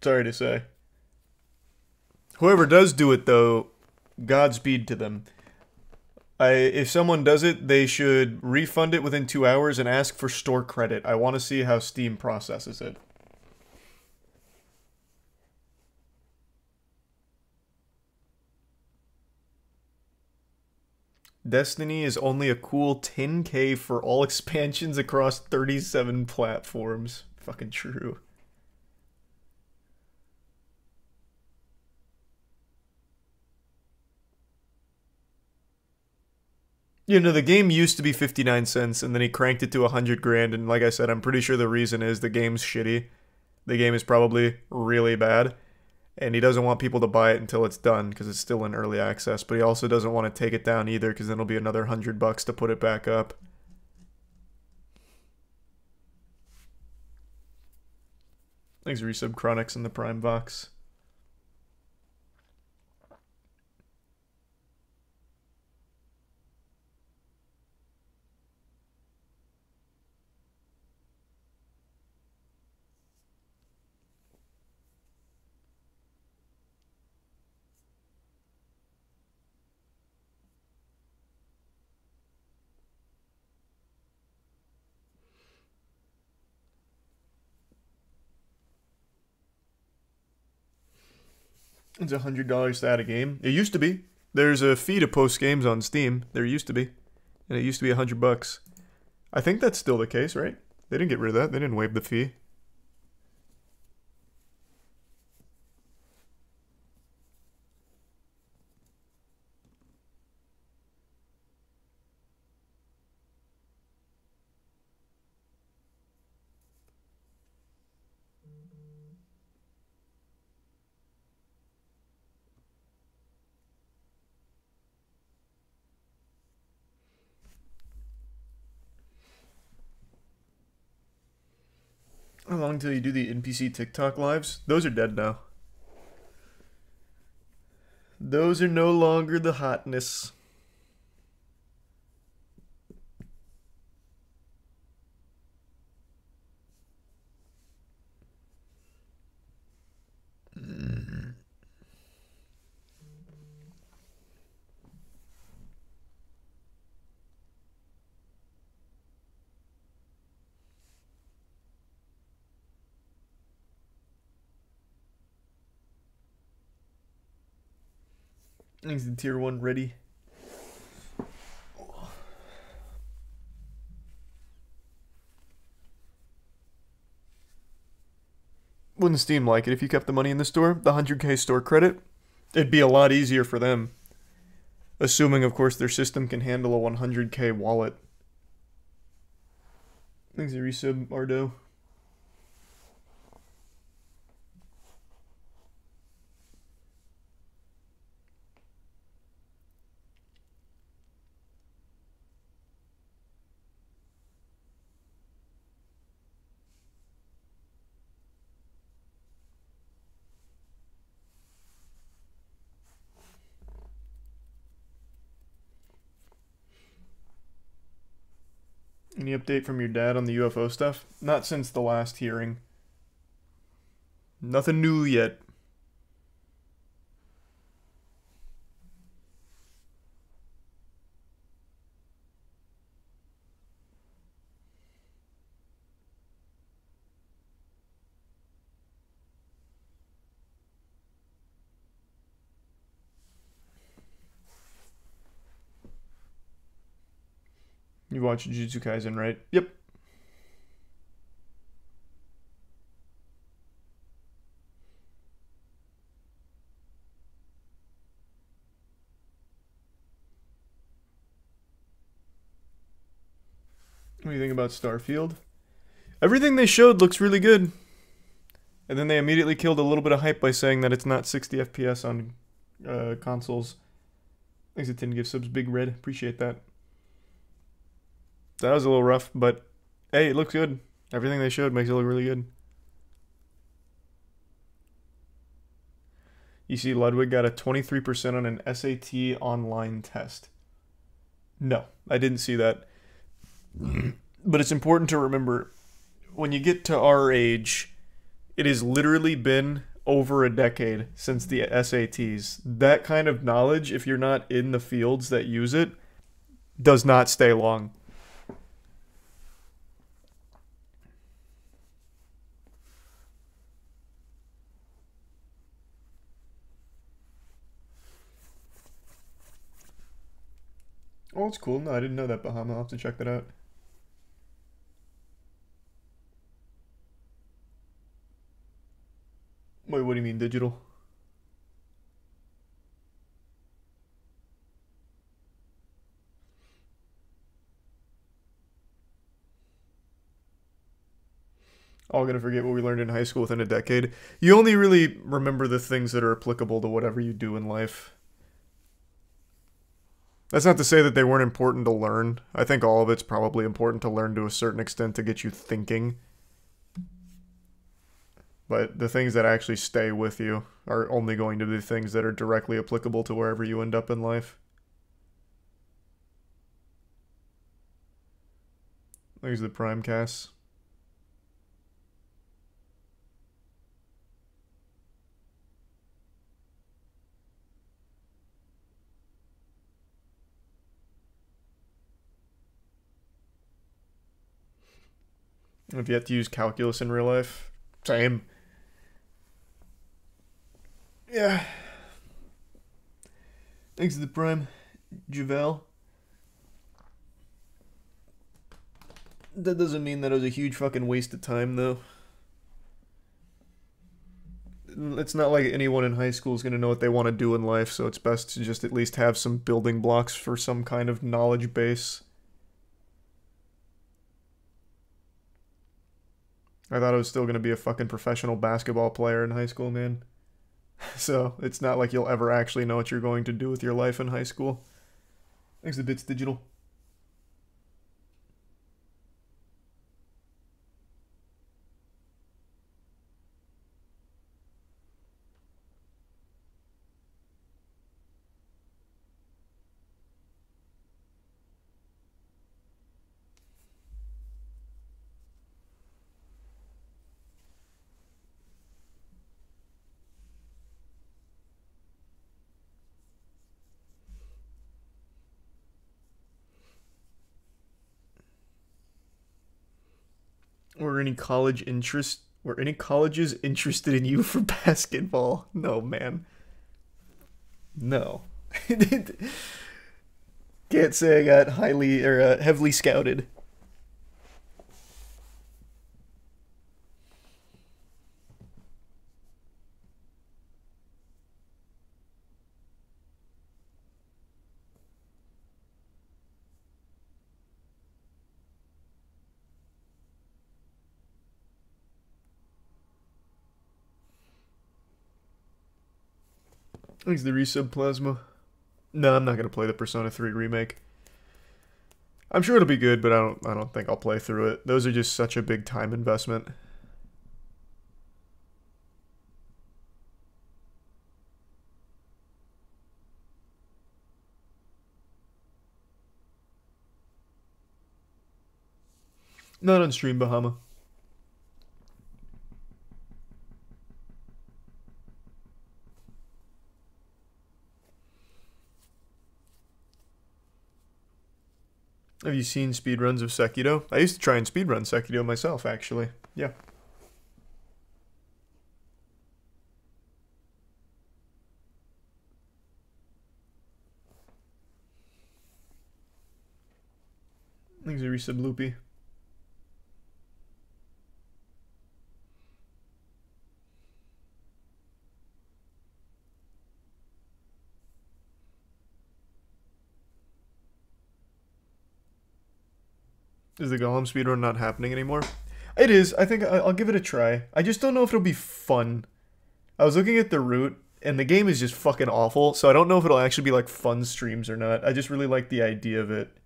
Sorry to say. Whoever does do it, though, Godspeed to them. If someone does it, they should refund it within 2 hours and ask for store credit. I want to see how Steam processes it. Destiny is only a cool 10K for all expansions across 37 platforms. Fucking true. You know, the game used to be 59 cents, and then he cranked it to 100 grand, and like I said, I'm pretty sure the reason is the game's shitty. The game is probably really bad, and he doesn't want people to buy it until it's done, because it's still in early access, but he also doesn't want to take it down either, because then it'll be another $100 to put it back up. Thanks, Resub Chronics and the Prime Vox. It's $100 to add a game. It used to be. There's a fee to post games on Steam. There used to be. And it used to be $100. I think that's still the case, right? They didn't get rid of that. They didn't waive the fee. How long until you do the NPC TikTok lives? Those are dead now. Those are no longer the hotness. Thanks to tier 1 ready. Wouldn't Steam like it if you kept the money in the store? The 100k store credit? It'd be a lot easier for them. Assuming, of course, their system can handle a 100k wallet. Thanks to resub, Ardo. Any update from your dad on the UFO stuff? Not since the last hearing. Nothing new yet. You watched Jujutsu Kaisen, right? Yep. What do you think about Starfield? Everything they showed looks really good. And then they immediately killed a little bit of hype by saying that it's not 60 FPS on consoles. Thanks to 10 gift subs, Big Red. Appreciate that. That was a little rough, but hey, it looks good. Everything they showed makes it look really good. You see Ludwig got a 23% on an SAT online test. No, I didn't see that. But it's important to remember, when you get to our age, it has literally been over a decade since the SATs. That kind of knowledge, if you're not in the fields that use it, does not stay long. Oh, it's cool. No, I didn't know that, Bahama. I'll have to check that out. Wait, what do you mean digital? All gonna forget what we learned in high school within a decade. You only really remember the things that are applicable to whatever you do in life. That's not to say that they weren't important to learn. I think all of it's probably important to learn to a certain extent to get you thinking. But the things that actually stay with you are only going to be things that are directly applicable to wherever you end up in life. There's the Prime Cast. Have you yet to use calculus in real life? Same. Yeah. Thanks to the Prime, Javel. That doesn't mean that it was a huge fucking waste of time, though. It's not like anyone in high school is going to know what they want to do in life, so it's best to just at least have some building blocks for some kind of knowledge base. I thought I was still going to be a fucking professional basketball player in high school, man. So, it's not like you'll ever actually know what you're going to do with your life in high school. Thanks to Bits Digital. Were any colleges interested in you for basketball? No, man. No. Can't say I got heavily scouted. Thanks the resub plasma. No, I'm not gonna play the Persona 3 remake. I'm sure it'll be good, but I don't think I'll play through it. Those are just such a big time investment. Not on stream, Bahama. Have you seen speedruns of Sekiro? I used to try and speedrun Sekiro myself, actually. Yeah. Thanks, a resub loopy. Is the Golem speedrun not happening anymore? It is. I think I'll give it a try. I just don't know if it'll be fun. I was looking at the route, and the game is just fucking awful, so I don't know if it'll actually be like fun streams or not. I just really like the idea of it.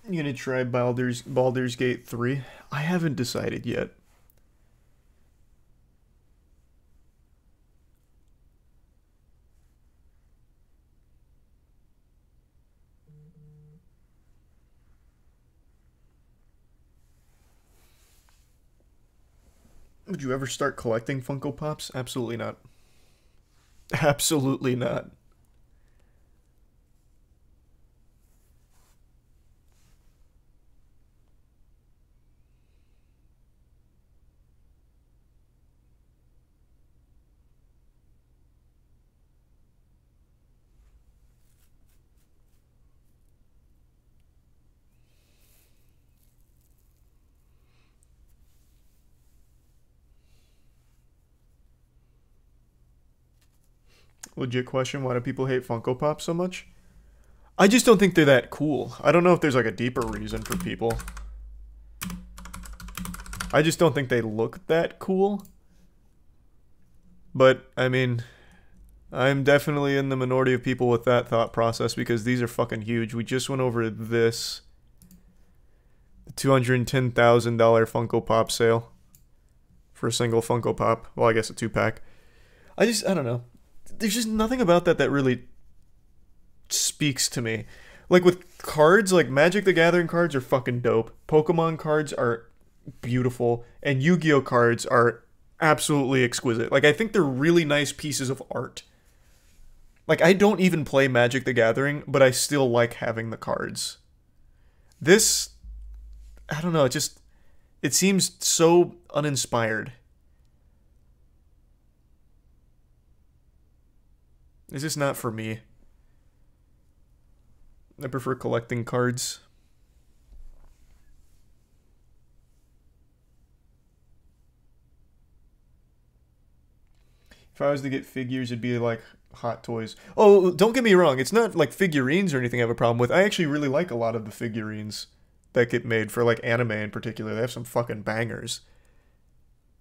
You gonna try Baldur's Gate 3? I haven't decided yet. Would you ever start collecting Funko Pops? Absolutely not. Absolutely not. Legit question, why do people hate Funko Pop so much? I just don't think they're that cool. I don't know if there's like a deeper reason for people. I just don't think they look that cool. But, I mean, I'm definitely in the minority of people with that thought process because these are fucking huge. We just went over this. The $210,000 Funko Pop sale. For a single Funko Pop. Well, I guess a 2-pack. I don't know. There's just nothing about that really speaks to me. Like with cards, like Magic the Gathering cards are fucking dope. Pokemon cards are beautiful. And Yu-Gi-Oh cards are absolutely exquisite. Like I think they're really nice pieces of art. Like I don't even play Magic the Gathering, but I still like having the cards. This, I don't know, it seems so uninspired. It's just not for me. I prefer collecting cards. If I was to get figures, it'd be like Hot Toys. Oh, don't get me wrong. It's not like figurines or anything I have a problem with. I actually really like a lot of the figurines that get made for like anime in particular. They have some fucking bangers.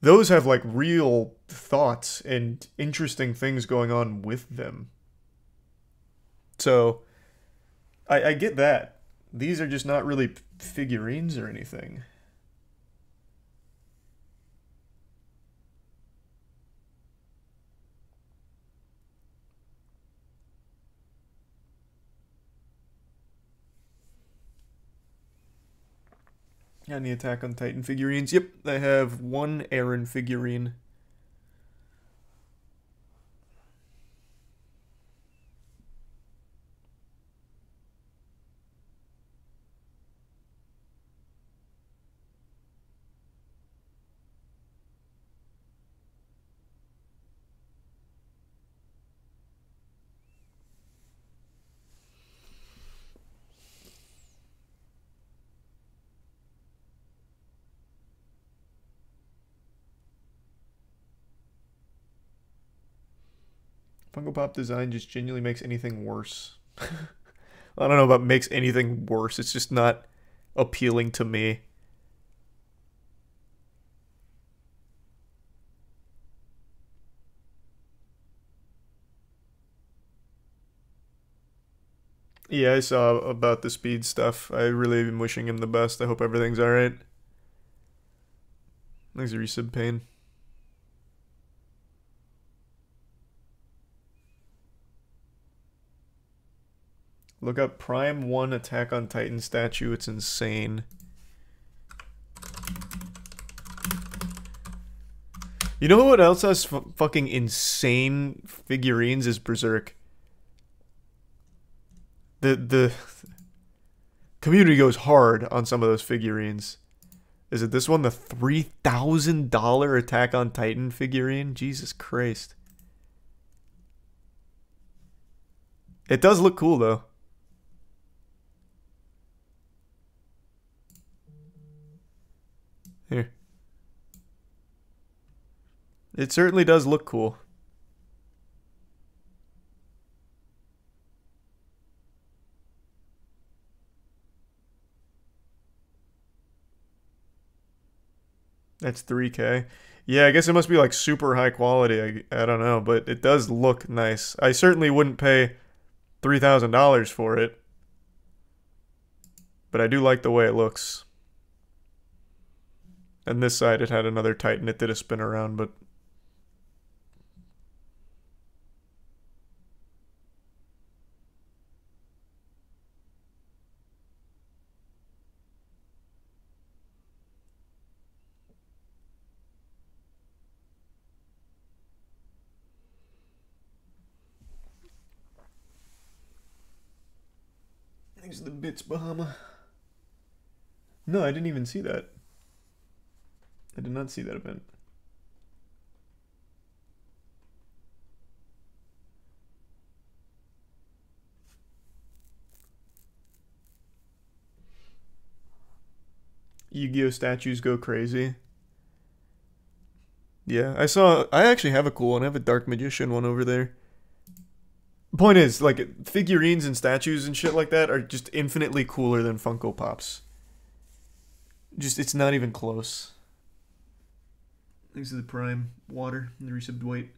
Those have like real thoughts and interesting things going on with them. So, I get that. These are just not really figurines or anything. And the Attack on Titan figurines. Yep, I have one Eren figurine. Funko Pop design just genuinely makes anything worse. I don't know about makes anything worse. It's just not appealing to me. Yeah, I saw about the speed stuff. I really am wishing him the best. I hope everything's alright. Thanks, resub pain. Look up Prime 1 Attack on Titan statue. It's insane. You know what else has fucking insane figurines is Berserk. The community goes hard on some of those figurines. Is it this one? The $3,000 Attack on Titan figurine? Jesus Christ. It does look cool though. Here. It certainly does look cool. That's 3K. Yeah, I guess it must be like super high quality. I don't know, but it does look nice. I certainly wouldn't pay $3,000 for it. But I do like the way it looks. And this side, it had another Titan. It did a spin around, but... These are the bits, Bahama. No, I didn't even see that. I did not see that event. Yu-Gi-Oh! Statues go crazy. Yeah, I actually have a cool one. I have a Dark Magician one over there. Point is, like, figurines and statues and shit like that are just infinitely cooler than Funko Pops. Just, it's not even close. Thanks to the Prime Water and the resubbed weight.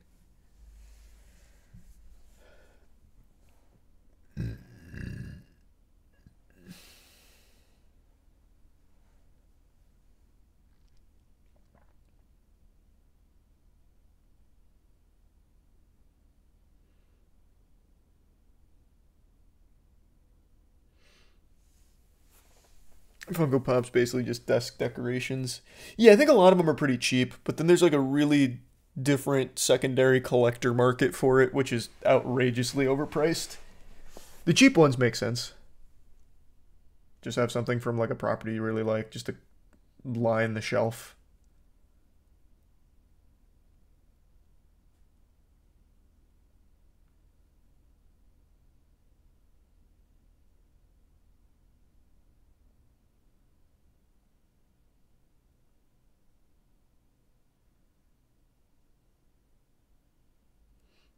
Funko Pop's basically just desk decorations. Yeah, I think a lot of them are pretty cheap, but then there's like a really different secondary collector market for it, which is outrageously overpriced. The cheap ones make sense. Just have something from like a property you really like, just to line the shelf.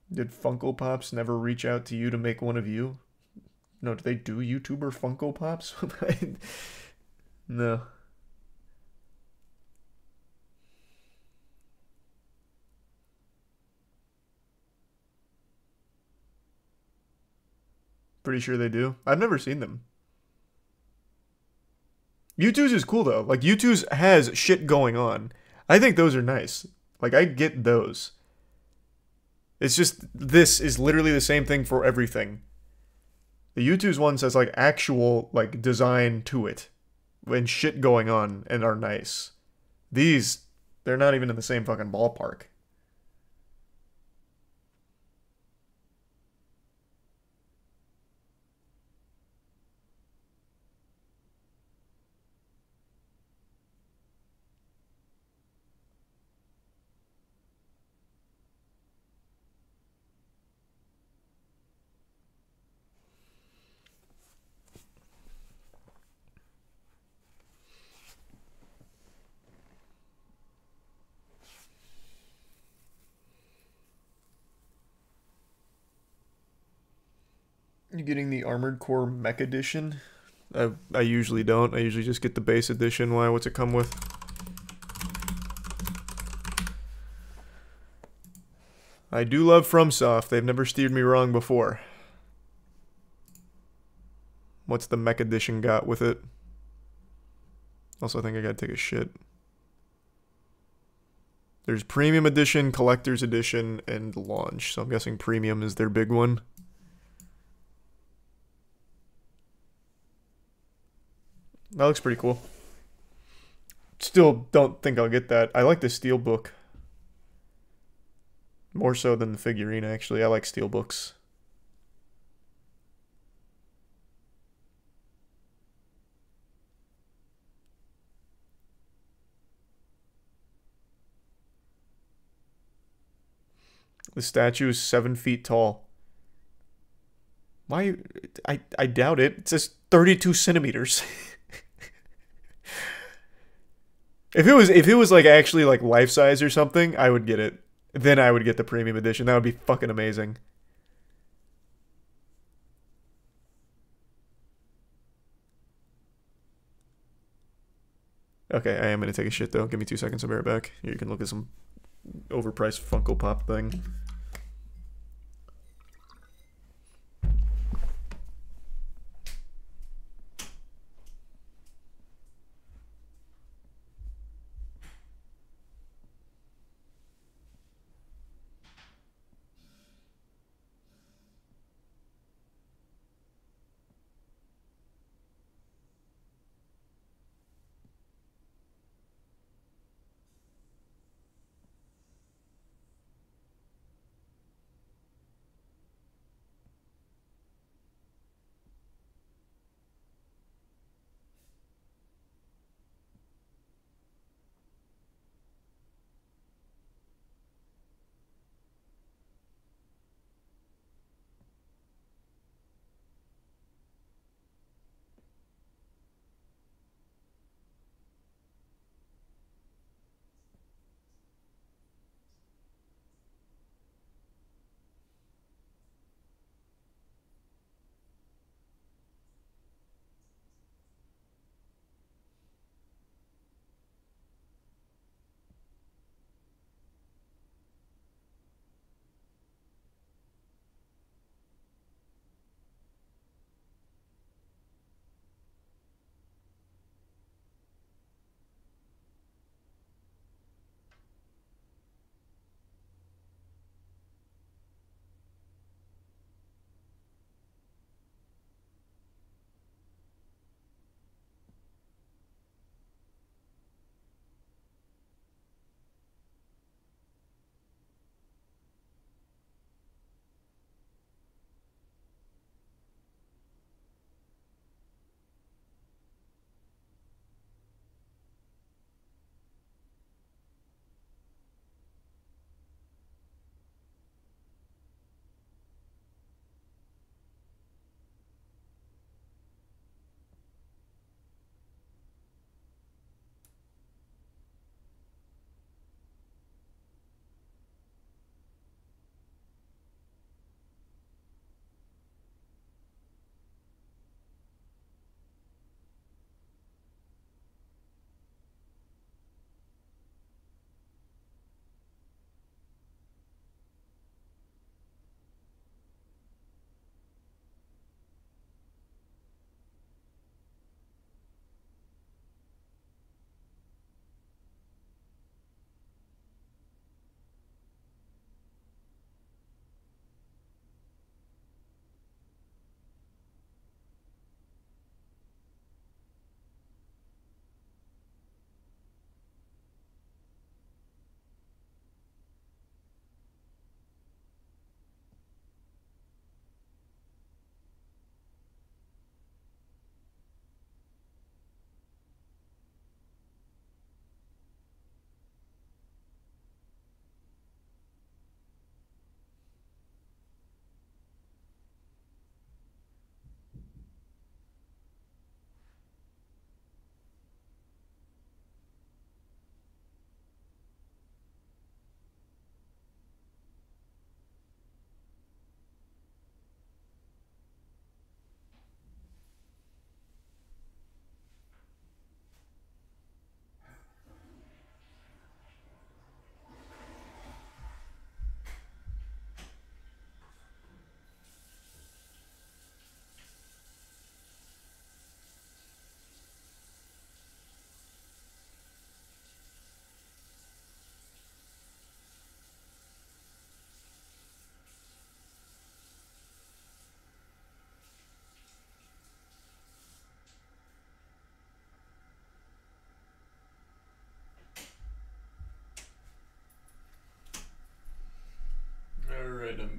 Did Funko Pops never reach out to you to make one of you? No, do they do YouTuber Funko Pops? No. Pretty sure they do. I've never seen them. U2's is cool though. Like U2's has shit going on. I think those are nice. Like I get those. It's just this is literally the same thing for everything. The U2's one says like actual like design to it and shit going on and are nice. These, they're not even in the same fucking ballpark. You getting the Armored Core Mech Edition? I usually don't. I usually just get the base edition. Why? What's it come with? I do love FromSoft. They've never steered me wrong before. What's the Mech Edition got with it? Also, I think I gotta take a shit. There's Premium Edition, Collector's Edition, and Launch. So I'm guessing Premium is their big one. That looks pretty cool. Still don't think I'll get that. I like the Steelbook. More so than the figurine, actually. I like Steelbooks. The statue is 7 feet tall. Why? I doubt it. It says 32 centimeters. If it was like actually like life size or something, I would get it. Then I would get the premium edition. That would be fucking amazing. Okay, I am gonna take a shit though. Give me 2 seconds. I'll be right back. Here, you can look at some overpriced Funko Pop thing.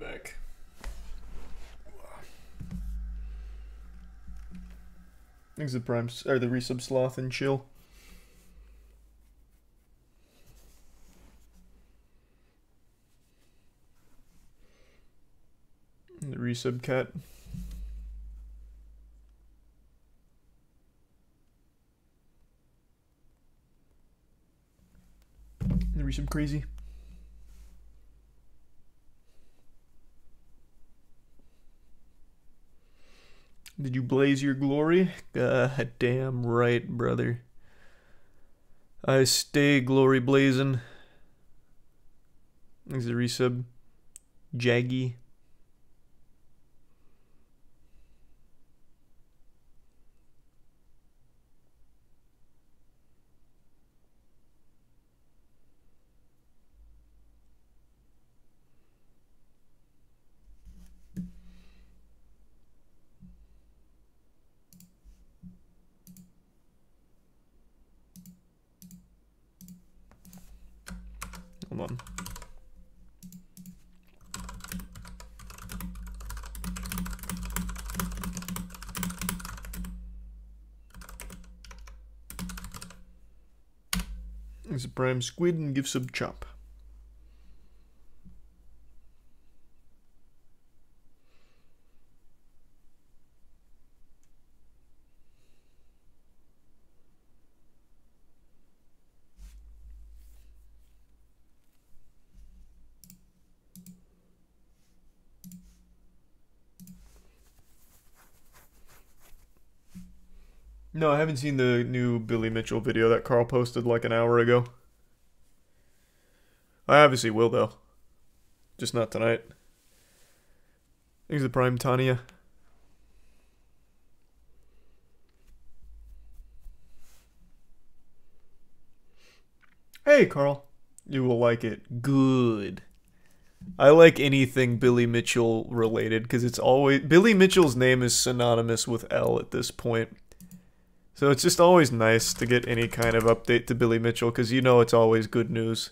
I'm back. Thanks the Prime or the resub sloth and chill. And the resub cat. And the resub crazy. Did you blaze your glory? God damn right, brother. I stay glory blazing. Thanks the resub. Jaggy. Hold on. There's a prime squid and give sub chop. No, I haven't seen the new Billy Mitchell video that Carl posted like an hour ago. I obviously will, though. Just not tonight. Thanks the Prime Tanya. Hey, Carl. You will like it. Good. I like anything Billy Mitchell related because it's always... Billy Mitchell's name is synonymous with L at this point. So it's just always nice to get any kind of update to Billy Mitchell because you know it's always good news.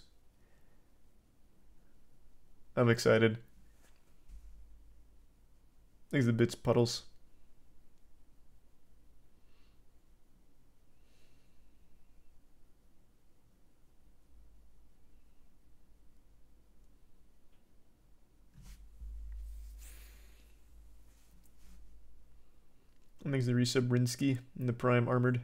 I'm excited. Thanks the bits, Puddles. And thanks the resub Rinsky and the Prime Armored.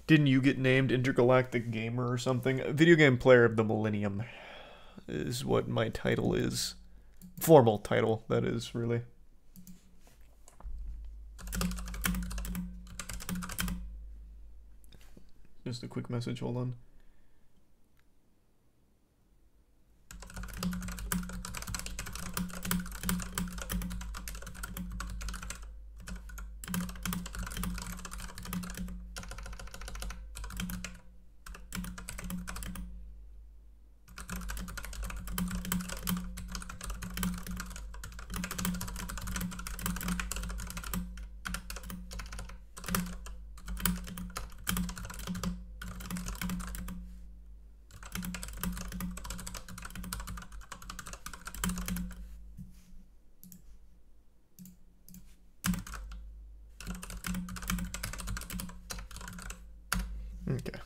Didn't you get named Intergalactic Gamer or something? Video Game Player of the Millennium is what my title is. Formal title, that is, really. Just a quick message, hold on. Okay.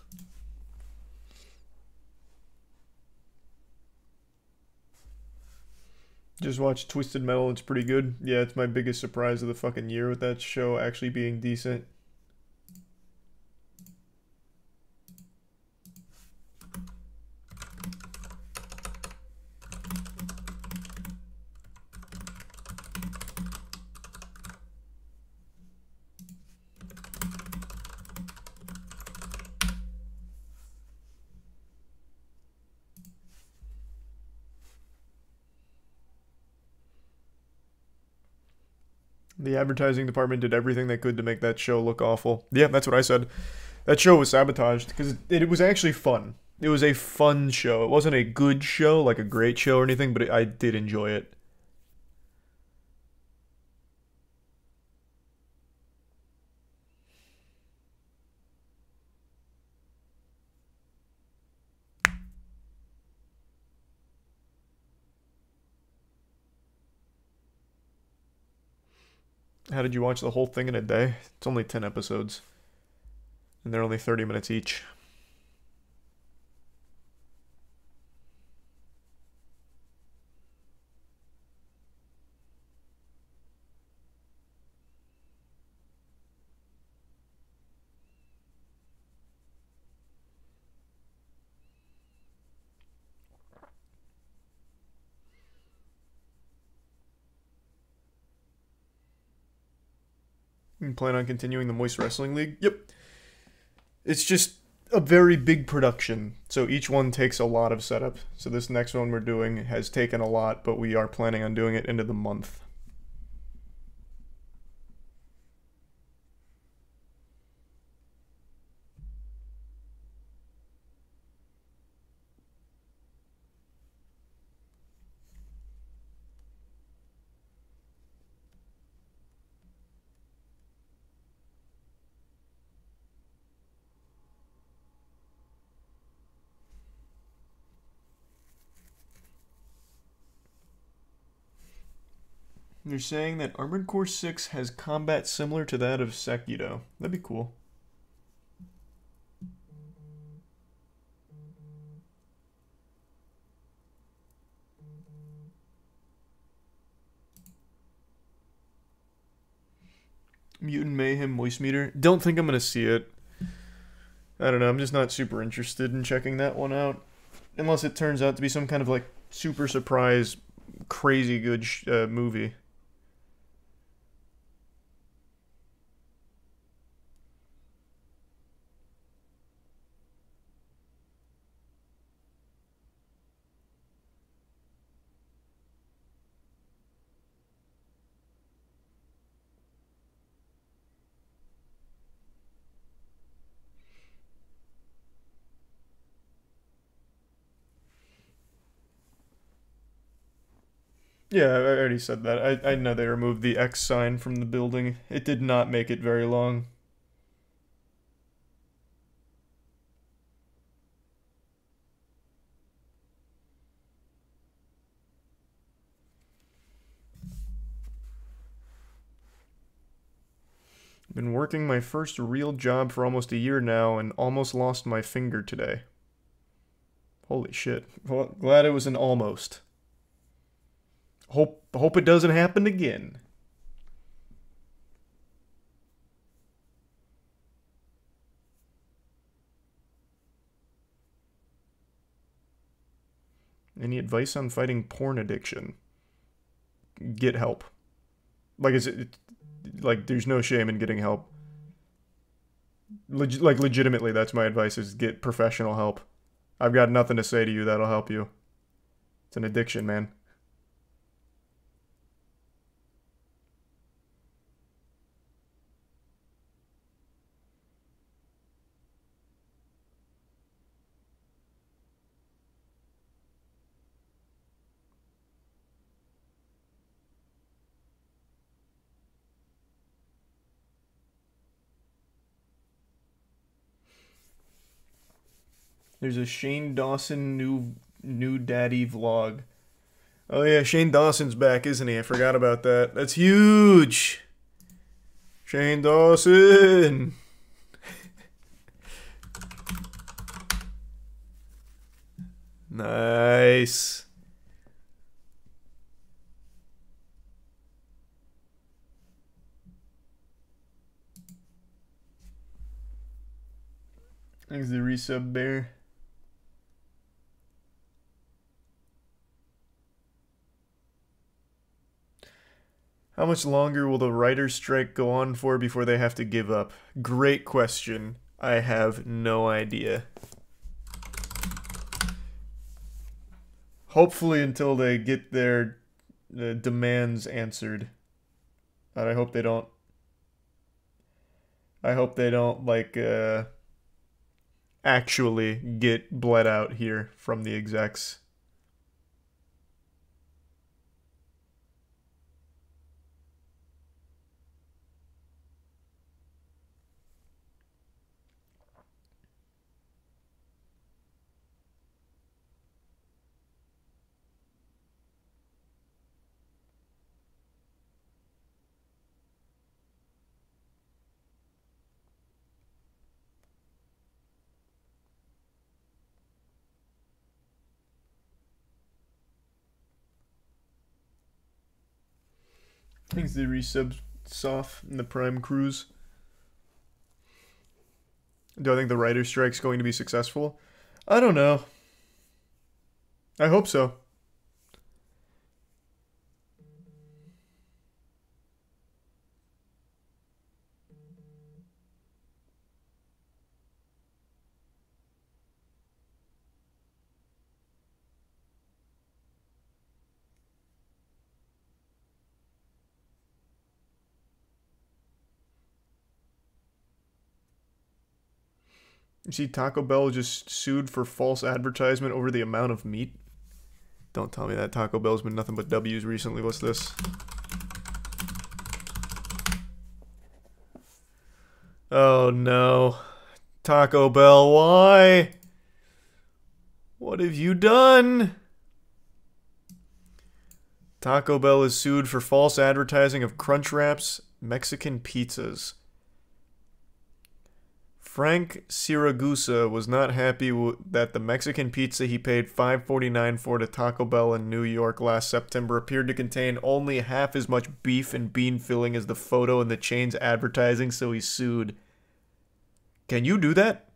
Just watched Twisted Metal, it's pretty good. Yeah, it's my biggest surprise of the fucking year with that show actually being decent. The advertising department did everything they could to make that show look awful. Yeah, that's what I said. That show was sabotaged because it was actually fun. It was a fun show. It wasn't a good show, like a great show or anything, but I did enjoy it. How did you watch the whole thing in a day? It's only 10 episodes. And they're only 30 minutes each. You plan on continuing the Moist Wrestling League? Yep. It's just a very big production, so each one takes a lot of setup. So this next one we're doing has taken a lot, but we are planning on doing it into the month. You're saying that Armored Core 6 has combat similar to that of Sekiro. That'd be cool. Mutant Mayhem Moist Meter. Don't think I'm going to see it. I don't know, I'm just not super interested in checking that one out. Unless it turns out to be some kind of like super surprise, crazy good movie. Yeah, I already said that. I know they removed the X sign from the building. It did not make it very long. Been working my first real job for almost a year now and almost lost my finger today. Holy shit. Well, glad it was an almost. Hope it doesn't happen again. Any advice on fighting porn addiction? Get help. Like, like, there's no shame in getting help. Like, legitimately, that's my advice, is get professional help. I've got nothing to say to you that'll help you. It's an addiction, man. There's a Shane Dawson new daddy vlog. Oh yeah, Shane Dawson's back, isn't he? I forgot about that. That's huge. Shane Dawson. Nice. Thanks the resub bear. How much longer will the writer's strike go on for before they have to give up? Great question. I have no idea. Hopefully until they get their demands answered. And I hope they don't. I hope they don't, like, actually get bled out here from the execs. Thanks to the resub Soft in the Prime Cruise. Do I think the writer's strike's going to be successful? I don't know. I hope so. You see Taco Bell just sued for false advertisement over the amount of meat? Don't tell me that Taco Bell's been nothing but W's recently. What's this? Oh no. Taco Bell, why? What have you done? Taco Bell is sued for false advertising of Crunchwrap's Mexican pizzas. Frank Siragusa was not happy that the Mexican pizza he paid $5.49 for to Taco Bell in New York last September appeared to contain only half as much beef and bean filling as the photo in the chain's advertising, so he sued. Can you do that?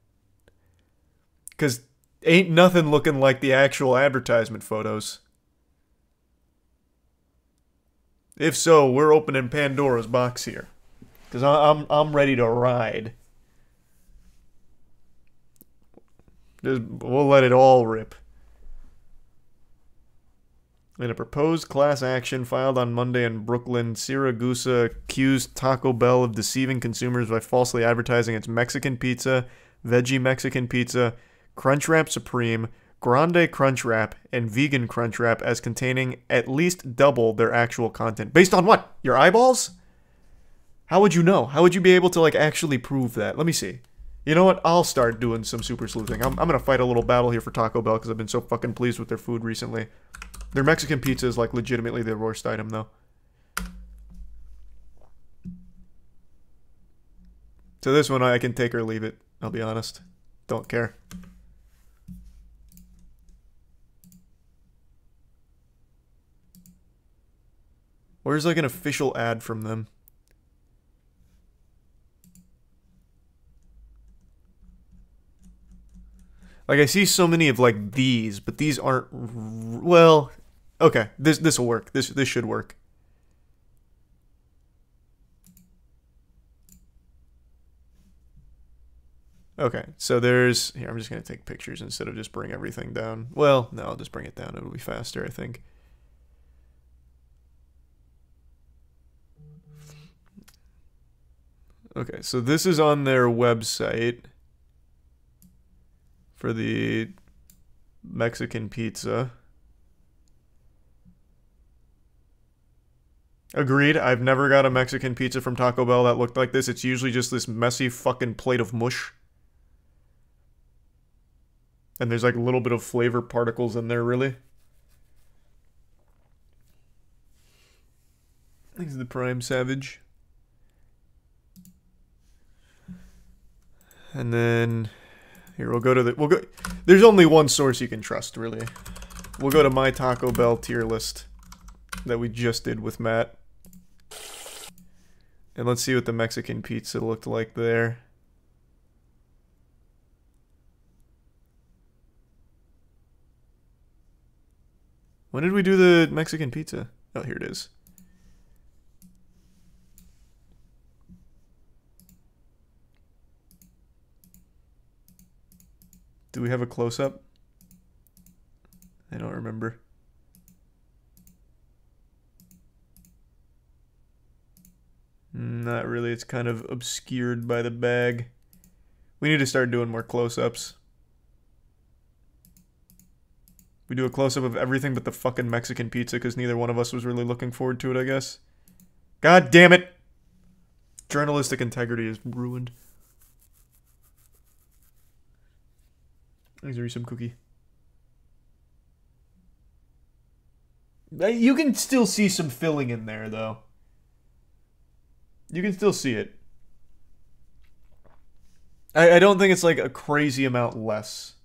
Because ain't nothing looking like the actual advertisement photos. If so, we're opening Pandora's box here. Because I'm ready to ride. We'll let it all rip. In a proposed class action filed on Monday in Brooklyn, Siragusa accused Taco Bell of deceiving consumers by falsely advertising its Mexican pizza, veggie Mexican pizza, Crunchwrap Supreme, Grande Crunchwrap, and Vegan Crunchwrap as containing at least double their actual content. Based on what? Your eyeballs? How would you know? How would you be able to, like, actually prove that? Let me see. You know what? I'll start doing some super sleuthing. I'm gonna fight a little battle here for Taco Bell because I've been so fucking pleased with their food recently. Their Mexican pizza is, like, legitimately their worst item, though. So this one, I can take or leave it. I'll be honest. Don't care. Where's, like, an official ad from them? Like, I see so many of, like, these, but these aren't... Well, okay. This will work. This should work. Okay, so there's... Here, I'm just going to take pictures instead of just bring everything down. Well, no, I'll just bring it down. It'll be faster, I think. Okay, so this is on their website for the Mexican pizza. Agreed. I've never got a Mexican pizza from Taco Bell that looked like this. It's usually just this messy fucking plate of mush. And there's like a little bit of flavor particles in there, really. This is the Prime Savage. And then... Here, we'll go to the... There's only one source you can trust, really. We'll go to my Taco Bell tier list that we just did with Matt. And let's see what the Mexican pizza looked like there. When did we do the Mexican pizza? Oh, here it is. Do we have a close-up? I don't remember. Not really. It's kind of obscured by the bag. We need to start doing more close-ups. We do a close-up of everything but the fucking Mexican pizza because neither one of us was really looking forward to it, I guess. God damn it! Journalistic integrity is ruined. Thanks, some cookie. You can still see some filling in there, though. You can still see it. I don't think it's like a crazy amount less.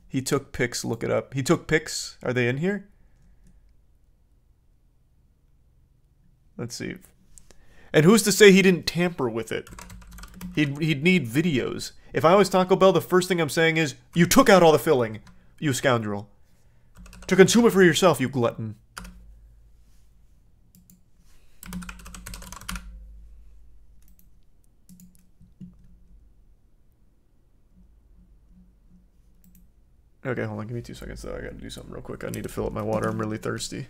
He took pics, look it up. He took pics? Are they in here? Let's see. And who's to say he didn't tamper with it? He'd need videos. If I was Taco Bell, the first thing I'm saying is, you took out all the filling, you scoundrel. To consume it for yourself, you glutton. Okay, hold on, give me 2 seconds though. I gotta do something real quick. I need to fill up my water. I'm really thirsty.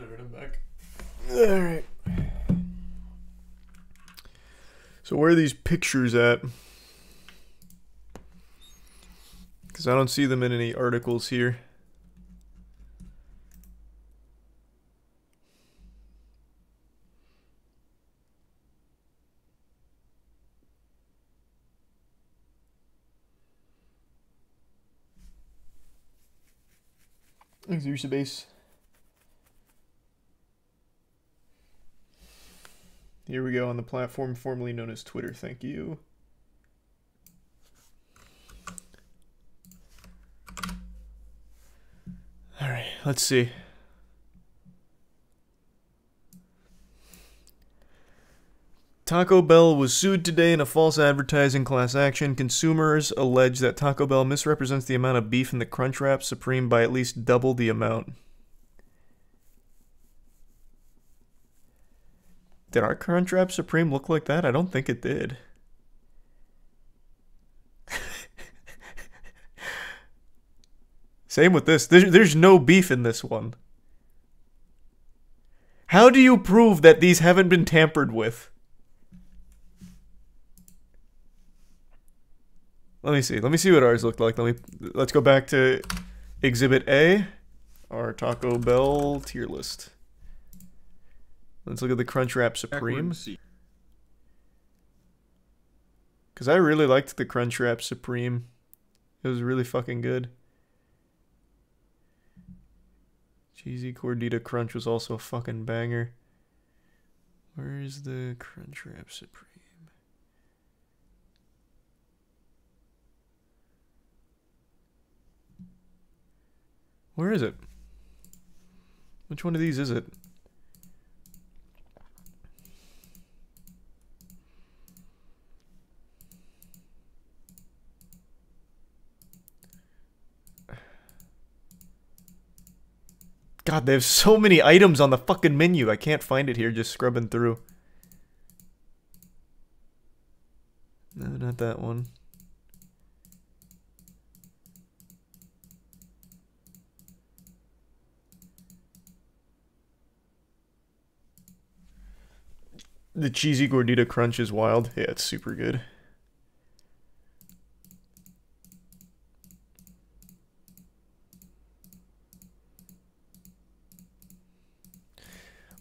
Alright, I'm back. Alright. So where are these pictures at? Because I don't see them in any articles here. Thanks, Ursa Base. Here we go on the platform formerly known as Twitter. Thank you. All right, let's see. Taco Bell was sued today in a false advertising class action. Consumers allege that Taco Bell misrepresents the amount of beef in the Crunchwrap Supreme by at least double the amount. Did our Crunchwrap Supreme look like that? I don't think it did. Same with this. There's no beef in this one. How do you prove that these haven't been tampered with? Let me see. Let me see what ours looked like. Let's go back to Exhibit A, our Taco Bell tier list. Let's look at the Crunchwrap Supreme. Because I really liked the Crunchwrap Supreme. It was really fucking good. Cheesy Gordita Crunch was also a fucking banger. Where's the Crunchwrap Supreme? Where is it? Which one of these is it? God, they have so many items on the fucking menu. I can't find it here, just scrubbing through. No, not that one. The Cheesy Gordita Crunch is wild. Yeah, it's super good.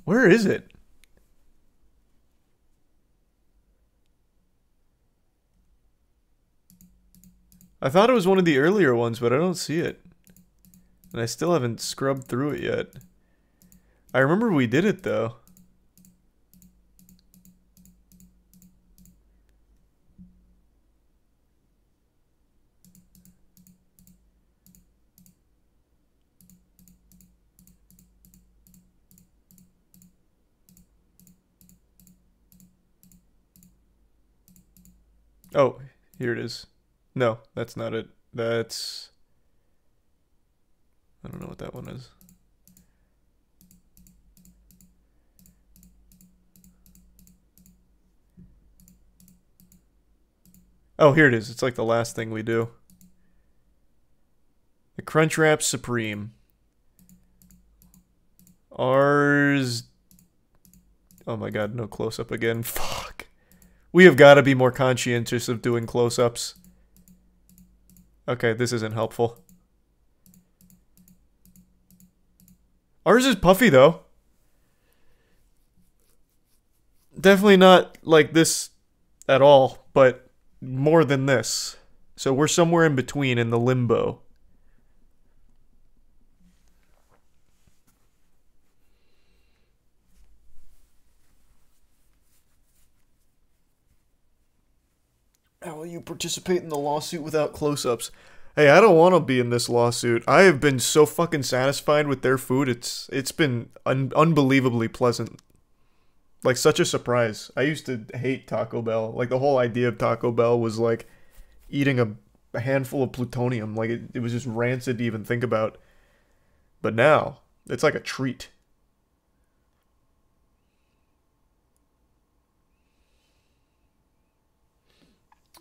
Where is it? I thought it was one of the earlier ones, but I don't see it. And I still haven't scrubbed through it yet. I remember we did it, though. Oh, here it is. No, that's not it. That's... I don't know what that one is. Oh, here it is. It's like the last thing we do. The Crunchwrap Supreme. Ours... Oh my god, no close-up again. Fuck. We have got to be more conscientious of doing close-ups. Okay, this isn't helpful. Ours is puffy, though. Definitely not like this at all, but more than this. So we're somewhere in between in the limbo. How will you participate in the lawsuit without close-ups? Hey, I don't want to be in this lawsuit. I have been so fucking satisfied with their food. It's been unbelievably pleasant. Like, such a surprise. I used to hate Taco Bell. Like, the whole idea of Taco Bell was, like, eating a handful of plutonium. Like, it was just rancid to even think about. But now, it's like a treat.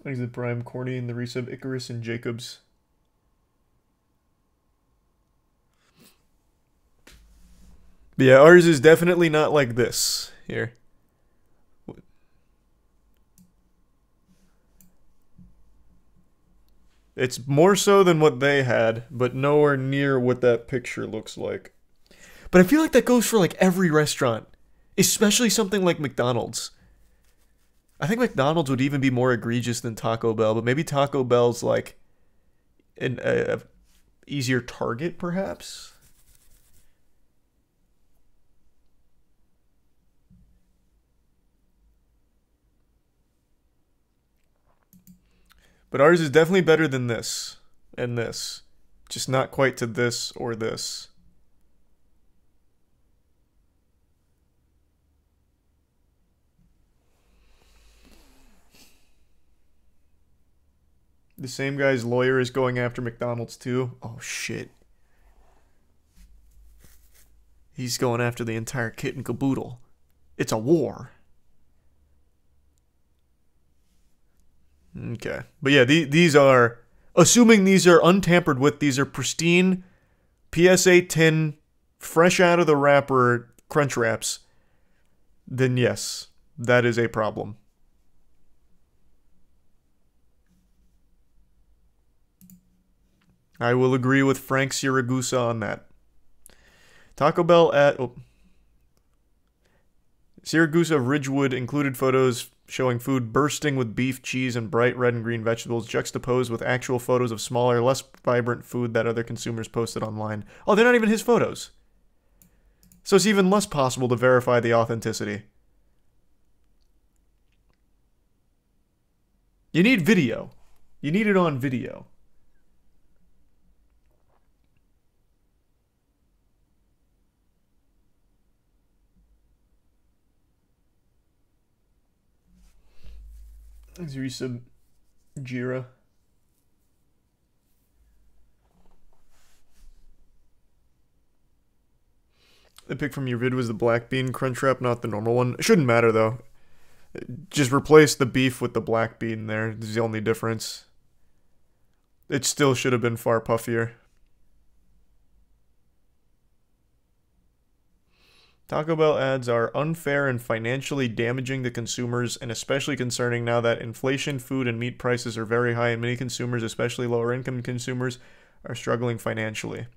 Thanks to Prime, Corny, and the resub, Icarus, and Jacobs. But yeah, ours is definitely not like this. Here. It's more so than what they had, but nowhere near what that picture looks like. But I feel like that goes for like every restaurant. Especially something like McDonald's. I think McDonald's would even be more egregious than Taco Bell, but maybe Taco Bell's like an easier target, perhaps? But ours is definitely better than this and this. Just not quite to this or this. The same guy's lawyer is going after McDonald's too. Oh shit. He's going after the entire kit and caboodle. It's a war. Okay. But yeah, these are, assuming these are untampered with, these are pristine PSA tin, fresh out of the wrapper crunch wraps, then yes, that is a problem. I will agree with Frank Siragusa on that. Taco Bell at... Oh. Siragusa of Ridgewood included photos showing food bursting with beef, cheese, and bright red and green vegetables, juxtaposed with actual photos of smaller, less vibrant food that other consumers posted online. Oh, they're not even his photos. So it's even less possible to verify the authenticity. You need video. You need it on video. Resub Jira. The pic from your vid was the black bean crunch wrap, not the normal one. It shouldn't matter though. Just replace the beef with the black bean there. This is the only difference. It still should have been far puffier. Taco Bell ads are unfair and financially damaging to consumers, and especially concerning now that inflation, food, and meat prices are very high, and many consumers, especially lower-income consumers, are struggling financially.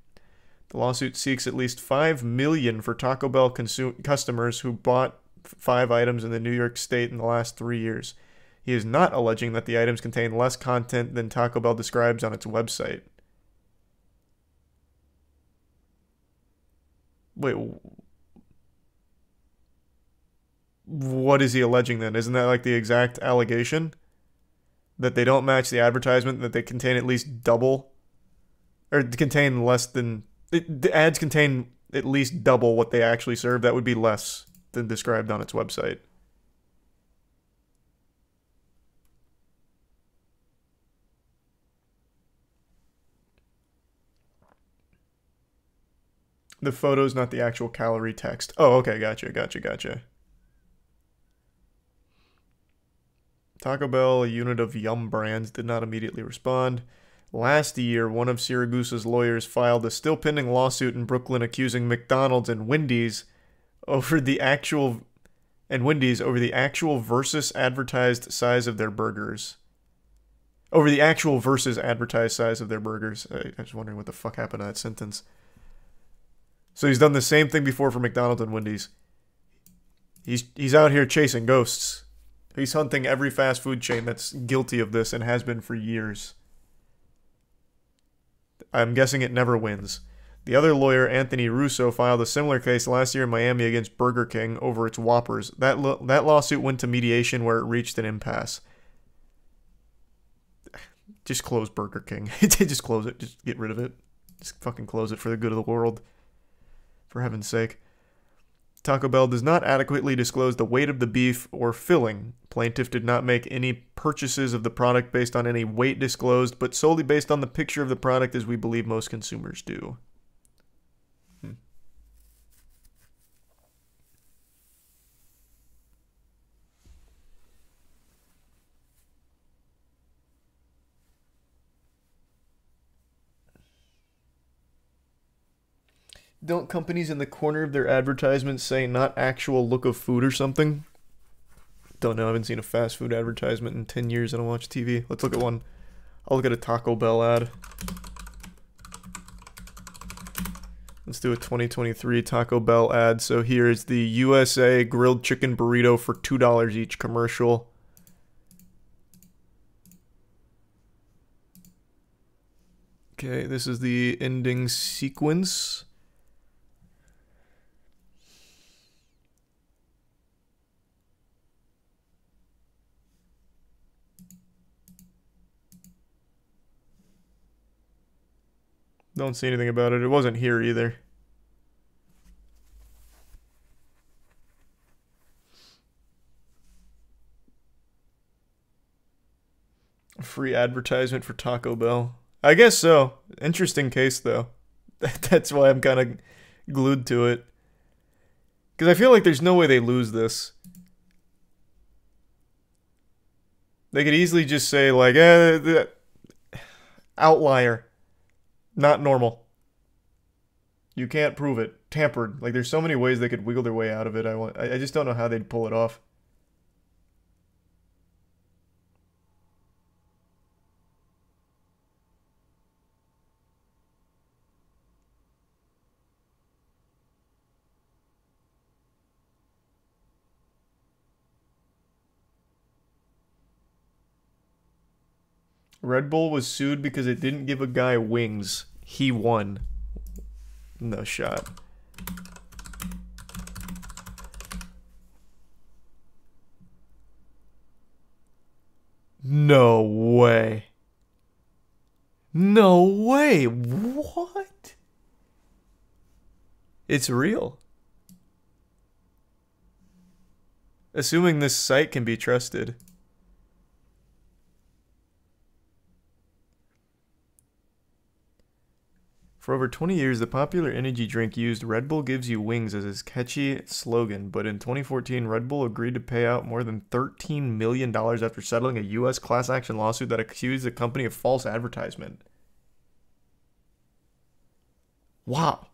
The lawsuit seeks at least $5 million for Taco Bell customers who bought 5 items in the New York State in the last 3 years. He is not alleging that the items contain less content than Taco Bell describes on its website. Wait, what is he alleging then? Isn't that like the exact allegation? That they don't match the advertisement, that they contain at least double? Or contain less than... The ads contain at least double what they actually serve. That would be less than described on its website. The photos, not the actual calorie text. Oh, okay, gotcha. Taco Bell, a unit of Yum Brands, did not immediately respond. Last year, one of Siragusa's lawyers filed a still pending lawsuit in Brooklyn accusing McDonald's and Wendy's over the actual versus advertised size of their burgers. Over the actual versus advertised size of their burgers. I was wondering what the fuck happened to that sentence. So he's done the same thing before for McDonald's and Wendy's. He's out here chasing ghosts. He's hunting every fast food chain that's guilty of this and has been for years. I'm guessing it never wins. The other lawyer, Anthony Russo, filed a similar case last year in Miami against Burger King over its Whoppers. That lawsuit went to mediation where it reached an impasse. Just close Burger King. Just close it. Just get rid of it. Just fucking close it for the good of the world. For heaven's sake. Taco Bell does not adequately disclose the weight of the beef or filling. Plaintiff did not make any purchases of the product based on any weight disclosed, but solely based on the picture of the product, as we believe most consumers do. Don't companies in the corner of their advertisements say not actual look of food or something? Don't know. I haven't seen a fast food advertisement in 10 years. I don't watch TV. Let's look at one. I'll look at a Taco Bell ad. Let's do a 2023 Taco Bell ad. So here's the USA grilled chicken burrito for $2 each commercial. Okay, this is the ending sequence. Don't see anything about it. It wasn't here either. Free advertisement for Taco Bell. I guess so. Interesting case, though. That's why I'm kind of glued to it. Because I feel like there's no way they lose this. They could easily just say, like, outlier. Not normal. You can't prove it. Tampered. Like, there's so many ways they could wiggle their way out of it. I just don't know how they'd pull it off. Red Bull was sued because it didn't give a guy wings. He won. No shot. No way. No way. What? It's real. Assuming this site can be trusted. For over 20 years, the popular energy drink used "Red Bull gives you wings" as its catchy slogan, but in 2014, Red Bull agreed to pay out more than $13 million after settling a U.S. class action lawsuit that accused the company of false advertisement. Wow.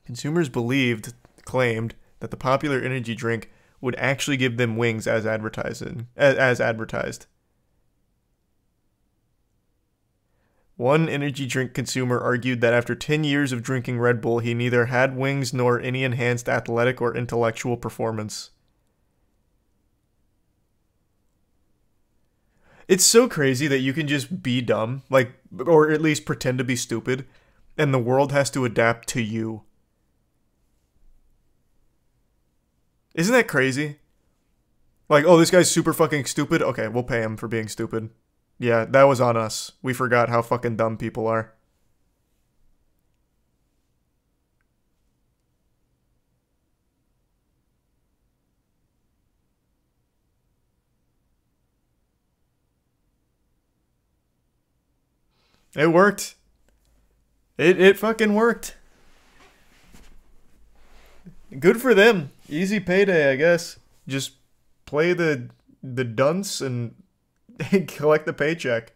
Consumers claimed that the popular energy drink would actually give them wings as advertised. One energy drink consumer argued that after 10 years of drinking Red Bull, he neither had wings nor any enhanced athletic or intellectual performance. It's so crazy that you can just be dumb, like, or at least pretend to be stupid, and the world has to adapt to you. Isn't that crazy? Like, oh, this guy's super fucking stupid? Okay, we'll pay him for being stupid. Yeah, that was on us. We forgot how fucking dumb people are. It worked. It fucking worked. Good for them. Easy payday, I guess. Just play the dunce and collect the paycheck.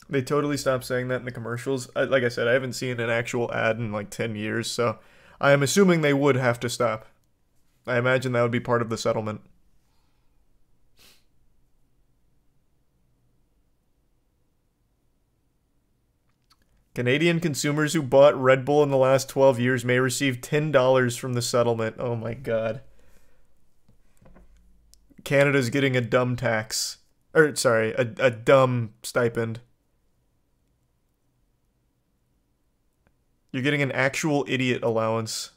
They totally stopped saying that in the commercials. Like I said, I haven't seen an actual ad in like 10 years, so I am assuming they would have to stop. I imagine that would be part of the settlement. Canadian consumers who bought Red Bull in the last 12 years may receive $10 from the settlement. Oh my god. Canada's getting a dumb tax. Or, sorry, a dumb stipend. You're getting an actual idiot allowance.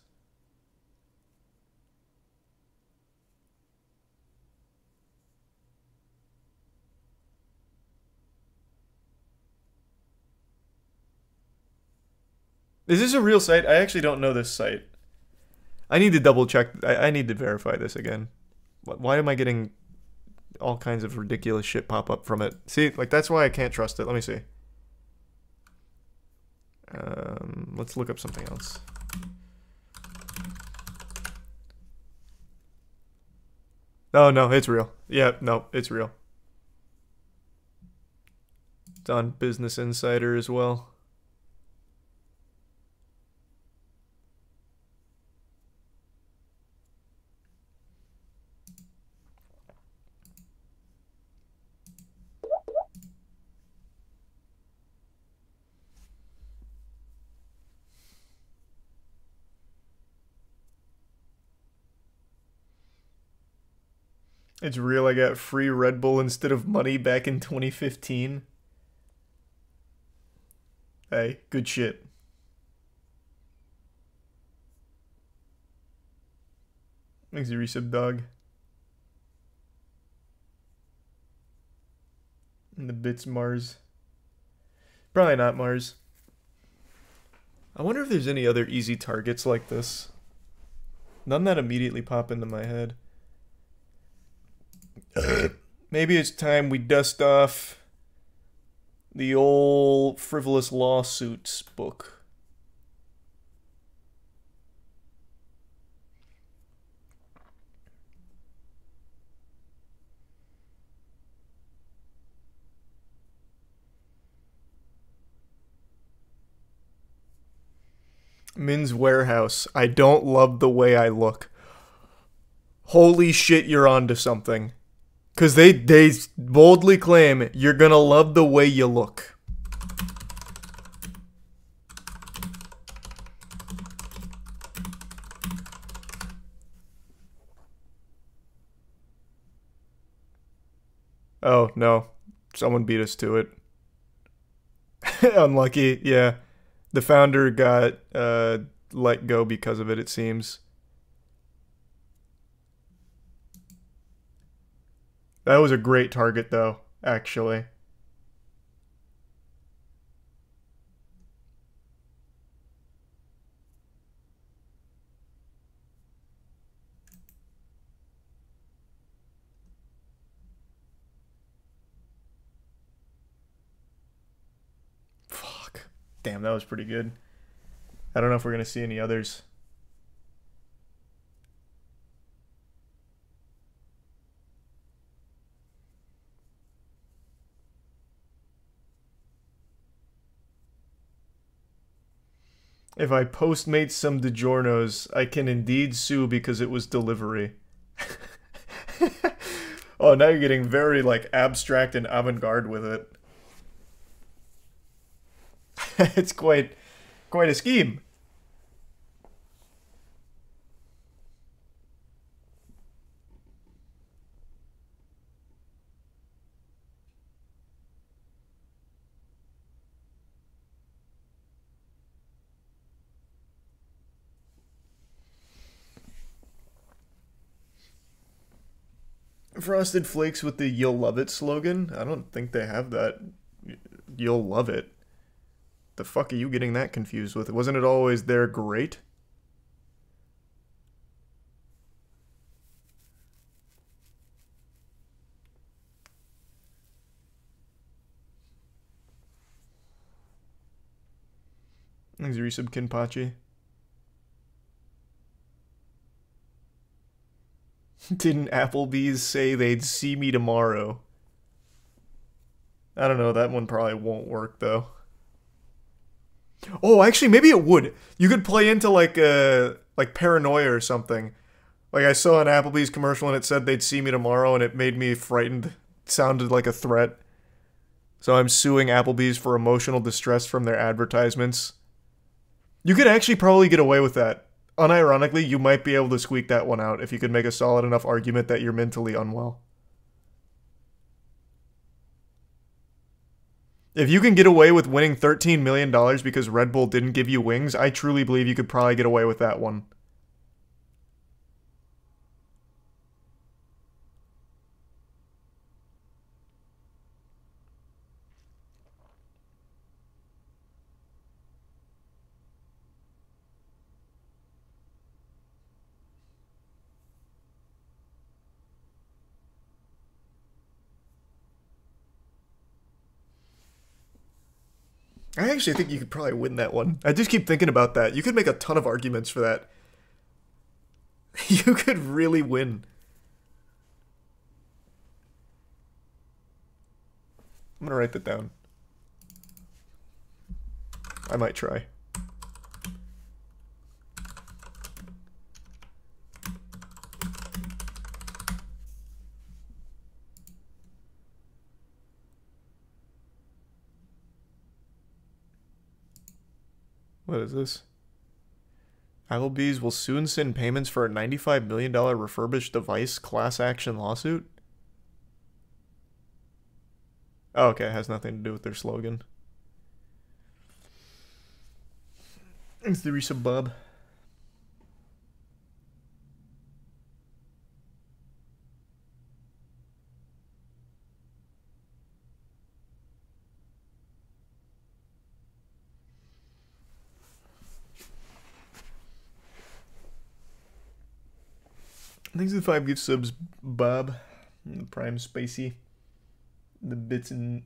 Is this a real site? I actually don't know this site. I need to double check. I need to verify this again. Why am I getting all kinds of ridiculous shit pop up from it? See, like, that's why I can't trust it. Let me see. Let's look up something else. Oh, no, it's real. Yeah, no, it's real. It's on Business Insider as well. It's real. I got free Red Bull instead of money back in 2015. Hey, good shit. Thanks, you resub dog. And the bits Mars. Probably not Mars. I wonder if there's any other easy targets like this. None that immediately pop into my head. Maybe it's time we dust off the old Frivolous Lawsuits book. Min's Warehouse. I don't love the way I look. Holy shit, you're onto something. Because they boldly claim you're gonna love the way you look. Oh, no. Someone beat us to it. Unlucky, yeah. The founder got let go because of it, it seems. That was a great target, though, actually. Fuck. Damn, that was pretty good. I don't know if we're going to see any others. If I postmate some DiGiorno's, I can indeed sue because it was delivery. Oh, now you're getting very, like, abstract and avant-garde with it. It's quite a scheme. Frosted Flakes with the "You'll love it" slogan? I don't think they have that. You'll love it. The fuck are you getting that confused with? Wasn't it always "they're great"? Thanks, Resub Kinpachi. Didn't Applebee's say they'd see me tomorrow? I don't know, that one probably won't work, though. Oh, actually, maybe it would. You could play into, like paranoia or something. Like, I saw an Applebee's commercial and it said they'd see me tomorrow, and it made me frightened. It sounded like a threat. So I'm suing Applebee's for emotional distress from their advertisements. You could actually probably get away with that. Unironically, you might be able to squeak that one out if you could make a solid enough argument that you're mentally unwell. If you can get away with winning $13 million because Red Bull didn't give you wings, I truly believe you could probably get away with that one. I actually think you could probably win that one. I just keep thinking about that. You could make a ton of arguments for that. You could really win. I'm gonna write that down. I might try. What is this? Applebee's will soon send payments for a $95 million refurbished device class action lawsuit? Oh, okay, it has nothing to do with their slogan. Thanks, the resub Bob. Thanks for the 5 gift subs, Bob. And the Prime Spacey. The Bits and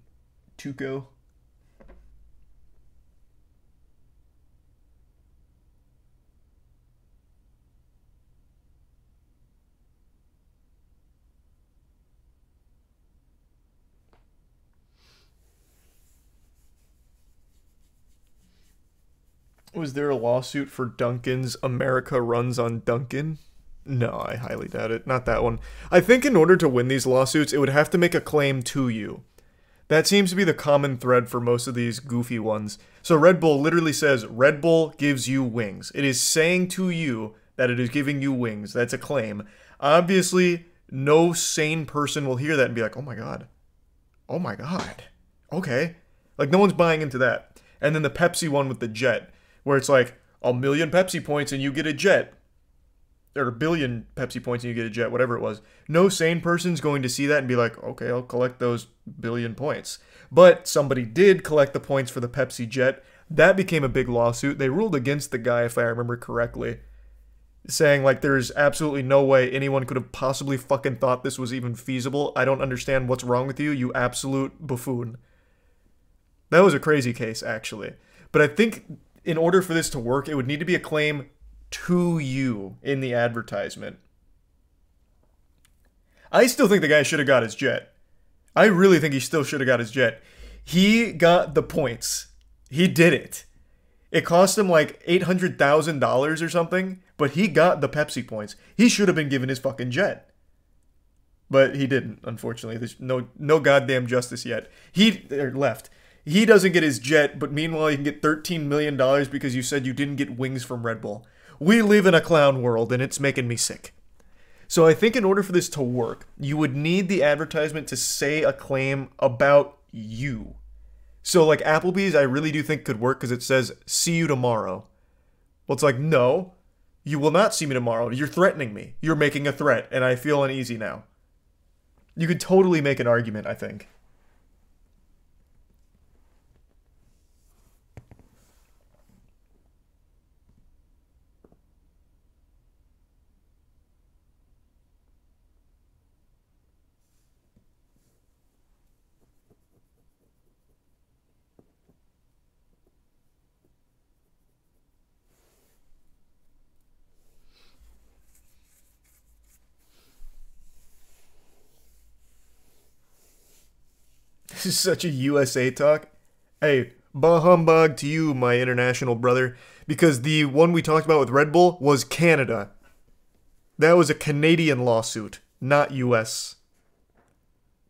Tuco. Was there a lawsuit for Duncan's America Runs on Duncan? No, I highly doubt it. Not that one. I think in order to win these lawsuits, it would have to make a claim to you. That seems to be the common thread for most of these goofy ones. So Red Bull literally says, Red Bull gives you wings. It is saying to you that it is giving you wings. That's a claim. Obviously, no sane person will hear that and be like, oh my god. Oh my god. Okay. Like, no one's buying into that. And then the Pepsi one with the jet, where it's like, 1,000,000 Pepsi points and you get a jet. Or 1,000,000,000 Pepsi points and you get a jet, whatever it was. No sane person's going to see that and be like, okay, I'll collect those 1,000,000,000 points. But somebody did collect the points for the Pepsi jet. That became a big lawsuit. They ruled against the guy, if I remember correctly. Saying, like, there's absolutely no way anyone could have possibly fucking thought this was even feasible. I don't understand what's wrong with you, you absolute buffoon. That was a crazy case, actually. But I think in order for this to work, it would need to be a claim to you in the advertisement. I still think the guy should have got his jet. I really think he still should have got his jet. He got the points. He did it. It cost him like $800,000 or something, but he got the Pepsi points. He should have been given his fucking jet. But he didn't, unfortunately. There's no goddamn justice yet. He left. He doesn't get his jet, but meanwhile he can get $13 million because you said you didn't get wings from Red Bull. We live in a clown world, and it's making me sick. So I think in order for this to work, you would need the advertisement to say a claim about you. So like Applebee's, I really do think could work because it says, see you tomorrow. Well, it's like, no, you will not see me tomorrow. You're threatening me. You're making a threat, and I feel uneasy now. You could totally make an argument, I think. This is such a USA talk. Hey, bah humbug to you, my international brother, because the one we talked about with Red Bull was Canada. That was a Canadian lawsuit, not US.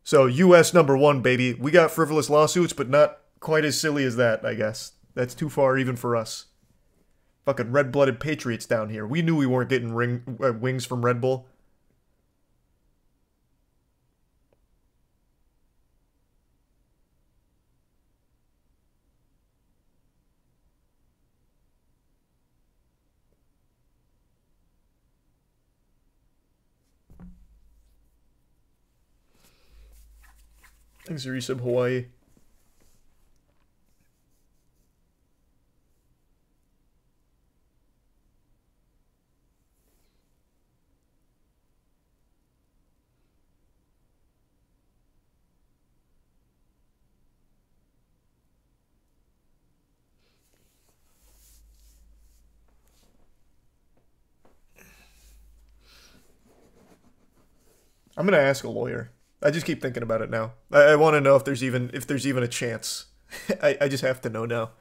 So US #1, baby. We got frivolous lawsuits, but not quite as silly as that, I guess. That's too far even for us. Fucking red-blooded patriots down here. We knew we weren't getting wings from Red Bull. Thanks for resub, Hawaii. I'm gonna ask a lawyer. I just keep thinking about it now. I want to know if there's even a chance. I just have to know now.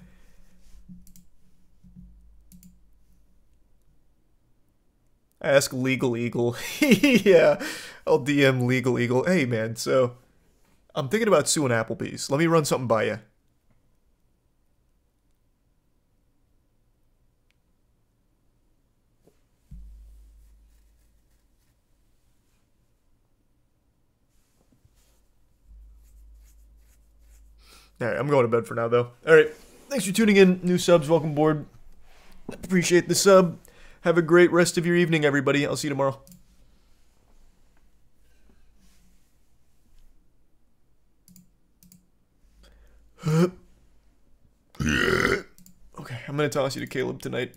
Ask Legal Eagle. Yeah, I'll DM Legal Eagle. Hey man, so I'm thinking about suing Applebee's. Let me run something by you. Alright, I'm going to bed for now, though. Alright, thanks for tuning in. New subs, welcome aboard. Appreciate the sub. Have a great rest of your evening, everybody. I'll see you tomorrow. Okay, I'm going to toss you to Caleb tonight.